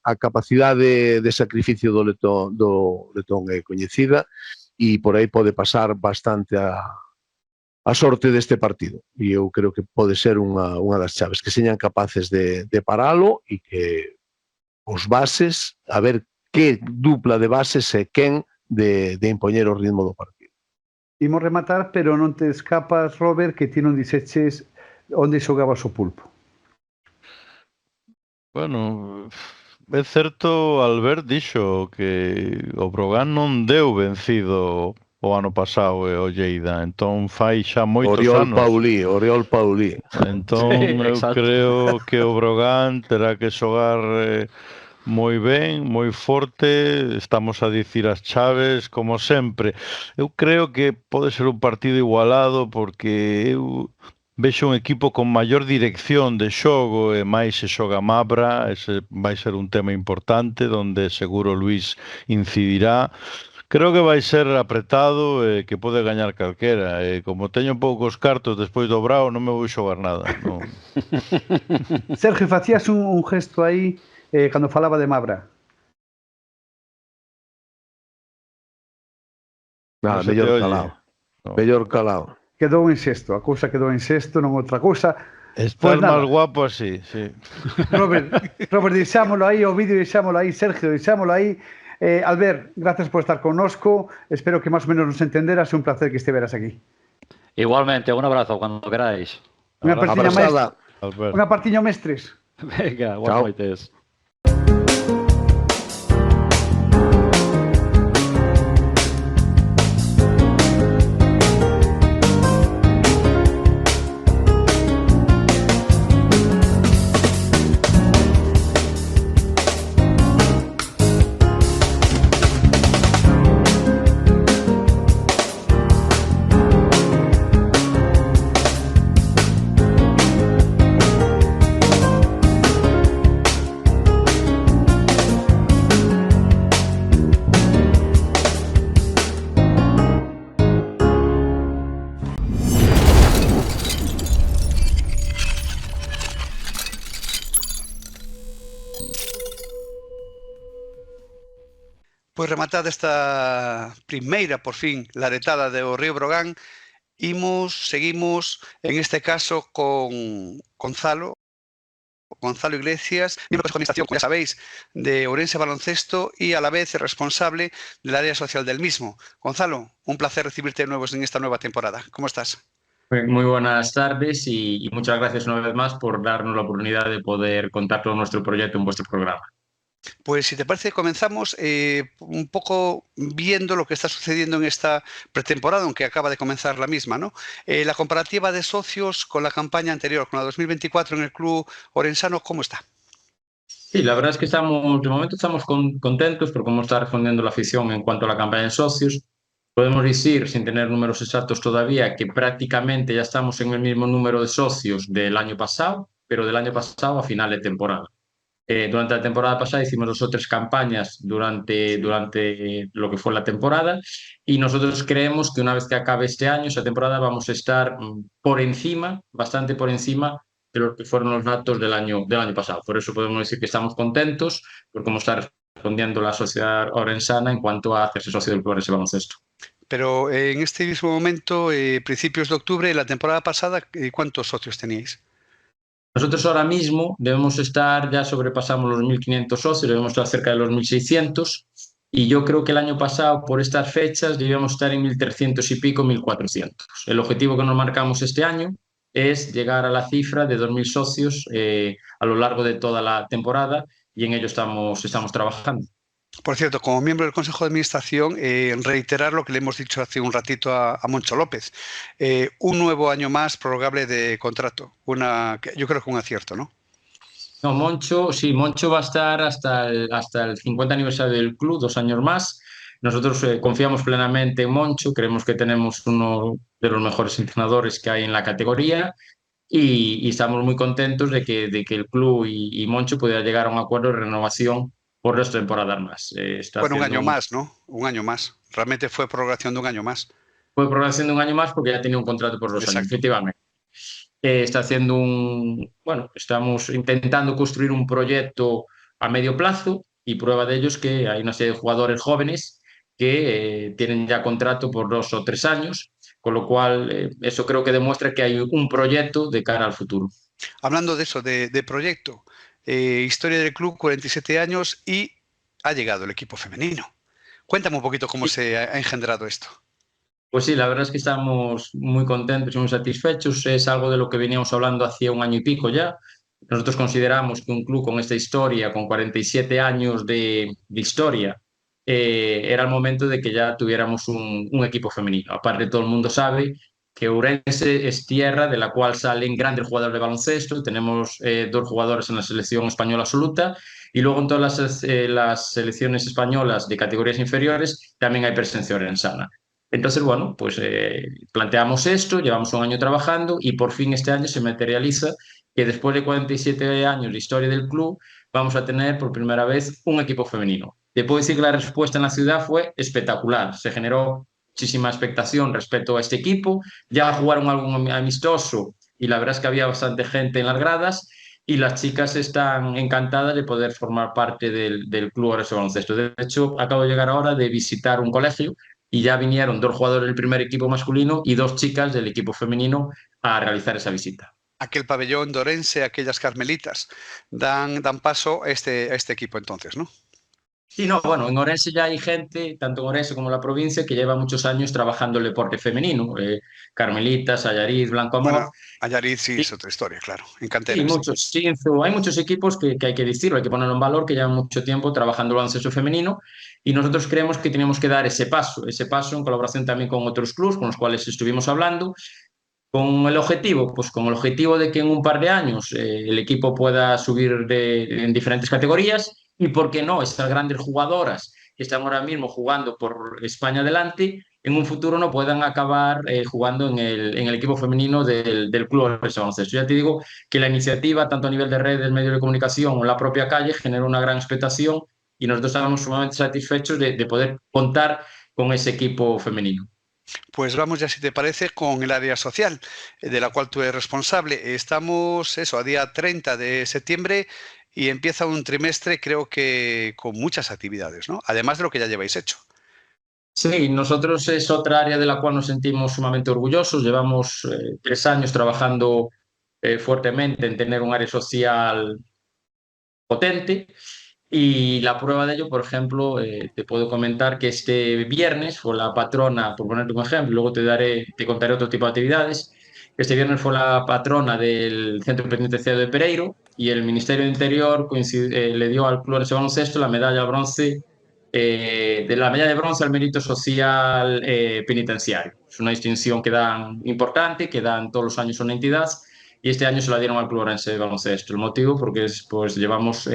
A capacidade de sacrificio do letón é coñecida, e por aí pode pasar bastante a sorte deste partido. E eu creo que pode ser unha das chaves, que señan capaces de paralo, e que os bases, a ver que dupla de bases e quen de impoñer o ritmo do partido. Imos rematar, pero non te escapas, Robert, que ti non dixeches onde xogabas o Pulpo. Bueno, é certo, Albert dixo que o Brogan non deu vencido o ano pasado o Lleida, entón fai xa moitos anos. Oriol Paulí. Entón eu creo que o Brogan terá que xogar moi ben, moi forte, estamos a dicir as chaves, como sempre. Eu creo que pode ser un partido igualado, porque eu vexo un equipo con maior dirección de xogo e máis se xoga Mabra, ese vai ser un tema importante, donde seguro Luis incidirá. Creo que vai ser apretado e que pode gañar calquera. E como teño poucos cartos despois do Brao, non me vou xogar nada. No. Sergio, facías un gesto aí cando falaba de Mabra. Nada, mellor calado. Mellor calado. Quedou en sexto, a cousa quedou en sexto, non outra cousa. Estás pues máis guapo así, sí. Robert, deixámolo aí, o vídeo deixámolo aí, Sergio, deixámolo aí. Albert, gracias por estar connosco, espero que máis ou menos nos entenderas, é un placer que estiveras aquí. Igualmente, un abrazo, cando queráis. Unha partiña mestres. Venga, guapaites. Pois rematada esta primeira, por fin, laretada do Río Brogan, seguimos, en este caso, con Gonzalo Iglesias, miembro de administración, como ya sabéis, de Ourense Baloncesto y a la vez responsable del área social del mismo. Gonzalo, un placer recibirte de nuevo en esta nueva temporada. ¿Cómo estás? Muy buenas tardes y muchas gracias una vez más por darnos la oportunidad de poder contar todo nuestro proyecto en vuestro programa. Pues si te parece, comenzamos un poco viendo lo que está sucediendo en esta pretemporada, aunque acaba de comenzar la misma, ¿no? La comparativa de socios con la campaña anterior, con la 2024 en el club orensano, ¿cómo está? Sí, la verdad es que de momento estamos contentos por cómo está respondiendo la afición en cuanto a la campaña de socios. Podemos decir, sin tener números exactos todavía, que prácticamente ya estamos en el mismo número de socios del año pasado, pero del año pasado a final de temporada. Durante la temporada pasada hicimos 2 o 3 campañas durante lo que fue la temporada y nosotros creemos que una vez que acabe este año, esa temporada, vamos a estar por encima, bastante por encima de lo que fueron los datos del año pasado. Por eso podemos decir que estamos contentos por cómo está respondiendo la sociedad orensana en cuanto a hacerse socio del Club Orense Baloncesto. Pero en este mismo momento, principios de octubre, la temporada pasada, ¿cuántos socios teníais? Nosotros ahora mismo debemos estar, ya sobrepasamos los 1.500 socios, debemos estar cerca de los 1.600 y yo creo que el año pasado, por estas fechas, debíamos estar en 1.300 y pico, 1.400. El objetivo que nos marcamos este año es llegar a la cifra de 2.000 socios a lo largo de toda la temporada y en ello estamos trabajando. Por cierto, como miembro del Consejo de Administración, reiterar lo que le hemos dicho hace un ratito a Moncho López. Un nuevo año más prorrogable de contrato. Yo creo que un acierto, ¿no? No, Moncho va a estar hasta el 50 aniversario del club, 2 años más. Nosotros confiamos plenamente en Moncho, creemos que tenemos uno de los mejores entrenadores que hay en la categoría y estamos muy contentos de que el club y Moncho puedan llegar a un acuerdo de renovación por 2 temporadas más. Bueno, un año más, ¿no? Un año más. Realmente fue prorrogación de un año más. Fue prorrogación de un año más porque ya tenía un contrato por 2 años, efectivamente. Está haciendo estamos intentando construir un proyecto a medio plazo y prueba de ello es que hay una serie de jugadores jóvenes que tienen ya contrato por 2 o 3 años, con lo cual eso creo que demuestra que hay un proyecto de cara al futuro. Hablando de eso, de proyecto, historia del club, 47 años y ha llegado el equipo femenino. Cuéntame un poquito cómo se ha engendrado esto. Pues sí, la verdad es que estamos muy contentos y muy satisfechos. Es algo de lo que veníamos hablando hacía 1 año y pico ya. Nosotros consideramos que un club con esta historia, con 47 años de historia, era el momento de que ya tuviéramos un equipo femenino. Aparte, todo el mundo sabe que Ourense es tierra de la cual salen grandes jugadores de baloncesto. Tenemos 2 jugadores en la selección española absoluta y luego en todas las selecciones españolas de categorías inferiores también hay presencia orensana. Entonces, bueno, pues planteamos esto, llevamos 1 año trabajando y por fin este año se materializa que después de 47 años de historia del club vamos a tener por primera vez un equipo femenino. Te puedo decir que la respuesta en la ciudad fue espectacular. Se generó muchísima expectación respecto a este equipo. Ya jugaron algún amistoso y la verdad es que había bastante gente en las gradas y las chicas están encantadas de poder formar parte del Club Orense Baloncesto. De hecho, acabo de llegar ahora de visitar un colegio y ya vinieron 2 jugadores del primer equipo masculino y 2 chicas del equipo femenino a realizar esa visita. Aquel pabellón de Orense, aquellas carmelitas, dan paso a este equipo entonces, ¿no? Sí, no, bueno, en Orense ya hay gente, tanto en Orense como en la provincia, que lleva muchos años trabajando el deporte femenino. Carmelitas, Allariz, Blanco Amor. Bueno, Allariz sí es otra historia, claro. En canteras. Hay muchos equipos que hay que decirlo, hay que ponerlo en valor, que llevan mucho tiempo trabajando el baloncesto femenino y nosotros creemos que tenemos que dar ese paso en colaboración también con otros clubes con los cuales estuvimos hablando. ¿Con el objetivo? Pues con el objetivo de que en un par de años el equipo pueda subir en diferentes categorías y, ¿por qué no?, estas grandes jugadoras que están ahora mismo jugando por España adelante, en un futuro no puedan acabar jugando en el equipo femenino del Club Orense Baloncesto. Ya te digo que la iniciativa, tanto a nivel de redes, medios de comunicación o en la propia calle, generó una gran expectación y nosotros estábamos sumamente satisfechos de poder contar con ese equipo femenino. Pues vamos ya, si te parece, con el área social, de la cual tú eres responsable. Estamos, a día 30 de septiembre, y empieza un trimestre, creo que con muchas actividades, ¿no? Además de lo que ya lleváis hecho. Sí, nosotros es otra área de la cual nos sentimos sumamente orgullosos. Llevamos 3 años trabajando fuertemente en tener un área social potente. Y la prueba de ello, por ejemplo, te puedo comentar que este viernes fue la patrona, por ponerte un ejemplo, luego te contaré otro tipo de actividades. Este viernes fue la patrona del Centro Penitenciario de Pereiro y el Ministerio de Interior le dio al Club Orense de Baloncesto la medalla de bronce al mérito social penitenciario. Es una distinción que dan importante, que dan todos los años una entidad, y este año se la dieron al Club Orense de Baloncesto. El motivo, porque pues llevamos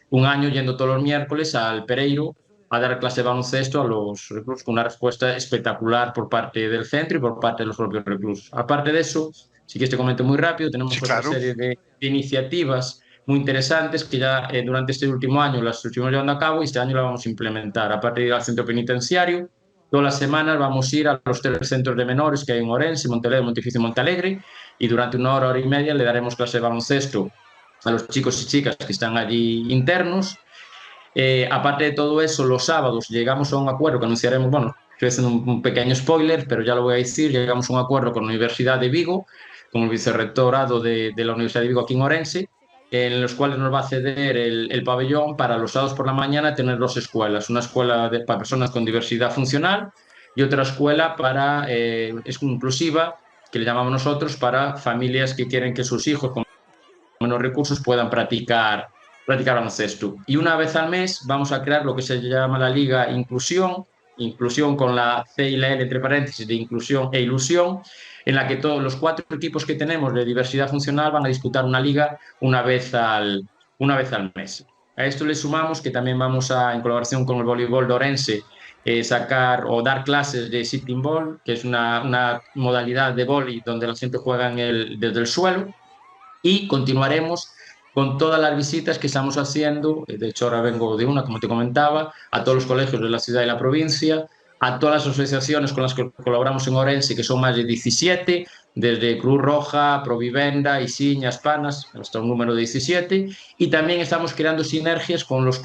un año yendo todos los miércoles al Pereiro a dar clase de baloncesto a los reclusos, con una respuesta espectacular por parte del centro y por parte de los propios reclusos. Aparte de eso, sí que te comento muy rápido, tenemos otra serie de iniciativas muy interesantes que ya durante este último año las estuvimos llevando a cabo y este año las vamos a implementar. Aparte de ir al centro penitenciario, todas las semanas vamos a ir a los 3 centros de menores que hay en Orense, Montealegre, Monteficio y Montalegre, y durante 1 hora, 1 hora y media le daremos clase de baloncesto a los chicos y chicas que están allí internos. Aparte de todo eso, los sábados llegamos a un acuerdo que anunciaremos, bueno, estoy haciendo un pequeño spoiler, pero ya lo voy a decir, llegamos a un acuerdo con la Universidad de Vigo, con el vicerrectorado de la Universidad de Vigo aquí en Orense, en los cuales nos va a ceder el pabellón para los sábados por la mañana tener 2 escuelas, una escuela para personas con diversidad funcional y otra escuela para inclusiva, que le llamamos nosotros, para familias que quieren que sus hijos con menos recursos puedan practicar baloncesto. Y una vez al mes vamos a crear lo que se llama la Liga Inclusión con la C y la L entre paréntesis de inclusión e ilusión, en la que todos los 4 equipos que tenemos de diversidad funcional van a disputar una liga una vez al mes. A esto le sumamos que también vamos a, en colaboración con el voleibol de Orense, sacar o dar clases de sitting ball, que es una modalidad de vóley donde la gente juega desde el suelo, y continuaremos con todas las visitas que estamos haciendo. De hecho, ahora vengo de una, como te comentaba, a todos los colegios de la ciudad y la provincia, a todas las asociaciones con las que colaboramos en Orense, que son más de 17, desde Cruz Roja, Provivenda, Isiñas, Panas, hasta un número de 17, y también estamos creando sinergias con los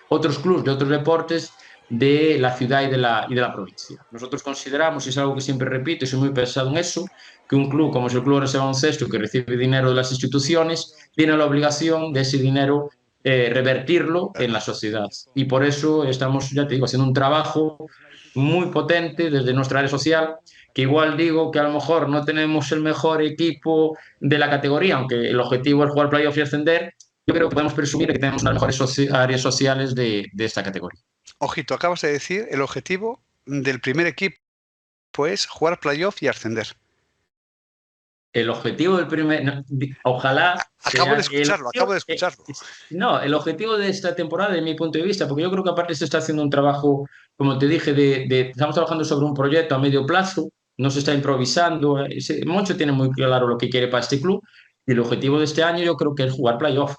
otros clubes de otros deportes de la ciudad y de la provincia. Nosotros consideramos, y es algo que siempre repito y soy muy pesado en eso, que un club como es el Club Orense de Baloncesto, que recibe dinero de las instituciones, tiene la obligación de ese dinero revertirlo en la sociedad. Y por eso estamos, ya te digo, haciendo un trabajo muy potente desde nuestra área social, que igual digo que a lo mejor no tenemos el mejor equipo de la categoría, aunque el objetivo es jugar playoff y ascender. Yo creo que podemos presumir que tenemos las mejores áreas sociales de esta categoría. Ojito, acabas de decir, el objetivo del primer equipo es jugar playoff y ascender. El objetivo del primer... Ojalá... Acabo de escucharlo. No, el objetivo de esta temporada, de mi punto de vista, porque yo creo que aparte se está haciendo un trabajo, como te dije, estamos trabajando sobre un proyecto a medio plazo, no se está improvisando. Moncho tiene muy claro lo que quiere para este club, y el objetivo de este año yo creo que es jugar playoff.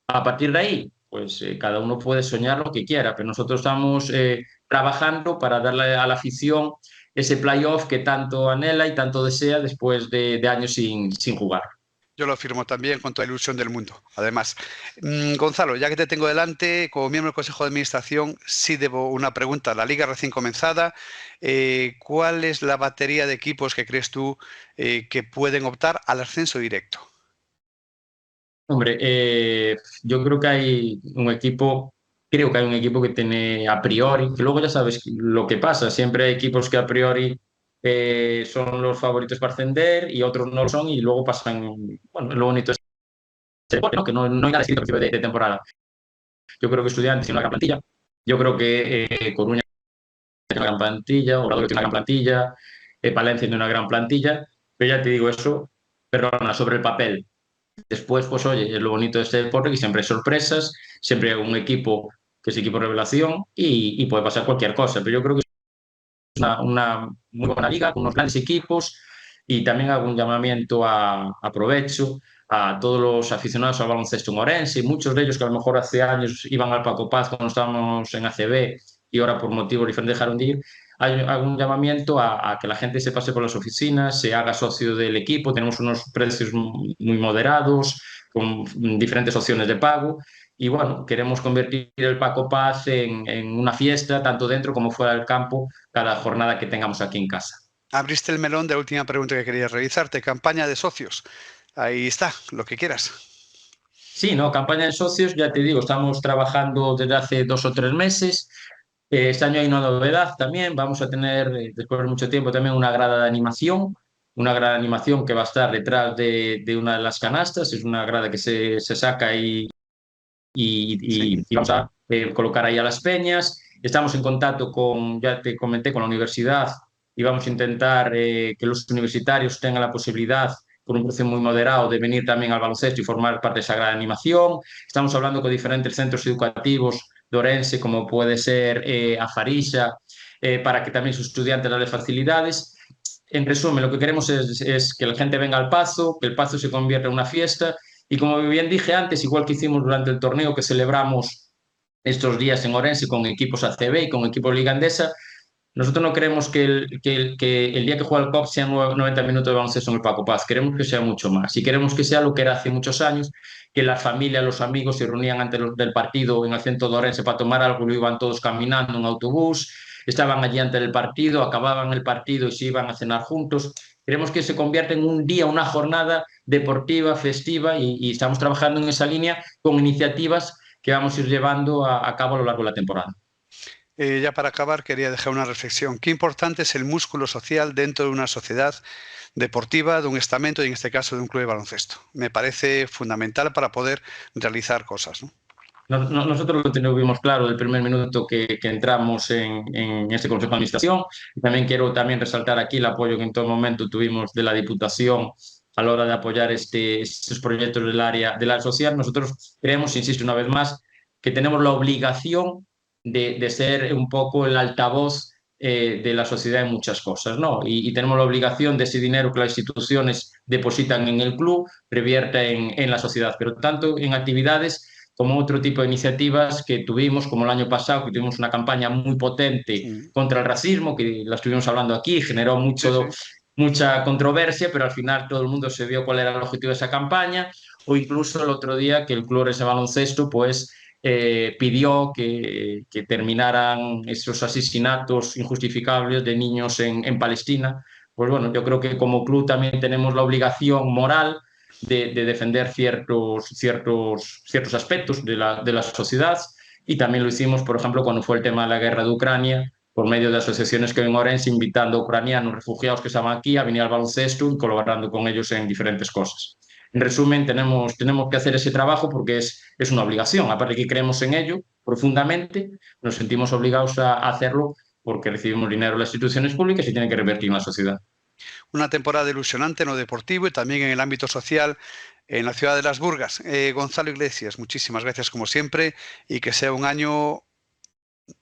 A partir de ahí, pues cada uno puede soñar lo que quiera, pero nosotros estamos trabajando para darle a la afición ese playoff que tanto anhela y tanto desea después de años sin jugar. Yo lo afirmo también con toda la ilusión del mundo. Además, Gonzalo, ya que te tengo delante, como miembro del Consejo de Administración, sí debo una pregunta. La liga recién comenzada, ¿cuál es la batería de equipos que crees tú que pueden optar al ascenso directo? Hombre, yo creo que hay un equipo que tiene a priori, que luego ya sabes lo que pasa, siempre hay equipos que a priori son los favoritos para ascender y otros no lo son y luego pasan, bueno, lo bonito es ¿no? Que no hay nada escrito de temporada. Yo creo que Estudiantes tiene una gran plantilla, yo creo que Coruña tiene una gran plantilla, Obradoiro tiene una gran plantilla, Palencia tiene una gran plantilla, pero ya te digo eso, perdona, sobre el papel. Después, pues oye, es lo bonito de este deporte, que siempre hay sorpresas, siempre hay un equipo que es equipo revelación y puede pasar cualquier cosa, pero yo creo que es una muy buena liga, con unos grandes equipos, y también hago un llamamiento aprovecho a todos los aficionados al baloncesto en Orense, muchos de ellos que a lo mejor hace años iban al Paco Paz cuando estábamos en ACB y ahora por motivos diferentes dejaron de ir, hago un llamamiento a que la gente se pase por las oficinas, se haga socio del equipo. Tenemos unos precios muy moderados, con diferentes opciones de pago. Y bueno, queremos convertir el Paco Paz en una fiesta, tanto dentro como fuera del campo, cada jornada que tengamos aquí en casa. Abriste el melón de la última pregunta que quería realizarte. Campaña de socios. Ahí está, lo que quieras. Sí, no, campaña de socios, ya te digo, estamos trabajando desde hace 2 o 3 meses. Este año hay una novedad también. Vamos a tener, después de mucho tiempo, también una grada de animación. Una grada de animación que va a estar detrás de una de las canastas. Es una grada que se saca y vamos a colocar ahí a las peñas. Estamos en contacto con, ya te comenté, con la universidad y vamos a intentar que los universitarios tengan la posibilidad, por un precio muy moderado, de venir también al baloncesto y formar parte de esa gran animación. Estamos hablando con diferentes centros educativos de Orense, como puede ser Afarixa, para que también sus estudiantes les facilidades. En resumen, lo que queremos es que la gente venga al Pazo, que el Pazo se convierta en una fiesta. Y como bien dije antes, igual que hicimos durante el torneo que celebramos estos días en Orense con equipos ACB y con equipos Liga Endesa, nosotros no queremos que el día que juega el COP sean 90 minutos de baloncesto en el Paco Paz. Queremos que sea mucho más. Y queremos que sea lo que era hace muchos años, que las familias, los amigos se reunían antes del partido en el centro de Orense para tomar algo, lo iban todos caminando en autobús, estaban allí antes del partido, acababan el partido y se iban a cenar juntos. Queremos que se convierta en un día, una jornada deportiva, festiva, y estamos trabajando en esa línea con iniciativas que vamos a ir llevando a cabo a lo largo de la temporada. Ya para acabar, quería dejar una reflexión. Qué importante es el músculo social dentro de una sociedad deportiva, de un estamento y, en este caso, de un club de baloncesto. Me parece fundamental para poder realizar cosas, ¿no? Nosotros lo tuvimos claro del primer minuto que entramos en este Consejo de Administración. También quiero resaltar aquí el apoyo que en todo momento tuvimos de la Diputación a la hora de apoyar estos proyectos del área social. Nosotros creemos, insisto una vez más, que tenemos la obligación de ser un poco el altavoz de la sociedad en muchas cosas, ¿no? Y tenemos la obligación de ese dinero que las instituciones depositan en el club revierta en la sociedad, pero tanto en actividades como otro tipo de iniciativas que tuvimos, como el año pasado, que tuvimos una campaña muy potente contra el racismo, que la estuvimos hablando aquí, generó mucha controversia, pero al final todo el mundo se vio cuál era el objetivo de esa campaña, o incluso el otro día que el Club de Baloncesto pues pidió que terminaran esos asesinatos injustificables de niños en Palestina. Pues bueno, yo creo que como club también tenemos la obligación moral de defender ciertos aspectos de la sociedad, y también lo hicimos, por ejemplo, cuando fue el tema de la guerra de Ucrania, por medio de asociaciones que hay en Orense, invitando a ucranianos refugiados que estaban aquí a venir al baloncesto y colaborando con ellos en diferentes cosas. En resumen, tenemos que hacer ese trabajo porque es una obligación. Aparte que creemos en ello profundamente, nos sentimos obligados a hacerlo porque recibimos dinero de las instituciones públicas y tiene que revertir en la sociedad. Una temporada ilusionante en lo deportivo y también en el ámbito social en la ciudad de Las Burgas. Gonzalo Iglesias, muchísimas gracias como siempre y que sea un año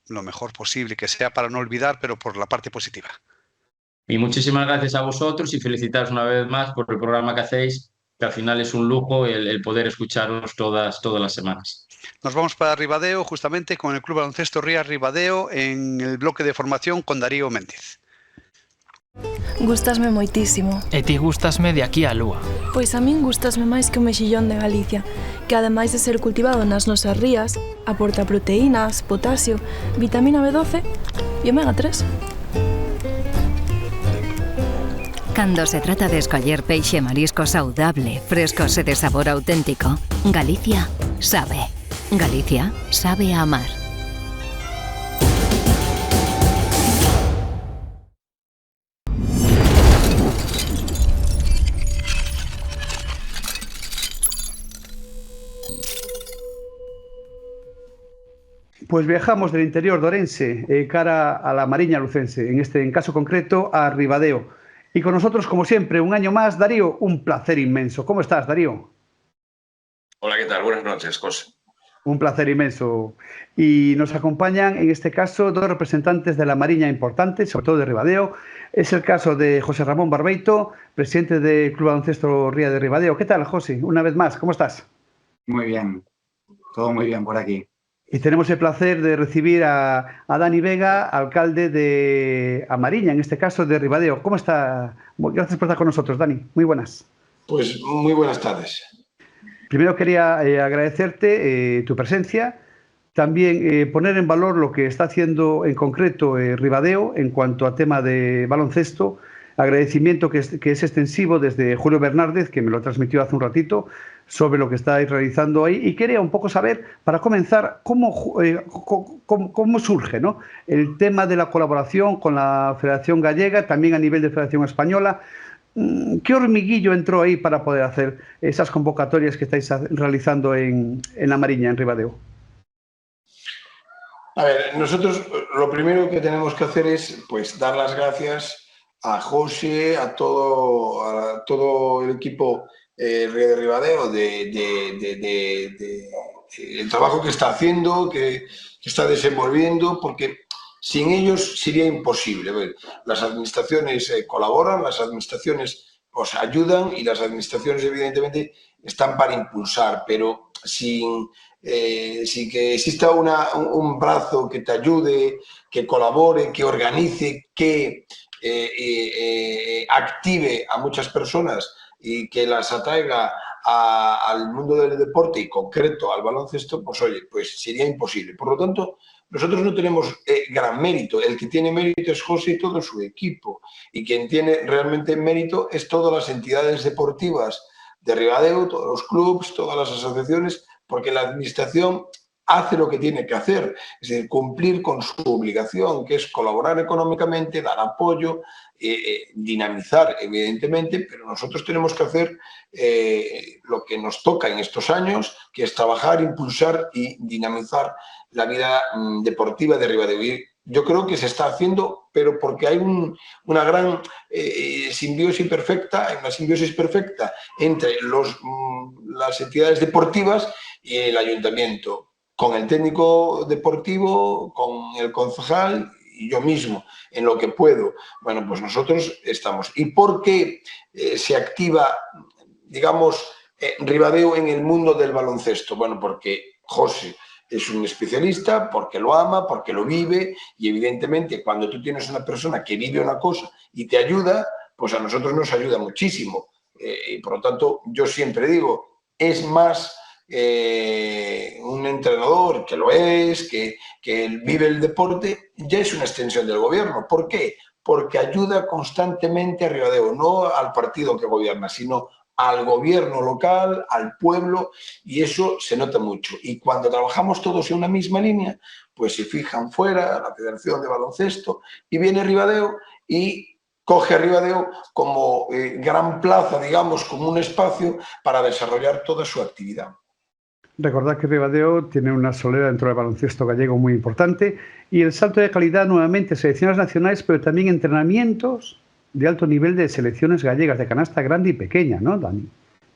lo mejor posible, que sea para no olvidar, pero por la parte positiva. Y muchísimas gracias a vosotros y felicitaros una vez más por el programa que hacéis, que al final es un lujo el poder escucharos todas las semanas. Nos vamos para Ribadeo, justamente con el Club Baloncesto Rías Ribadeo, en el bloque de formación con Darío Méndez. Gustasme moitísimo. E ti gustasme de aquí á lúa. Pois a min gustasme máis que o mexillón de Galicia, que ademais de ser cultivado nas nosas rías, aporta proteínas, potasio, vitamina B12 e omega 3. Cando se trata de escoller peixe e marisco saudable, frescos e de sabor auténtico, Galicia sabe. Galicia sabe a amar. Pues viajamos del interior de Orense cara a la Mariña Lucense, en caso concreto a Ribadeo. Y con nosotros, como siempre, un año más, Darío, un placer inmenso. ¿Cómo estás, Darío? Hola, ¿qué tal? Buenas noches, José. Un placer inmenso. Y nos acompañan, en este caso, dos representantes de la Mariña importantes, sobre todo de Ribadeo. Es el caso de José Ramón Barbeito, presidente del Club Baloncesto Ría de Ribadeo. ¿Qué tal, José? Una vez más, ¿cómo estás? Muy bien. Todo muy bien por aquí. Y tenemos el placer de recibir a Dani Vega, alcalde de Amariña, en este caso de Ribadeo. ¿Cómo está? Gracias por estar con nosotros, Dani. Muy buenas. Pues muy buenas tardes. Primero quería agradecerte tu presencia, también poner en valor lo que está haciendo en concreto Ribadeo en cuanto a tema de baloncesto. Agradecimiento que es extensivo desde Julio Bernárdez, que me lo transmitió hace un ratito, sobre lo que estáis realizando ahí. Y quería un poco saber, para comenzar, cómo surge, ¿no?, el tema de la colaboración con la Federación Gallega, también a nivel de Federación Española. ¿Qué hormiguillo entró ahí para poder hacer esas convocatorias que estáis realizando en Amariña, en Ribadeo? A ver, nosotros lo primero que tenemos que hacer es, pues, dar las gracias a José, a todo el equipo de Ribadeo, el trabajo que está haciendo, que está desenvolviendo, porque sin ellos sería imposible. Las administraciones colaboran, las administraciones os ayudan y las administraciones evidentemente están para impulsar, pero sin que exista un brazo que te ayude, que colabore, que organice, que active a muchas personas y que las atraiga al mundo del deporte y concreto al baloncesto, pues oye, pues sería imposible. Por lo tanto, nosotros no tenemos gran mérito. El que tiene mérito es José y todo su equipo. Y quien tiene realmente mérito es todas las entidades deportivas de Ribadeo, todos los clubes, todas las asociaciones, porque la administración hace lo que tiene que hacer, es decir, cumplir con su obligación, que es colaborar económicamente, dar apoyo, dinamizar, evidentemente, pero nosotros tenemos que hacer lo que nos toca en estos años, que es trabajar, impulsar y dinamizar la vida deportiva de Ribadeo. Y yo creo que se está haciendo, pero porque hay una gran simbiosis perfecta, una simbiosis perfecta entre las entidades deportivas y el ayuntamiento, con el técnico deportivo, con el concejal y yo mismo, en lo que puedo. Bueno, pues nosotros estamos. ¿Y por qué se activa, digamos, Ribadeo en el mundo del baloncesto? Bueno, porque José es un especialista, porque lo ama, porque lo vive, y evidentemente cuando tú tienes una persona que vive una cosa y te ayuda, pues a nosotros nos ayuda muchísimo. Y por lo tanto, yo siempre digo, es más un entrenador que lo es, que vive el deporte, ya es una extensión del gobierno. ¿Por qué? Porque ayuda constantemente a Ribadeo, no al partido que gobierna, sino al gobierno local, al pueblo, y eso se nota mucho. Y cuando trabajamos todos en una misma línea, pues se fijan fuera, la Federación de Baloncesto, y viene Ribadeo y coge a Ribadeo como gran plaza, digamos, como un espacio para desarrollar toda su actividad. Recordad que Ribadeo tiene una solera dentro del baloncesto gallego muy importante y el salto de calidad nuevamente, selecciones nacionales, pero también entrenamientos de alto nivel de selecciones gallegas, de canasta grande y pequeña, ¿no, Dani?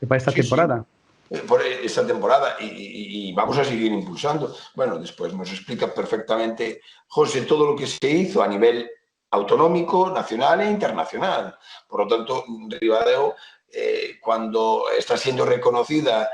Para esta temporada. Sí. Por esta temporada y vamos a seguir impulsando. Bueno, después nos explica perfectamente José todo lo que se hizo a nivel autonómico, nacional e internacional. Por lo tanto, Ribadeo, cuando está siendo reconocida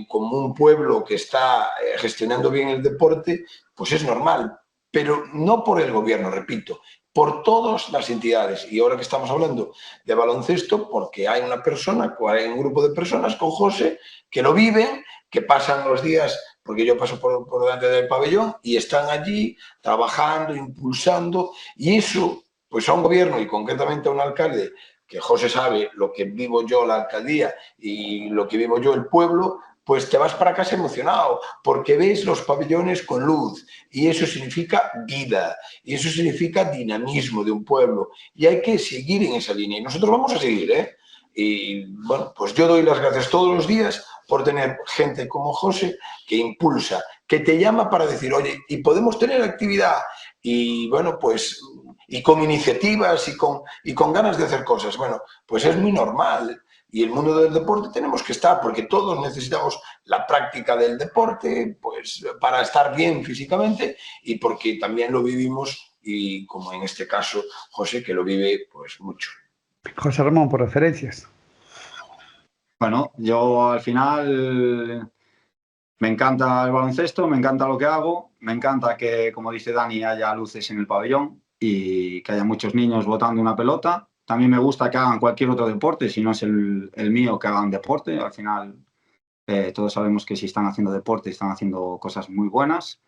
como un pueblo que está gestionando bien el deporte, pues es normal, pero no por el gobierno, repito, por todas las entidades. Y ahora que estamos hablando de baloncesto, porque hay una persona, hay un grupo de personas con José que lo viven, que pasan los días, porque yo paso por delante del pabellón, y están allí trabajando, impulsando, y eso, pues a un gobierno y concretamente a un alcalde, que José sabe lo que vivo yo la alcaldía y lo que vivo yo el pueblo, pues te vas para casa emocionado, porque ves los pabellones con luz, y eso significa vida, y eso significa dinamismo de un pueblo, y hay que seguir en esa línea, y nosotros vamos a seguir, ¿eh? Y bueno, pues yo doy las gracias todos los días por tener gente como José que impulsa, que te llama para decir, oye, y podemos tener actividad, y bueno, pues, y con iniciativas, y con ganas de hacer cosas. Bueno, pues es muy normal. Y el mundo del deporte tenemos que estar, porque todos necesitamos la práctica del deporte, pues para estar bien físicamente y porque también lo vivimos, y como en este caso José, que lo vive pues mucho. José Ramón, por referencias. Bueno, yo al final Me encanta el baloncesto, me encanta lo que hago, me encanta que, como dice Dani, haya luces en el pabellón y que haya muchos niños botando una pelota. También me gusta que hagan cualquier otro deporte, si no es el mío, que hagan deporte. Al final, todos sabemos que si están haciendo deporte, están haciendo cosas muy buenas.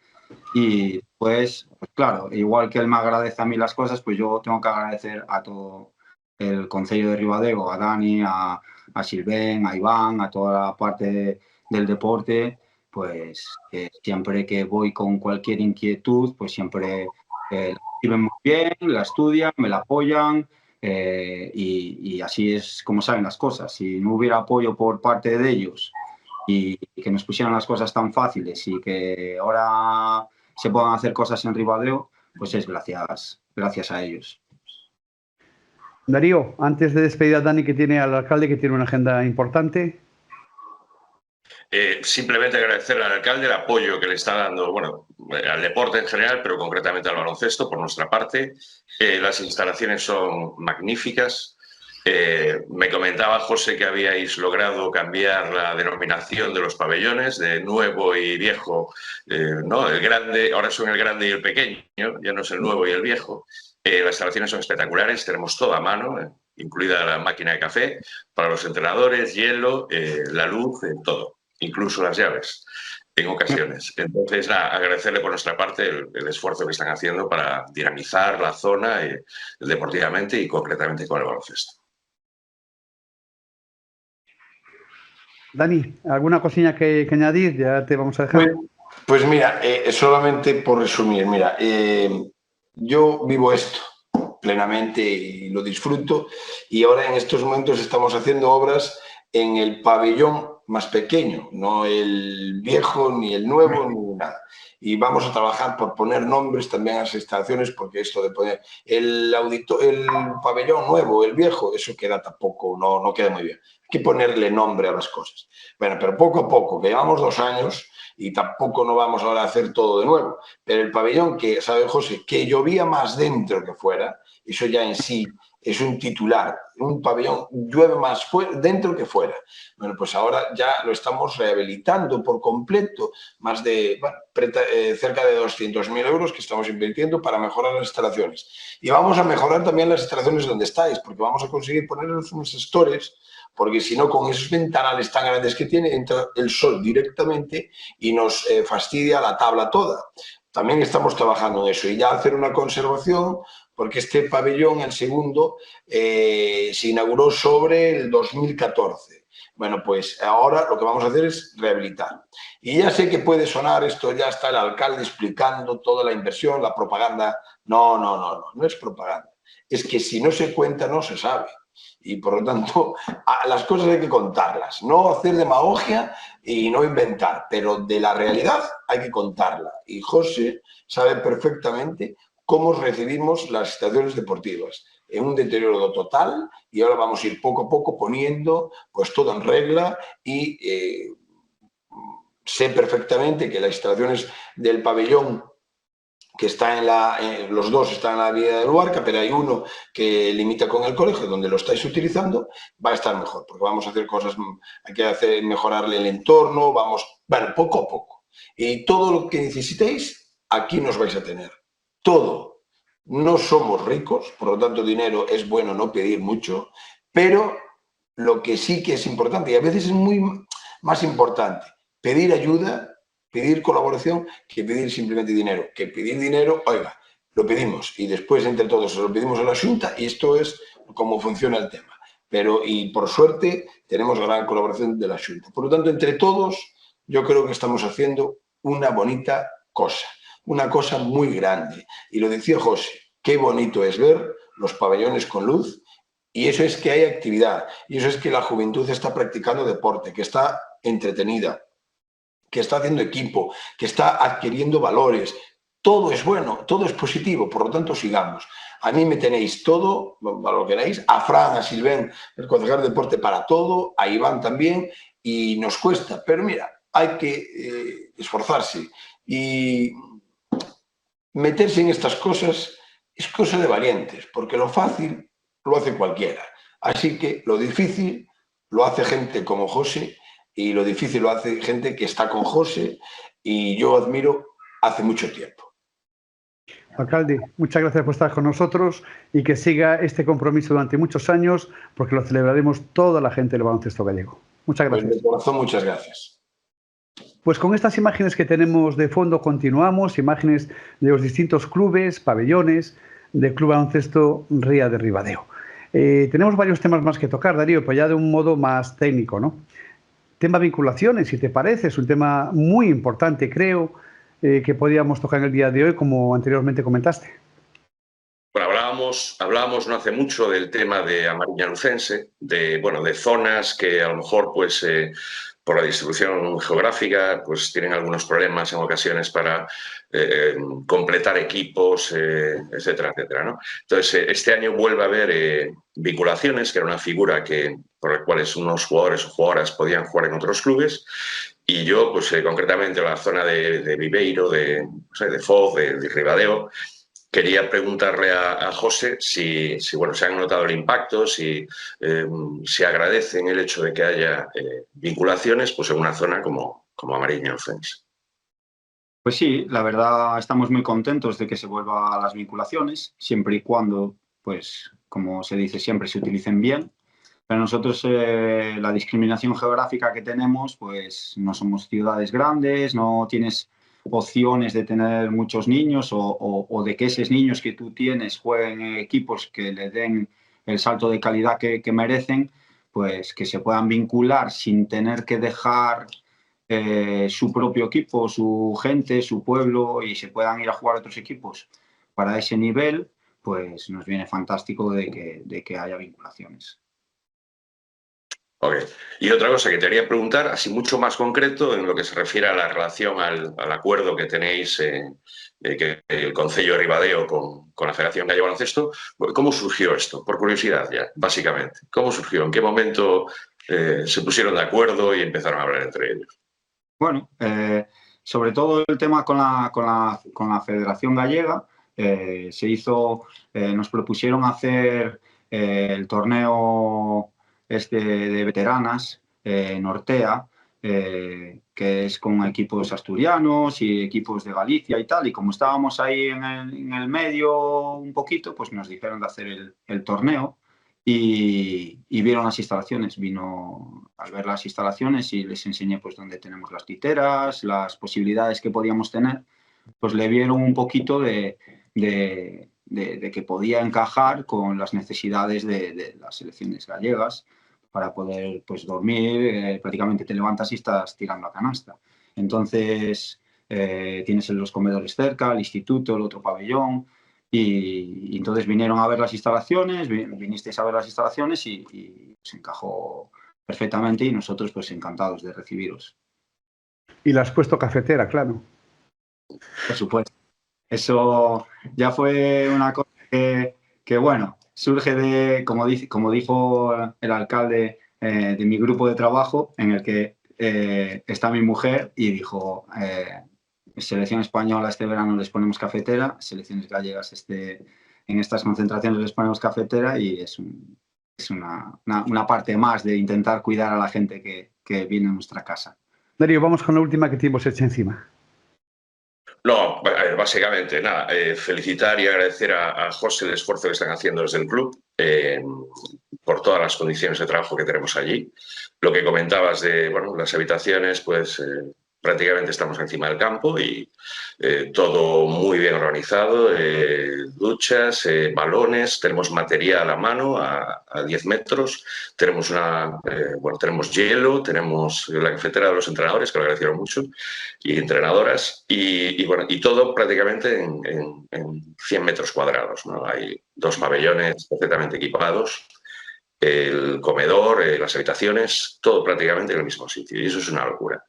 Y pues claro, igual que él me agradece a mí las cosas, pues yo tengo que agradecer a todo el Concello de Ribadeo, a Dani, a Silvén, a Iván, a toda la parte del deporte, pues siempre que voy con cualquier inquietud, pues siempre la reciben muy bien, la estudian, me la apoyan y así es como saben las cosas. Si no hubiera apoyo por parte de ellos y que nos pusieran las cosas tan fáciles y que ahora se puedan hacer cosas en Ribadeo, pues es gracias a ellos. Darío, antes de despedir a Dani, que tiene al alcalde, que tiene una agenda importante. Simplemente agradecer al alcalde el apoyo que le está dando, bueno, al deporte en general, pero concretamente al baloncesto por nuestra parte. Las instalaciones son magníficas. Me comentaba José que habíais logrado cambiar la denominación de los pabellones de nuevo y viejo, ¿no? El grande, ahora son el grande y el pequeño, ya no es el nuevo y el viejo. Las instalaciones son espectaculares, tenemos todo a mano, incluida la máquina de café para los entrenadores, hielo, la luz, todo, incluso las llaves en ocasiones. Entonces, agradecerle por nuestra parte el esfuerzo que están haciendo para dinamizar la zona deportivamente y concretamente con el baloncesto. Dani, ¿alguna cosilla que añadir? Ya te vamos a dejar. Pues mira, solamente por resumir, mira, yo vivo esto plenamente y lo disfruto, y ahora en estos momentos estamos haciendo obras en el pabellón más pequeño, no el viejo, ni el nuevo, ni nada. Y vamos a trabajar por poner nombres también a las instalaciones, porque esto de poner el pabellón nuevo, el viejo, eso queda tampoco, no queda muy bien. Hay que ponerle nombre a las cosas. Bueno, pero poco a poco, que llevamos 2 años y tampoco no vamos ahora a hacer todo de nuevo. Pero el pabellón, que sabe José, que llovía más dentro que fuera, eso ya en sí es un titular. Un pabellón llueve más dentro que fuera. Bueno, pues ahora ya lo estamos rehabilitando por completo, más de cerca de 200.000 euros que estamos invirtiendo para mejorar las instalaciones. Y vamos a mejorar también las instalaciones donde estáis, porque vamos a conseguir ponerles unos stores, porque si no, con esos ventanales tan grandes que tiene, entra el sol directamente y nos fastidia la tabla toda. También estamos trabajando en eso y ya hacer una conservación, porque este pabellón, el segundo, se inauguró sobre el 2014. Bueno, pues ahora lo que vamos a hacer es rehabilitar. Y ya sé que puede sonar esto, ya está el alcalde explicando toda la inversión, la propaganda. No es propaganda. Es que si no se cuenta, no se sabe. Y por lo tanto, las cosas hay que contarlas, no hacer demagogia y no inventar, pero de la realidad hay que contarla. Y José sabe perfectamente cómo recibimos las instalaciones deportivas, en un deterioro total, y ahora vamos a ir poco a poco poniendo pues todo en regla y sé perfectamente que las instalaciones del pabellón que está los dos están en la avenida de Luarca, pero hay uno que limita con el colegio, donde lo estáis utilizando, va a estar mejor, porque vamos a hacer cosas, hay que mejorarle el entorno, bueno, poco a poco. Y todo lo que necesitéis, aquí nos vais a tener. Todo. No somos ricos, por lo tanto, dinero es bueno no pedir mucho, pero lo que sí que es importante, y a veces es muy más importante, pedir ayuda, pedir colaboración, que pedir simplemente dinero. Que pedir dinero, oiga, lo pedimos y después entre todos se lo pedimos a la Xunta y esto es cómo funciona el tema. Y por suerte tenemos gran colaboración de la Xunta. Por lo tanto, entre todos, yo creo que estamos haciendo una bonita cosa, una cosa muy grande. Y lo decía José, qué bonito es ver los pabellones con luz, y eso es que hay actividad, y eso es que la juventud está practicando deporte, que está entretenida, que está haciendo equipo, que está adquiriendo valores. Todo es bueno, todo es positivo, por lo tanto sigamos. A mí me tenéis todo, para lo que queráis, a Fran, a Silvén, el concejal de deporte para todo, a Iván también, y nos cuesta, pero mira, hay que esforzarse y meterse en estas cosas es cosa de valientes, porque lo fácil lo hace cualquiera. Así que lo difícil lo hace gente como José, y lo difícil lo hace gente que está con José y yo admiro hace mucho tiempo. Alcalde, muchas gracias por estar con nosotros y que siga este compromiso durante muchos años, porque lo celebraremos toda la gente del baloncesto gallego. Muchas gracias. Pues de corazón, muchas gracias. Pues con estas imágenes que tenemos de fondo continuamos, imágenes de los distintos clubes, pabellones del Club Baloncesto Ría de Ribadeo. Tenemos varios temas más que tocar, Darío, pero ya de un modo más técnico, ¿no? Tema vinculaciones, si te parece, es un tema muy importante, creo, que podíamos tocar en el día de hoy, como anteriormente comentaste. Bueno, hablábamos no hace mucho del tema de Amariña Lucense, de zonas que a lo mejor, pues, por la distribución geográfica, pues tienen algunos problemas en ocasiones para completar equipos, etcétera, etcétera, ¿no? Entonces, este año vuelve a haber vinculaciones, que era una figura por la cual unos jugadores o jugadoras podían jugar en otros clubes. Y yo, pues concretamente en la zona de Viveiro, de Foz, de Ribadeo, quería preguntarle a José si se han notado el impacto, si agradecen el hecho de que haya vinculaciones pues en una zona como Amariña Lucense. Pues sí, la verdad estamos muy contentos de que se vuelva a las vinculaciones, siempre y cuando, pues, como se dice siempre, se utilicen bien. Pero nosotros la discriminación geográfica que tenemos, pues no somos ciudades grandes, no tienes opciones de tener muchos niños o de que esos niños que tú tienes jueguen en equipos que le den el salto de calidad que merecen, pues que se puedan vincular sin tener que dejar su propio equipo, su gente, su pueblo y se puedan ir a jugar a otros equipos para ese nivel, pues nos viene fantástico de que haya vinculaciones. Ok. Y otra cosa que te quería preguntar, así mucho más concreto, en lo que se refiere a la relación al acuerdo que tenéis que el Concello de Ribadeo con la Federación Gallega de Baloncesto, ¿cómo surgió esto? Por curiosidad ya, básicamente. ¿Cómo surgió? ¿En qué momento se pusieron de acuerdo y empezaron a hablar entre ellos? Bueno, sobre todo el tema con la Federación Gallega, nos propusieron hacer el torneo de veteranas, Nortea, que es con equipos asturianos y equipos de Galicia y tal, y como estábamos ahí en el medio un poquito, pues nos dijeron de hacer el torneo y vieron las instalaciones. Vino al ver las instalaciones y les enseñé pues dónde tenemos las literas, las posibilidades que podíamos tener, pues le vieron un poquito de que podía encajar con las necesidades de las selecciones gallegas para poder pues dormir, prácticamente te levantas y estás tirando a canasta. Entonces tienes los comedores cerca, el instituto, el otro pabellón y entonces vinieron a ver las instalaciones, vinisteis a ver las instalaciones y se encajó perfectamente y nosotros pues encantados de recibiros. Y la has puesto cafetera, claro. Por supuesto. Eso ya fue una cosa que bueno, surge de, como dijo el alcalde de mi grupo de trabajo, en el que está mi mujer y dijo, selección española este verano les ponemos cafetera, selecciones gallegas en estas concentraciones les ponemos cafetera y es una parte más de intentar cuidar a la gente que viene a nuestra casa. Darío, vamos con la última que te hemos hecho encima. No, básicamente, nada, felicitar y agradecer a José el esfuerzo que están haciendo desde el club por todas las condiciones de trabajo que tenemos allí. Lo que comentabas de las habitaciones, pues prácticamente estamos encima del campo y todo muy bien organizado, duchas, balones, tenemos material a mano a 10 metros, tenemos tenemos hielo, tenemos la cafetera de los entrenadores, que lo agradecieron mucho, y entrenadoras, y todo prácticamente en 100 metros cuadrados, ¿no? Hay 2 pabellones perfectamente equipados, el comedor, las habitaciones, todo prácticamente en el mismo sitio, y eso es una locura.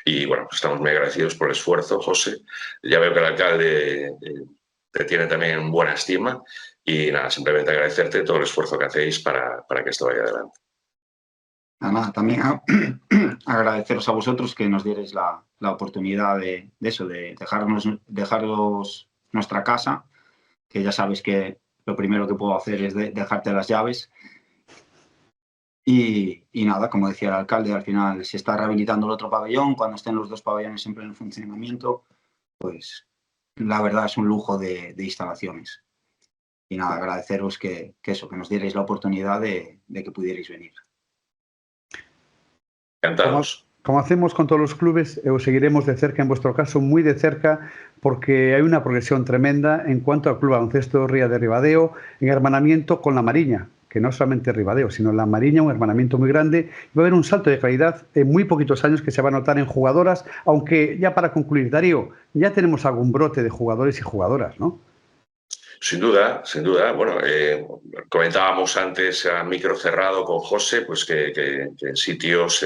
Y bueno, pues estamos muy agradecidos por el esfuerzo, José. Ya veo que el alcalde te tiene también en buena estima y nada, simplemente agradecerte todo el esfuerzo que hacéis para que esto vaya adelante. Nada, también agradeceros a vosotros que nos dierais la oportunidad de eso, de dejaros nuestra casa, que ya sabes que lo primero que puedo hacer es dejarte las llaves. Y nada, como decía el alcalde, al final se está rehabilitando el otro pabellón. Cuando estén los dos pabellones en pleno funcionamiento, pues la verdad es un lujo de instalaciones. Y nada, agradeceros que nos dierais la oportunidad de que pudierais venir. Encantados. Como hacemos con todos los clubes, os seguiremos de cerca, en vuestro caso muy de cerca, porque hay una progresión tremenda en cuanto al Club Baloncesto Ría de Ribadeo, en hermanamiento con la Mariña, que no solamente Ribadeo, sino la Mariña, un hermanamiento muy grande. Va a haber un salto de calidad en muy poquitos años que se va a notar en jugadoras, aunque ya para concluir, Darío, ya tenemos algún brote de jugadores y jugadoras, ¿no? Sin duda, sin duda. Bueno, comentábamos antes a micro cerrado con José, pues que en sitios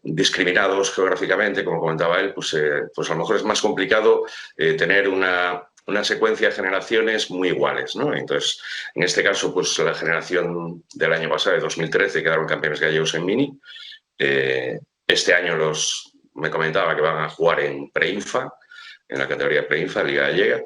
discriminados geográficamente, como comentaba él, pues a lo mejor es más complicado tener una secuencia de generaciones muy iguales, ¿no? Entonces, en este caso, pues la generación del año pasado, de 2013, quedaron campeones gallegos en mini. Este año me comentaba que van a jugar en preinfa, en la categoría preinfa, Liga Gallega.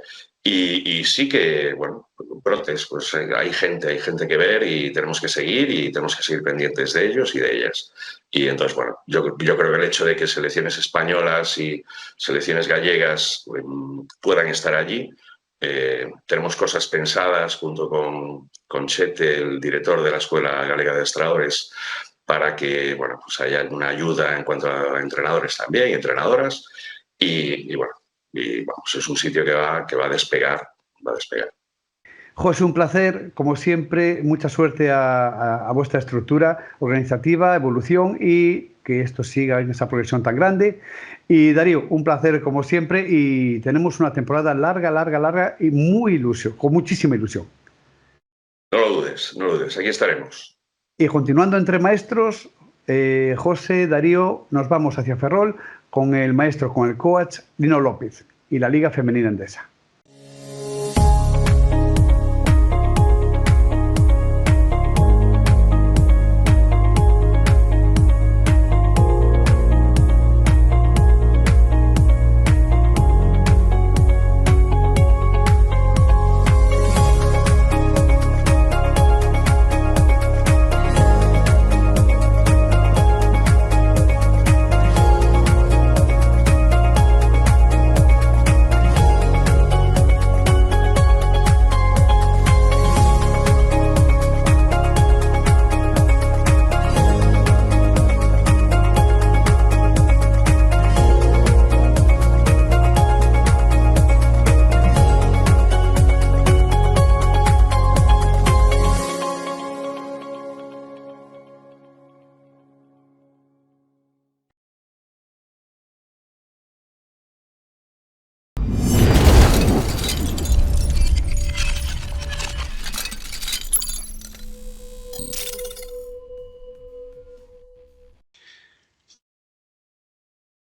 Y sí que, bueno, brotes, pues hay gente que ver y tenemos que seguir pendientes de ellos y de ellas. Y entonces, bueno, yo creo que el hecho de que selecciones españolas y selecciones gallegas puedan estar allí, tenemos cosas pensadas junto con Chete, el director de la Escuela Galega de Adestradores, para que, bueno, pues haya una ayuda en cuanto a entrenadores también y entrenadoras. Y bueno, y vamos, es un sitio que va a despegar, José, un placer, como siempre, mucha suerte a vuestra estructura organizativa, evolución y que esto siga en esa progresión tan grande. Y Darío, un placer como siempre y tenemos una temporada larga y muy ilusión, con muchísima ilusión. No lo dudes, aquí estaremos. Y continuando entre maestros, José, Darío, nos vamos hacia Ferrol con el maestro, con el coach Dino López y la Liga Femenina Endesa.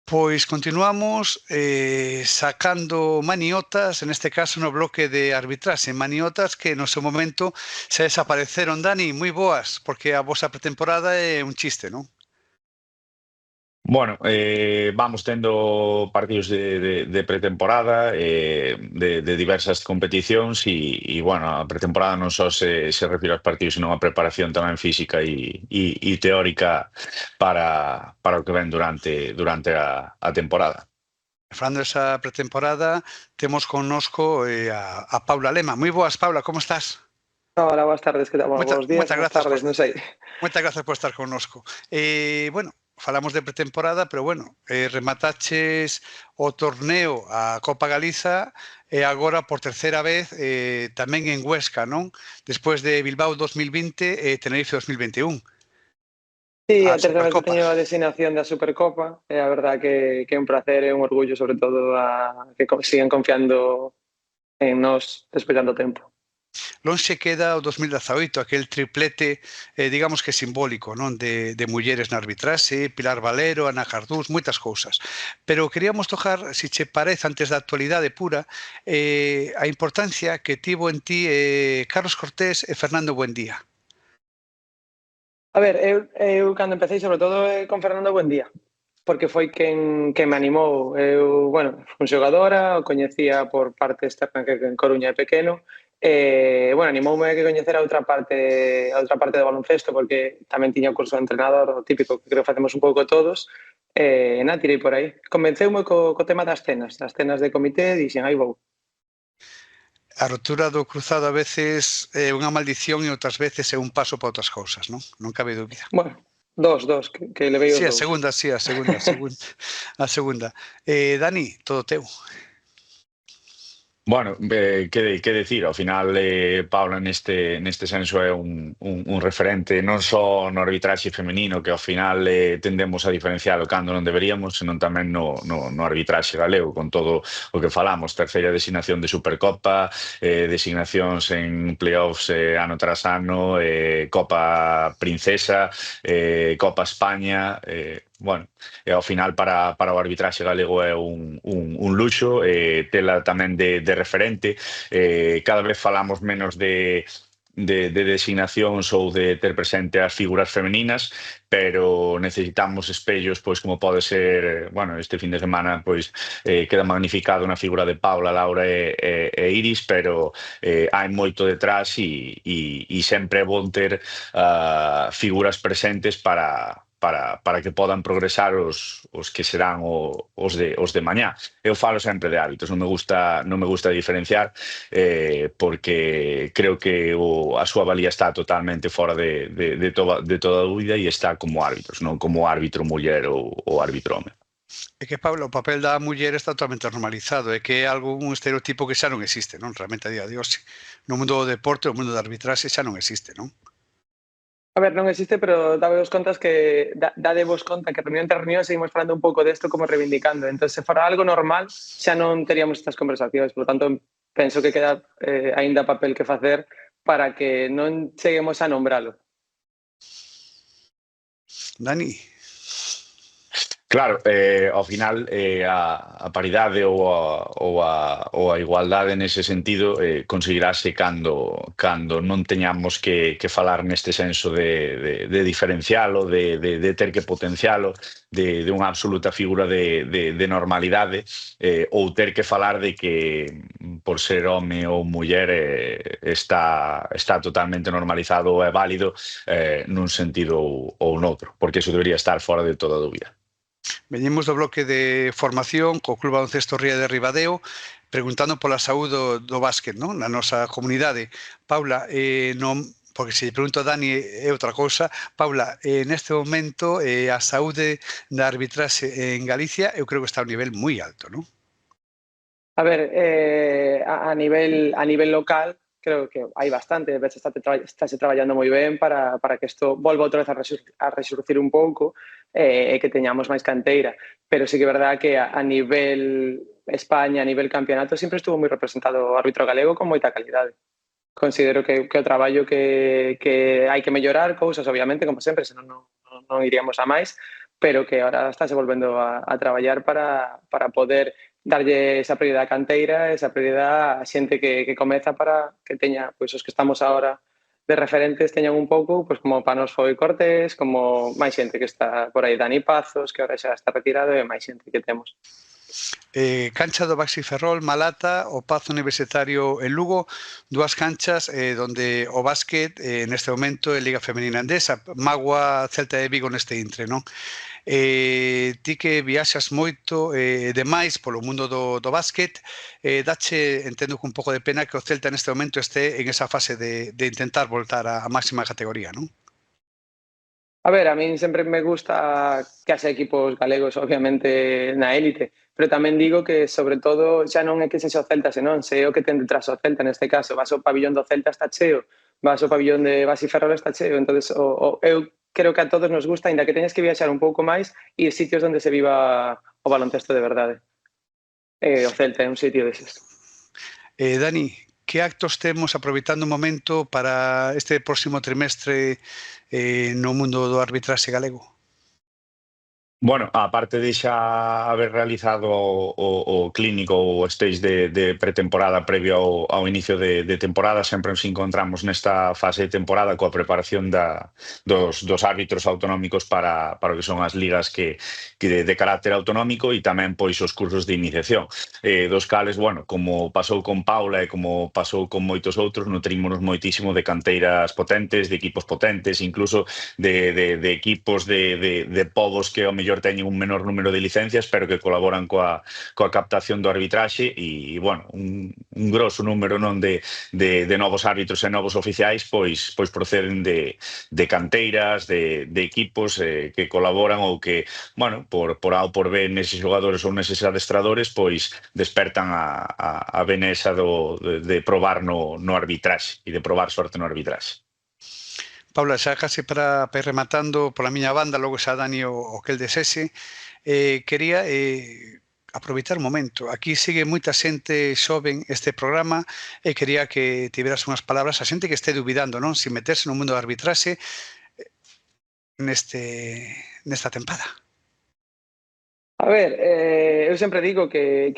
Pois continuamos sacando maniotas, en este caso no bloque de arbitraxe, maniotas que no seu momento se desapareceron. Dani, moi boas, porque a vosa pretemporada é un chiste, non? Bueno, vamos tendo partidos de pretemporada, de diversas competicións e bueno, a pretemporada non só se refire aos partidos, sino a preparación tamén física e teórica para o que ven durante a temporada. Falando desa pretemporada, temos connosco a Paula Lema. Moi boas, Paula, como estás? Hola, boas tardes, que tal? Bos días, boas tardes, non sei. Moitas grazas por estar connosco. Bueno, falamos de pretemporada, pero bueno, remataches o torneo a Copa Galiza e agora por terceira vez tamén en Huesca, non? Despois de Bilbao 2020 e Tenerife 2021. Sí, a terceira vez que teño a designación da Supercopa e a verdad que é un placer e un orgullo, sobre todo, que sigan confiando en nós despois de tanto tempo. Lonxe queda o 2018, aquel triplete, digamos que simbólico, non? De mulleres na arbitraxe, Pilar Valero, Ana Jardús, moitas cousas. Pero queríamos tocar, se che parece, antes da actualidade pura, a importancia que tivo en ti Carlos Cortés e Fernando Buendía. A ver, eu cando empecé, sobre todo, con Fernando Buendía, porque foi quen me animou. Eu, bueno, fui xogadora, o coñecía por parte externa que en Coruña é pequeno, Bueno, animoume a que coñecera outra parte do baloncesto, porque tamén tiña o curso de entrenador, o típico que creo que facemos un pouco todos, e tirei por aí. Convenceume co tema das cenas de comité, dixen, aí vou. A rotura do cruzado a veces é unha maldición e outras veces é un paso para outras cousas, non? Non cabe dúbida. Bueno, dos, que levei os Sí, dous. a segunda. Dani, todo teu. Bueno, que decir, ao final Paula neste senso é un referente non só no arbitraxe femenino, que ao final tendemos a diferencialo cando non deberíamos, senón tamén no arbitraxe galego, con todo o que falamos, terceira designación de Supercopa, designacións en playoffs ano tras ano, Copa Princesa, Copa España, bueno, ao final para o arbitraxe galego é un luxo, tela tamén de referente, cada vez falamos menos de designacións ou de ter presente as figuras femeninas, pero necesitamos espellos, pois como pode ser, bueno, este fin de semana pois queda magnificado na figura de Paula, Laura e Iris, pero hai moito detrás e sempre é bon ter figuras presentes para que podan progresar os que serán os de mañá. Eu falo sempre de árbitros, non me gusta diferenciar, porque creo que a súa valía está totalmente fora de toda dúbida e está como árbitros, non como árbitro muller ou árbitro home. É que, Pablo, o papel da muller está totalmente normalizado, é que é un estereotipo que xa non existe, non? Realmente a día de hoxe. No mundo do deporte, o mundo da arbitraxe xa non existe, non? A ver, non existe, pero dadevos conta que reunión tras reunión seguimos falando un pouco desto como reivindicando. Entón, se fora algo normal, xa non teríamos estas conversacións. Por lo tanto, penso que queda aínda papel que facer para que non cheguemos a nombralo. Dani? Claro, ao final a paridade ou a igualdade nese sentido conseguirase cando non teñamos que falar neste senso de diferencialo, de ter que potencialo, de unha absoluta figura de normalidade, ou ter que falar de que por ser home ou muller está totalmente normalizado ou é válido nun sentido ou noutro, porque iso debería estar fora de toda dúbida. Veñemos do bloque de formación co Club Baloncesto Ría de Ribadeo preguntando pola saúde do básquet, non? Na nosa comunidade. Paula, porque se lle pregunto a Dani é outra cousa, Paula, neste momento a saúde da arbitraxe en Galicia eu creo que está a un nivel moi alto, non? A ver, a nivel local creo que hai bastante, estáse traballando moi ben para que isto volva outra vez a resurgir un pouco e que teñamos máis canteira, pero sí que é verdade que a nivel España, a nivel campeonato, sempre estuvo moi representado o árbitro galego con moita calidade. Considero que o traballo que hai que mellorar, cousas, obviamente, como sempre, senón non iríamos a máis, pero que ahora estáse volvendo a traballar para poder darlle esa prioridade á canteira, esa prioridade a xente que comeza para que teña, pois os que estamos agora de referentes teñan un pouco, pois como para nos foi Cortés, como máis xente que está por aí, Dani Pazos, que agora xa está retirado, e máis xente que temos. Cancha do Baxi Ferrol, Malata, o Pazo Universitario en Lugo, dúas canchas donde o básquet neste momento é Liga Femenina Endesa, Magua, Celta de Vigo neste intre, non? Ti que viaxas moito demais polo mundo do básquet, dache, entendo que un pouco de pena que o Celta neste momento este en esa fase de intentar voltar á máxima categoría, non? A ver, a min sempre me gusta que haxa equipos galegos, obviamente, na élite, pero tamén digo que, sobre todo, xa non é que sexa o Celta, senón se é o que ten detrás o Celta, neste caso, vas ao pabillón do Celta está cheo, vas ao pabillón de Baxi Ferrol está cheo, entonces eu creo que a todos nos gusta, ainda que teñas que viaxar un pouco máis e sitios onde se viva o baloncesto de verdade. O Celta é un sitio deses. Dani, que actos temos aproveitando o momento para este próximo trimestre no mundo do arbitraxe galego? Bueno, aparte de xa haber realizado o clínico ou stage de pretemporada previo ao inicio de temporada, sempre nos encontramos nesta fase de temporada coa preparación dos árbitros autonómicos para o que son as ligas que de carácter autonómico e tamén pois os cursos de iniciación, dos cales, bueno, como pasou con Paula e como pasou con moitos outros, nutrímonos moitísimo de canteiras potentes, de equipos potentes, incluso de equipos de povos que ao mellor teñen un menor número de licencias, pero que colaboran coa captación do arbitraxe e, bueno, un grosso número non de novos árbitros e novos oficiais pois proceden de canteiras, de equipos que colaboran ou que, bueno, por A ou por B neses xogadores ou neses adestradores, pois despertan a benesa de probar no arbitraxe e de probar sorte no arbitraxe. Paula, xa case para ir rematando pola miña banda, logo xa Dani o que el desese, quería aproveitar un momento. Aquí sigue moita xente xoven este programa e quería que tiveras unhas palabras a xente que este dubidando, non? Si meterse no mundo da arbitraxe nesta tempada. A ver, eu sempre digo que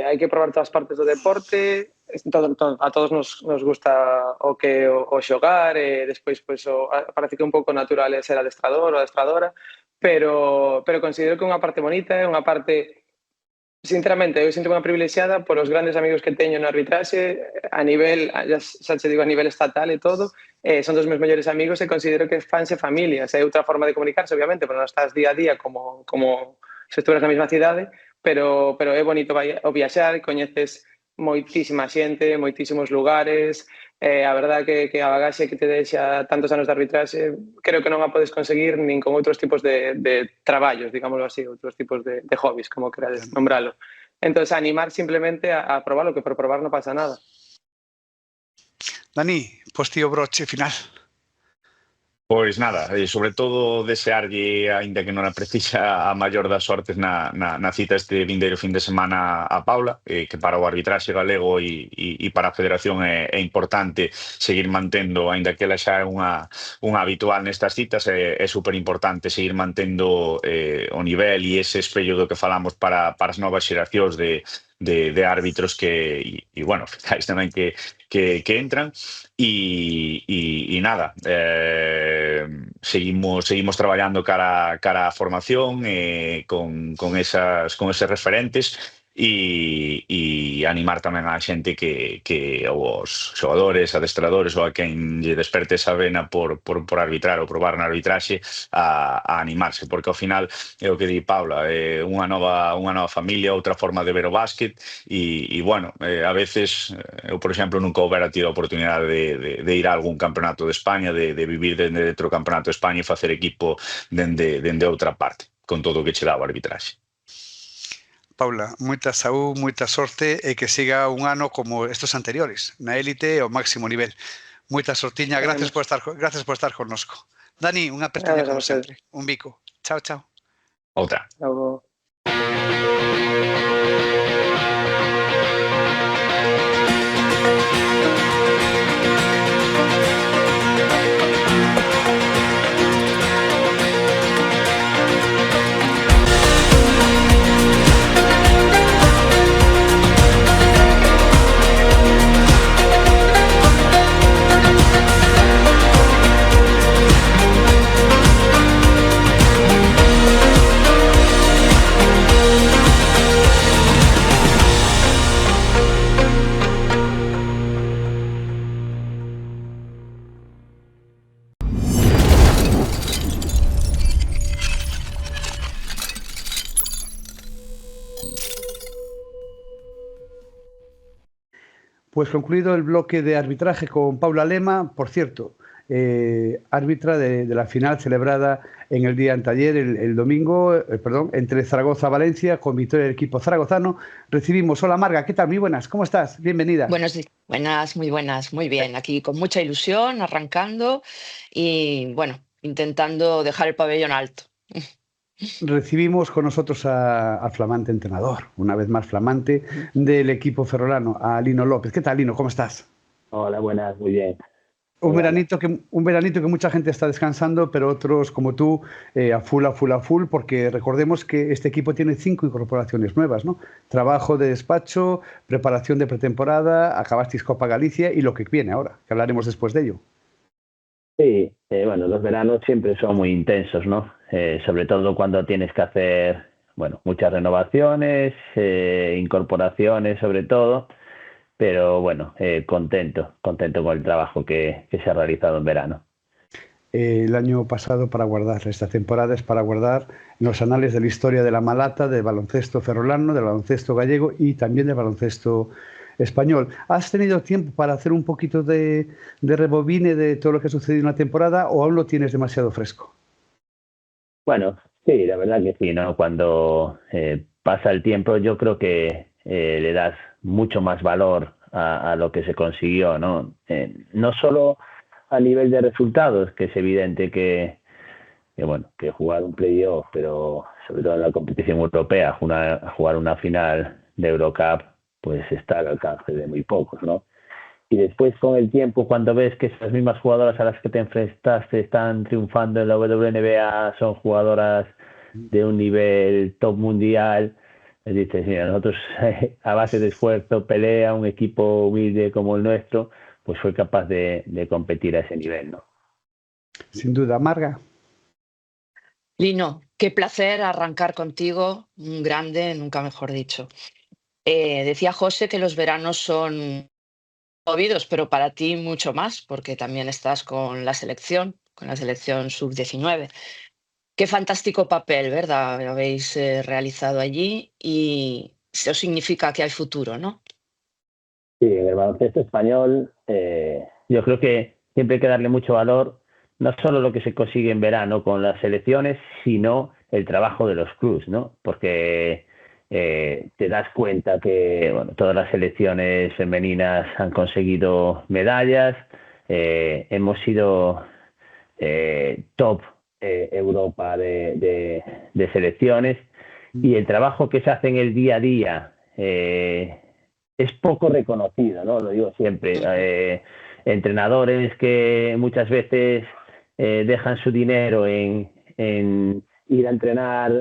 hai que probar todas as partes do deporte. A todos nos gusta o xogar, e despois parece que é un pouco natural ser adestrador ou adestradora, pero considero que é unha parte bonita, é unha parte, sinceramente, eu sinto unha privilexiada por os grandes amigos que teño no arbitraxe, a nivel, xa te digo, a nivel estatal e todo, son dos meus mellores amigos e considero que fanse familias. É outra forma de comunicarse, obviamente, pero non estás día a día como se estuveras na mesma cidade, pero é bonito o viaxar, coñeces moitísima xente, moitísimos lugares, a verdade que a bagaxe que te deixa tantos anos de arbitraxe creo que non a podes conseguir nin con outros tipos de traballos, digámoslo así, outros tipos de hobbies, como querades nombralo. Entón, animar simplemente a probarlo, que por probar non pasa nada. Dani, pois tío broche final. Pois nada, sobre todo desearlle, aínda que non a precisa, a maior das sortes na cita este vindeiro fin de semana a Paula, que para o arbitraxe galego e para a Federación é importante seguir mantendo, aínda que ela xa é unha habitual nestas citas, é super importante seguir mantendo o nivel e ese espello do que falamos para as novas xeracións de árbitros que, e bueno, fiscais tamén que entran e nada, seguimos traballando cara a formación con eses referentes e animar tamén a xente que os xogadores, adestradores ou a quen lle desperte esa vena por arbitrar ou probar na arbitraxe a animarse, porque ao final é o que di Paula, unha nova familia, outra forma de ver o básquet e bueno, a veces eu, por exemplo, nunca houbera tido a oportunidade de ir a algún campeonato de España, de vivir dentro do campeonato de España e facer equipo dende outra parte, con todo o que che dá o arbitraxe. Paula, moita saúde, moita sorte e que siga un ano como estos anteriores, na élite ao máximo nivel. Moita sortiña, gracias por estar connosco. Dani, unha pestaña como sempre, un bico. Chao, chao. Outra. Chao. Pues concluido el bloque de arbitraje con Paula Lema, por cierto, árbitra de la final celebrada en el día anteayer, el domingo, entre Zaragoza-Valencia, con victoria del equipo zaragozano. Recibimos, hola Marga, ¿qué tal? Muy buenas, ¿cómo estás? Bienvenida. Buenas, muy bien, aquí con mucha ilusión, arrancando y bueno, intentando dejar el pabellón alto. Recibimos con nosotros al flamante entrenador, una vez más flamante, del equipo ferrolano, a Lino López. ¿Qué tal, Lino? ¿Cómo estás? Hola, buenas, muy bien. Un veranito que mucha gente está descansando, pero otros como tú a full, porque recordemos que este equipo tiene 5 incorporaciones nuevas, ¿no? Trabajo de despacho, preparación de pretemporada, acabasteis Copa Galicia y lo que viene ahora, que hablaremos después de ello. Sí, bueno, los veranos siempre son muy intensos, ¿no? Sobre todo cuando tienes que hacer, bueno, muchas renovaciones, incorporaciones sobre todo. Pero bueno, contento con el trabajo que se ha realizado en verano. El año pasado para guardar, esta temporada es para guardar en los anales de la historia de la Malata, del baloncesto ferrolano, del baloncesto gallego y también del baloncesto español. ¿Has tenido tiempo para hacer un poquito de rebobine de todo lo que ha sucedido en la temporada o aún lo tienes demasiado fresco? Bueno, sí, la verdad que sí, ¿no? Cuando pasa el tiempo yo creo que le das mucho más valor a lo que se consiguió, ¿no? No solo a nivel de resultados, que es evidente que jugar un playoff, pero sobre todo en la competición europea, jugar una final de Eurocup, pues está al alcance de muy pocos, ¿no? Y después con el tiempo, cuando ves que esas mismas jugadoras a las que te enfrentaste están triunfando en la WNBA, son jugadoras de un nivel top mundial, dices, mira, nosotros a base de esfuerzo, pelea, un equipo humilde como el nuestro, pues fue capaz de competir a ese nivel, ¿no? Sin duda. Marga. Lino, qué placer arrancar contigo, un grande, nunca mejor dicho. Decía José que los veranos son movidos, pero para ti mucho más, porque también estás con la selección sub-19. Qué fantástico papel, ¿verdad? Lo habéis realizado allí y eso significa que hay futuro, ¿no? Sí, en el baloncesto español yo creo que siempre hay que darle mucho valor, no solo lo que se consigue en verano con las selecciones, sino el trabajo de los clubs, ¿no? Porque te das cuenta que todas las selecciones femeninas han conseguido medallas, hemos sido top Europa de selecciones y el trabajo que se hace en el día a día es poco reconocido, ¿no? Lo digo siempre. Entrenadores que muchas veces dejan su dinero en ir a entrenar,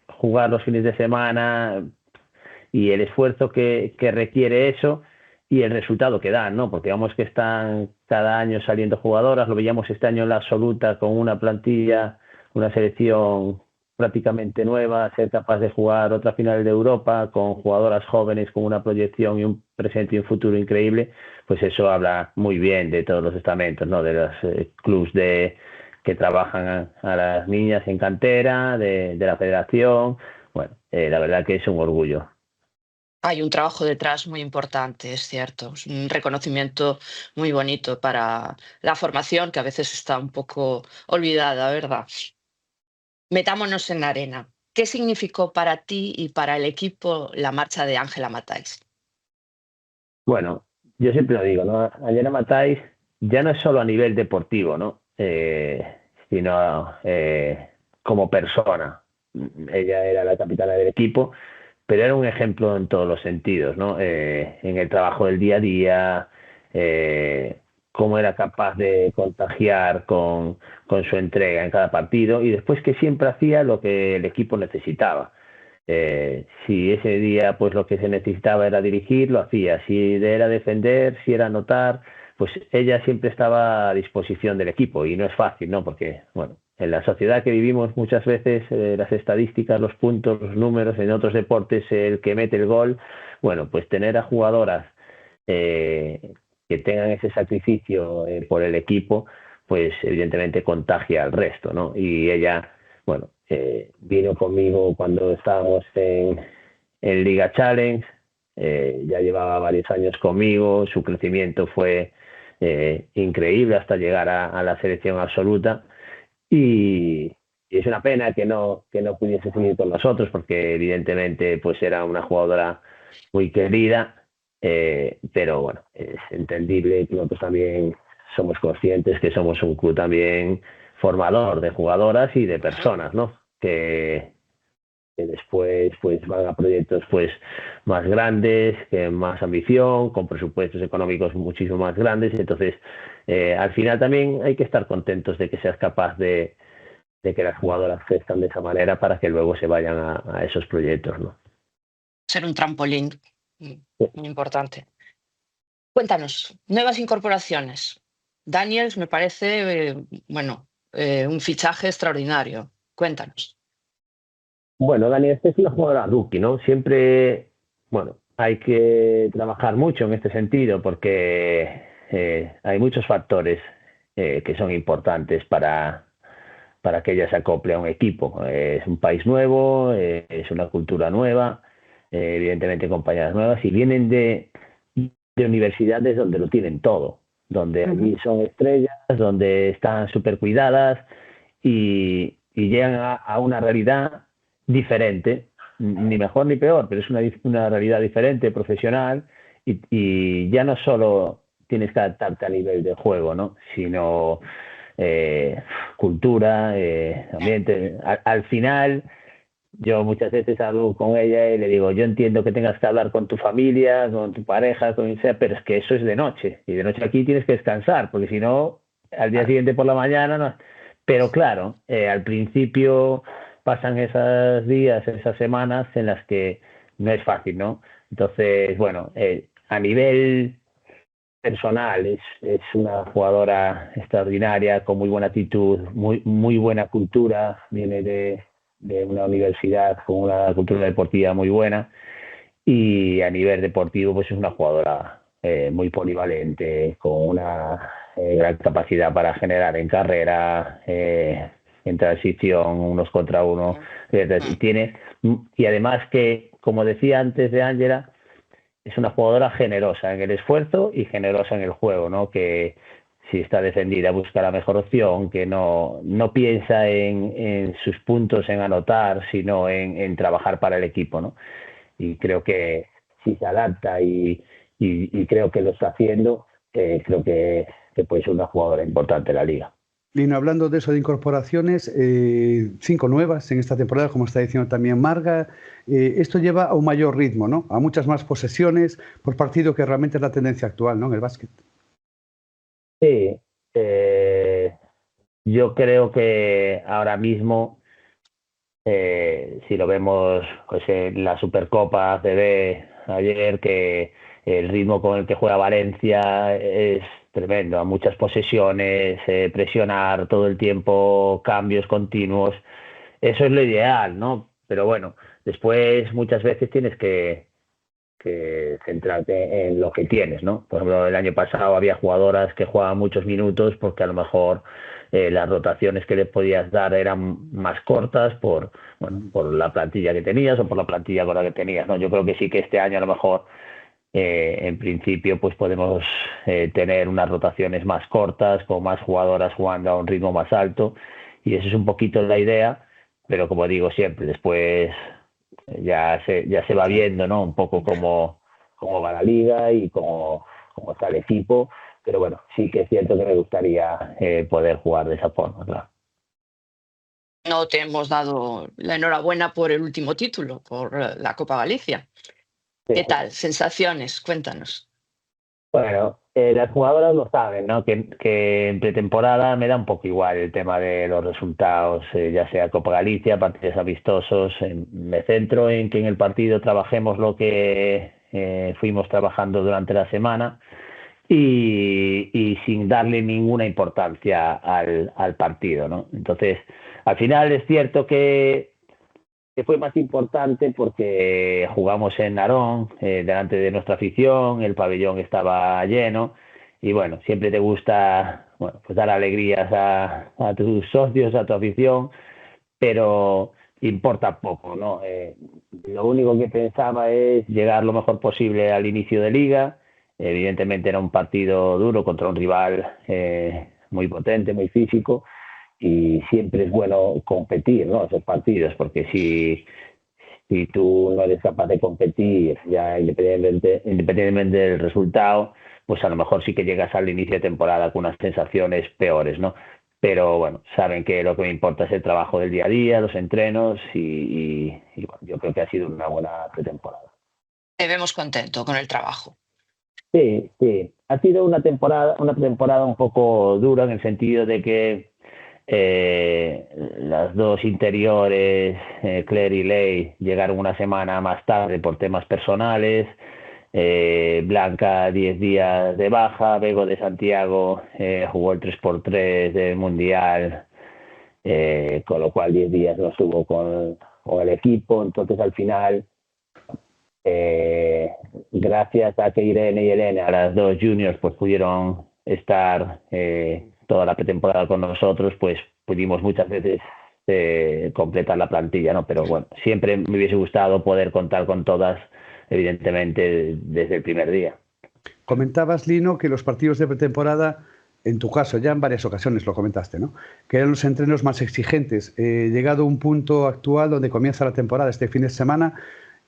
jugar los fines de semana y el esfuerzo que requiere eso y el resultado que dan, ¿no? Porque vemos que están cada año saliendo jugadoras, lo veíamos este año en la absoluta con una plantilla, una selección prácticamente nueva, ser capaz de jugar otra final de Europa con jugadoras jóvenes con una proyección y un presente y un futuro increíble, pues eso habla muy bien de todos los estamentos, ¿no? De los clubs que trabajan a las niñas en cantera, de la federación. Bueno, la verdad que es un orgullo. Hay un trabajo detrás muy importante, es cierto. Es un reconocimiento muy bonito para la formación que a veces está un poco olvidada, ¿verdad? Metámonos en la arena. ¿Qué significó para ti y para el equipo la marcha de Ángela Matáis? Bueno, yo siempre lo digo, ¿no? Ángela Matáis ya no es solo a nivel deportivo, ¿no? Sino como persona. Ella era la capitana del equipo, pero era un ejemplo en todos los sentidos, ¿no? En el trabajo del día a día, cómo era capaz de contagiar con su entrega en cada partido y después que siempre hacía lo que el equipo necesitaba. Si ese día pues lo que se necesitaba era dirigir, lo hacía. Si era defender, si era anotar, pues ella siempre estaba a disposición del equipo y no es fácil, ¿no? Porque, bueno, en la sociedad que vivimos muchas veces las estadísticas, los puntos, los números, en otros deportes el que mete el gol, bueno, pues tener a jugadoras que tengan ese sacrificio por el equipo, pues evidentemente contagia al resto, ¿no? Y ella, bueno, vino conmigo cuando estábamos en Liga Challenge, ya llevaba varios años conmigo, su crecimiento fue increíble hasta llegar a la selección absoluta y es una pena que no pudiese seguir con nosotros porque evidentemente pues era una jugadora muy querida, pero bueno, es entendible que nosotros también somos conscientes que somos un club también formador de jugadoras y de personas, ¿no? Que que después pues van a proyectos pues más grandes, más ambición, con presupuestos económicos muchísimo más grandes. Entonces, al final también hay que estar contentos de que seas capaz de que las jugadoras crezcan de esa manera para que luego se vayan a esos proyectos, ¿no? Ser un trampolín, muy importante. Cuéntanos, nuevas incorporaciones. Daniels me parece, un fichaje extraordinario. Cuéntanos. Bueno, Dani, esta es una jugadora rookie, ¿no? Siempre, bueno, hay que trabajar mucho en este sentido porque hay muchos factores que son importantes para que ella se acople a un equipo. Es un país nuevo, es una cultura nueva, evidentemente compañeras nuevas, y vienen de universidades donde lo tienen todo, donde allí son estrellas, donde están súper cuidadas y llegan a una realidad diferente, ni mejor ni peor, pero es una realidad diferente, profesional, y ya no solo tienes que adaptarte a nivel de juego, ¿no? Sino cultura, ambiente. Al final, yo muchas veces hablo con ella y le digo, yo entiendo que tengas que hablar con tu familia, con tu pareja, con quien sea, pero es que eso es de noche, y de noche aquí tienes que descansar, porque si no, al día siguiente por la mañana no. Pero claro, al principio pasan esos días, esas semanas en las que no es fácil, ¿no? Entonces, bueno, a nivel personal es una jugadora extraordinaria, con muy buena actitud, muy buena cultura, viene de una universidad con una cultura deportiva muy buena, y a nivel deportivo pues es una jugadora muy polivalente, con una gran capacidad para generar en carrera, en transición, unos contra uno, y además que, como decía antes de Ángela, es una jugadora generosa en el esfuerzo y generosa en el juego, ¿no? Que si está defendida busca la mejor opción, que no piensa en sus puntos, en anotar, sino en trabajar para el equipo, ¿no? Y creo que si se adapta y creo que lo está haciendo, creo que puede ser una jugadora importante en la liga. Lino, hablando de eso de incorporaciones, 5 nuevas en esta temporada, como está diciendo también Marga. Esto lleva a un mayor ritmo, ¿no? A muchas más posesiones por partido, que realmente es la tendencia actual, ¿no? En el básquet. Sí, yo creo que ahora mismo, si lo vemos pues, en la Supercopa ACB ayer, que el ritmo con el que juega Valencia es tremendo, a muchas posesiones, presionar todo el tiempo, cambios continuos, eso es lo ideal, ¿no? Pero bueno, después muchas veces tienes que centrarte en lo que tienes, ¿no? Por ejemplo, el año pasado había jugadoras que jugaban muchos minutos porque a lo mejor las rotaciones que les podías dar eran más cortas por la plantilla que tenías o por la plantilla con la que tenías, ¿no? Yo creo que sí que este año a lo mejor en principio pues podemos tener unas rotaciones más cortas, con más jugadoras jugando a un ritmo más alto, y eso es un poquito la idea, pero como digo siempre, después ya se va viendo, ¿no? Un poco cómo va la liga y cómo está el equipo, pero bueno, sí que es cierto que me gustaría poder jugar de esa forma, claro. No te hemos dado la enhorabuena por el último título, por la Copa Galicia. ¿Qué tal? ¿Sensaciones? Cuéntanos. Bueno, las jugadoras lo saben, ¿no? Que en pretemporada me da un poco igual el tema de los resultados, ya sea Copa Galicia, partidos amistosos. Me centro en que en el partido trabajemos lo que fuimos trabajando durante la semana y sin darle ninguna importancia al partido, ¿no? Entonces, al final es cierto que fue más importante porque jugamos en Narón, delante de nuestra afición, el pabellón estaba lleno y bueno, siempre te gusta pues dar alegrías a tus socios, a tu afición, pero importa poco, ¿no? Lo único que pensaba es llegar lo mejor posible al inicio de liga. Evidentemente era un partido duro contra un rival muy potente, muy físico, y siempre es bueno competir, ¿no? Esos partidos, porque si tú no eres capaz de competir, ya independientemente del resultado, pues a lo mejor sí que llegas al inicio de temporada con unas sensaciones peores, ¿no? pero bueno, saben que lo que me importa es el trabajo del día a día, los entrenos bueno, yo creo que ha sido una buena pretemporada. Te vemos contento con el trabajo. Sí, sí. Ha sido una temporada un poco dura en el sentido de que las dos interiores, Claire y Ley, llegaron una semana más tarde por temas personales. Blanca 10 días de baja, Bego de Santiago jugó el 3x3 del Mundial, con lo cual 10 días no estuvo con el equipo. Entonces al final, gracias a que Irene y Elena, las dos juniors, pues pudieron estar toda la pretemporada con nosotros, pues pudimos muchas veces completar la plantilla, ¿no? Pero bueno, siempre me hubiese gustado poder contar con todas, evidentemente, desde el primer día. Comentabas, Lino, que los partidos de pretemporada, en tu caso, ya en varias ocasiones lo comentaste, ¿no?, que eran los entrenos más exigentes. Llegado a un punto actual donde comienza la temporada este fin de semana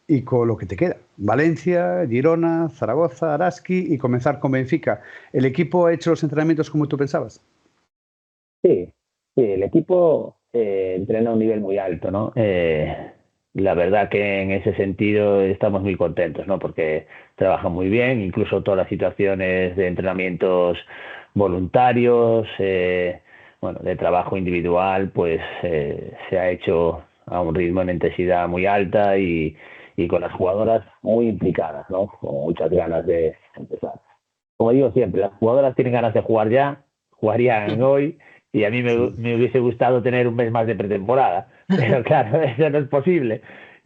y con lo que te queda: Valencia, Girona, Zaragoza, Araski y comenzar con Benfica. ¿El equipo ha hecho los entrenamientos como tú pensabas? Sí, el equipo entrena a un nivel muy alto, ¿no? La verdad que en ese sentido estamos muy contentos, ¿no? Porque trabajan muy bien, incluso todas las situaciones de entrenamientos voluntarios, bueno, de trabajo individual, pues se ha hecho a un ritmo, en intensidad muy alta y con las jugadoras muy implicadas, ¿no? Con muchas ganas de empezar. Como digo siempre, las jugadoras tienen ganas de jugar ya, jugarían hoy, y a mí me hubiese gustado tener un mes más de pretemporada, pero claro, eso no es posible.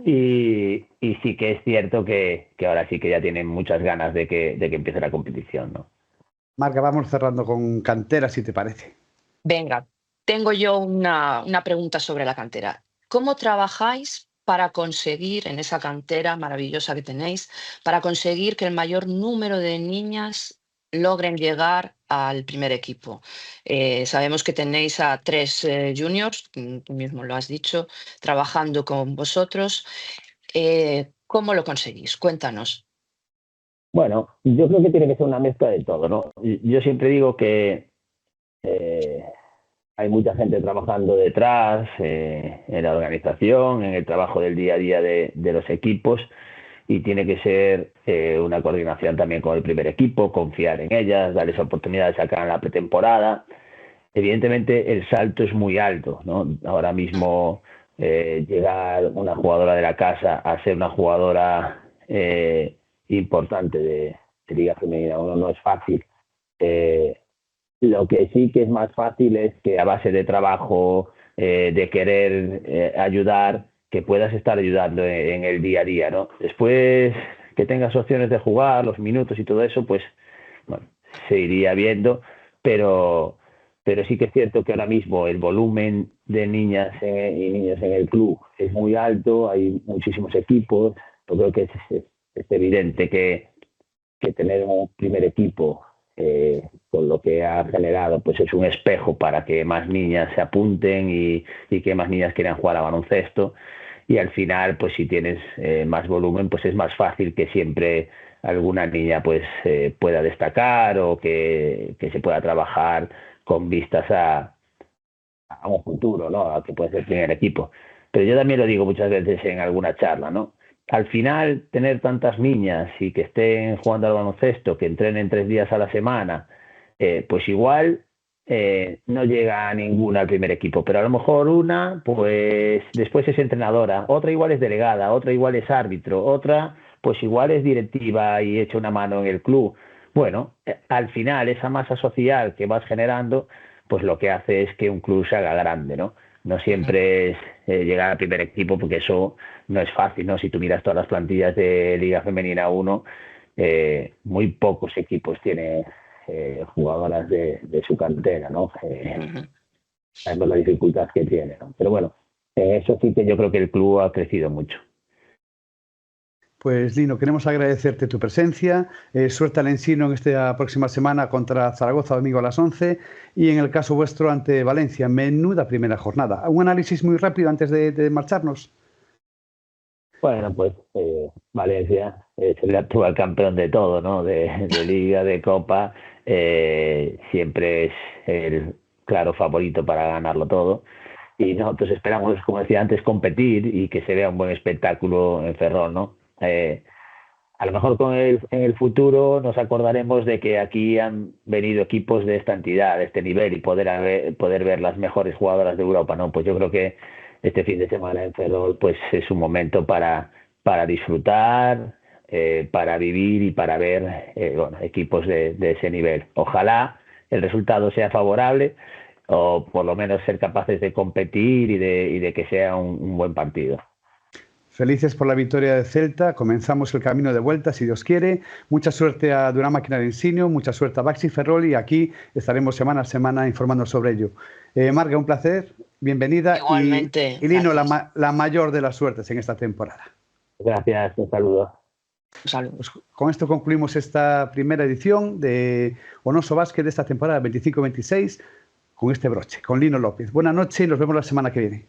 Y sí que es cierto que ahora sí que ya tienen muchas ganas de que empiece la competición, ¿no? Marga, vamos cerrando con cantera, si te parece. Venga, tengo yo una pregunta sobre la cantera. ¿Cómo trabajáis para conseguir, en esa cantera maravillosa que tenéis, para conseguir que el mayor número de niñas logren llegar al primer equipo? Sabemos que tenéis a 3 juniors, tú mismo lo has dicho, trabajando con vosotros. ¿Cómo lo conseguís? Cuéntanos. Bueno, yo creo que tiene que ser una mezcla de todo, ¿no? Yo siempre digo que hay mucha gente trabajando detrás, en la organización, en el trabajo del día a día de los equipos, y tiene que ser una coordinación también con el primer equipo, confiar en ellas, darles oportunidad de sacar la pretemporada. Evidentemente el salto es muy alto, ¿no? Ahora mismo llegar una jugadora de la casa a ser una jugadora importante de Liga Femenina no es fácil. Lo que sí que es más fácil es que a base de trabajo, de querer ayudar, que puedas estar ayudando en el día a día, ¿no? Después que tengas opciones de jugar, los minutos y todo eso, pues bueno, se iría viendo, pero sí que es cierto que ahora mismo el volumen de niñas y niños en el club es muy alto, hay muchísimos equipos. Yo creo que es evidente que tener un primer equipo con lo que ha generado, pues es un espejo para que más niñas se apunten y que más niñas quieran jugar a baloncesto. Y al final, pues si tienes más volumen, pues es más fácil que siempre alguna niña pues pueda destacar o que se pueda trabajar con vistas a un futuro, ¿no? A que puede ser el primer equipo. Pero yo también lo digo muchas veces en alguna charla, ¿no? Al final, tener tantas niñas y que estén jugando al baloncesto, que entrenen 3 días a la semana, pues igual no llega a ninguna al primer equipo, pero a lo mejor una, pues después es entrenadora, otra igual es delegada, otra igual es árbitro, otra pues igual es directiva y echa una mano en el club. Bueno, al final esa masa social que vas generando, pues lo que hace es que un club se haga grande, ¿no? No siempre es llegar al primer equipo, porque eso no es fácil, ¿no? Si tú miras todas las plantillas de Liga Femenina 1, muy pocos equipos tienen jugadoras de su cantera, ¿no? Sabemos la dificultad que tiene, ¿no? Pero bueno, eso sí que yo creo que el club ha crecido mucho. Pues Lino, queremos agradecerte tu presencia, suerte al Ensino en esta próxima semana contra Zaragoza domingo a las 11 y en el caso vuestro ante Valencia, menuda primera jornada. Un análisis muy rápido antes de marcharnos. Bueno, pues Valencia es el actual campeón de todo, ¿no? De Liga, de Copa, siempre es el claro favorito para ganarlo todo. Y nosotros esperamos, como decía antes, competir y que se vea un buen espectáculo en Ferrol, ¿no? A lo mejor en el futuro nos acordaremos de que aquí han venido equipos de esta entidad, de este nivel, y poder ver las mejores jugadoras de Europa, ¿no? Pues yo creo que este fin de semana en Ferrol pues es un momento para disfrutar, para vivir y para ver equipos de ese nivel. Ojalá el resultado sea favorable, o por lo menos ser capaces de competir y de que sea un buen partido. Felices por la victoria de Celta, comenzamos el camino de vuelta, si Dios quiere. Mucha suerte a Durán Máquina de Ingenio, mucha suerte a Baxi Ferrol, y aquí estaremos semana a semana informando sobre ello. Marga, un placer, bienvenida. Igualmente. Y Lino, la mayor de las suertes en esta temporada. Gracias, un saludo. Pues con esto concluimos esta primera edición de Onoso Básquet de esta temporada 25-26 con este broche, con Lino López. Buenas noches y nos vemos la semana que viene.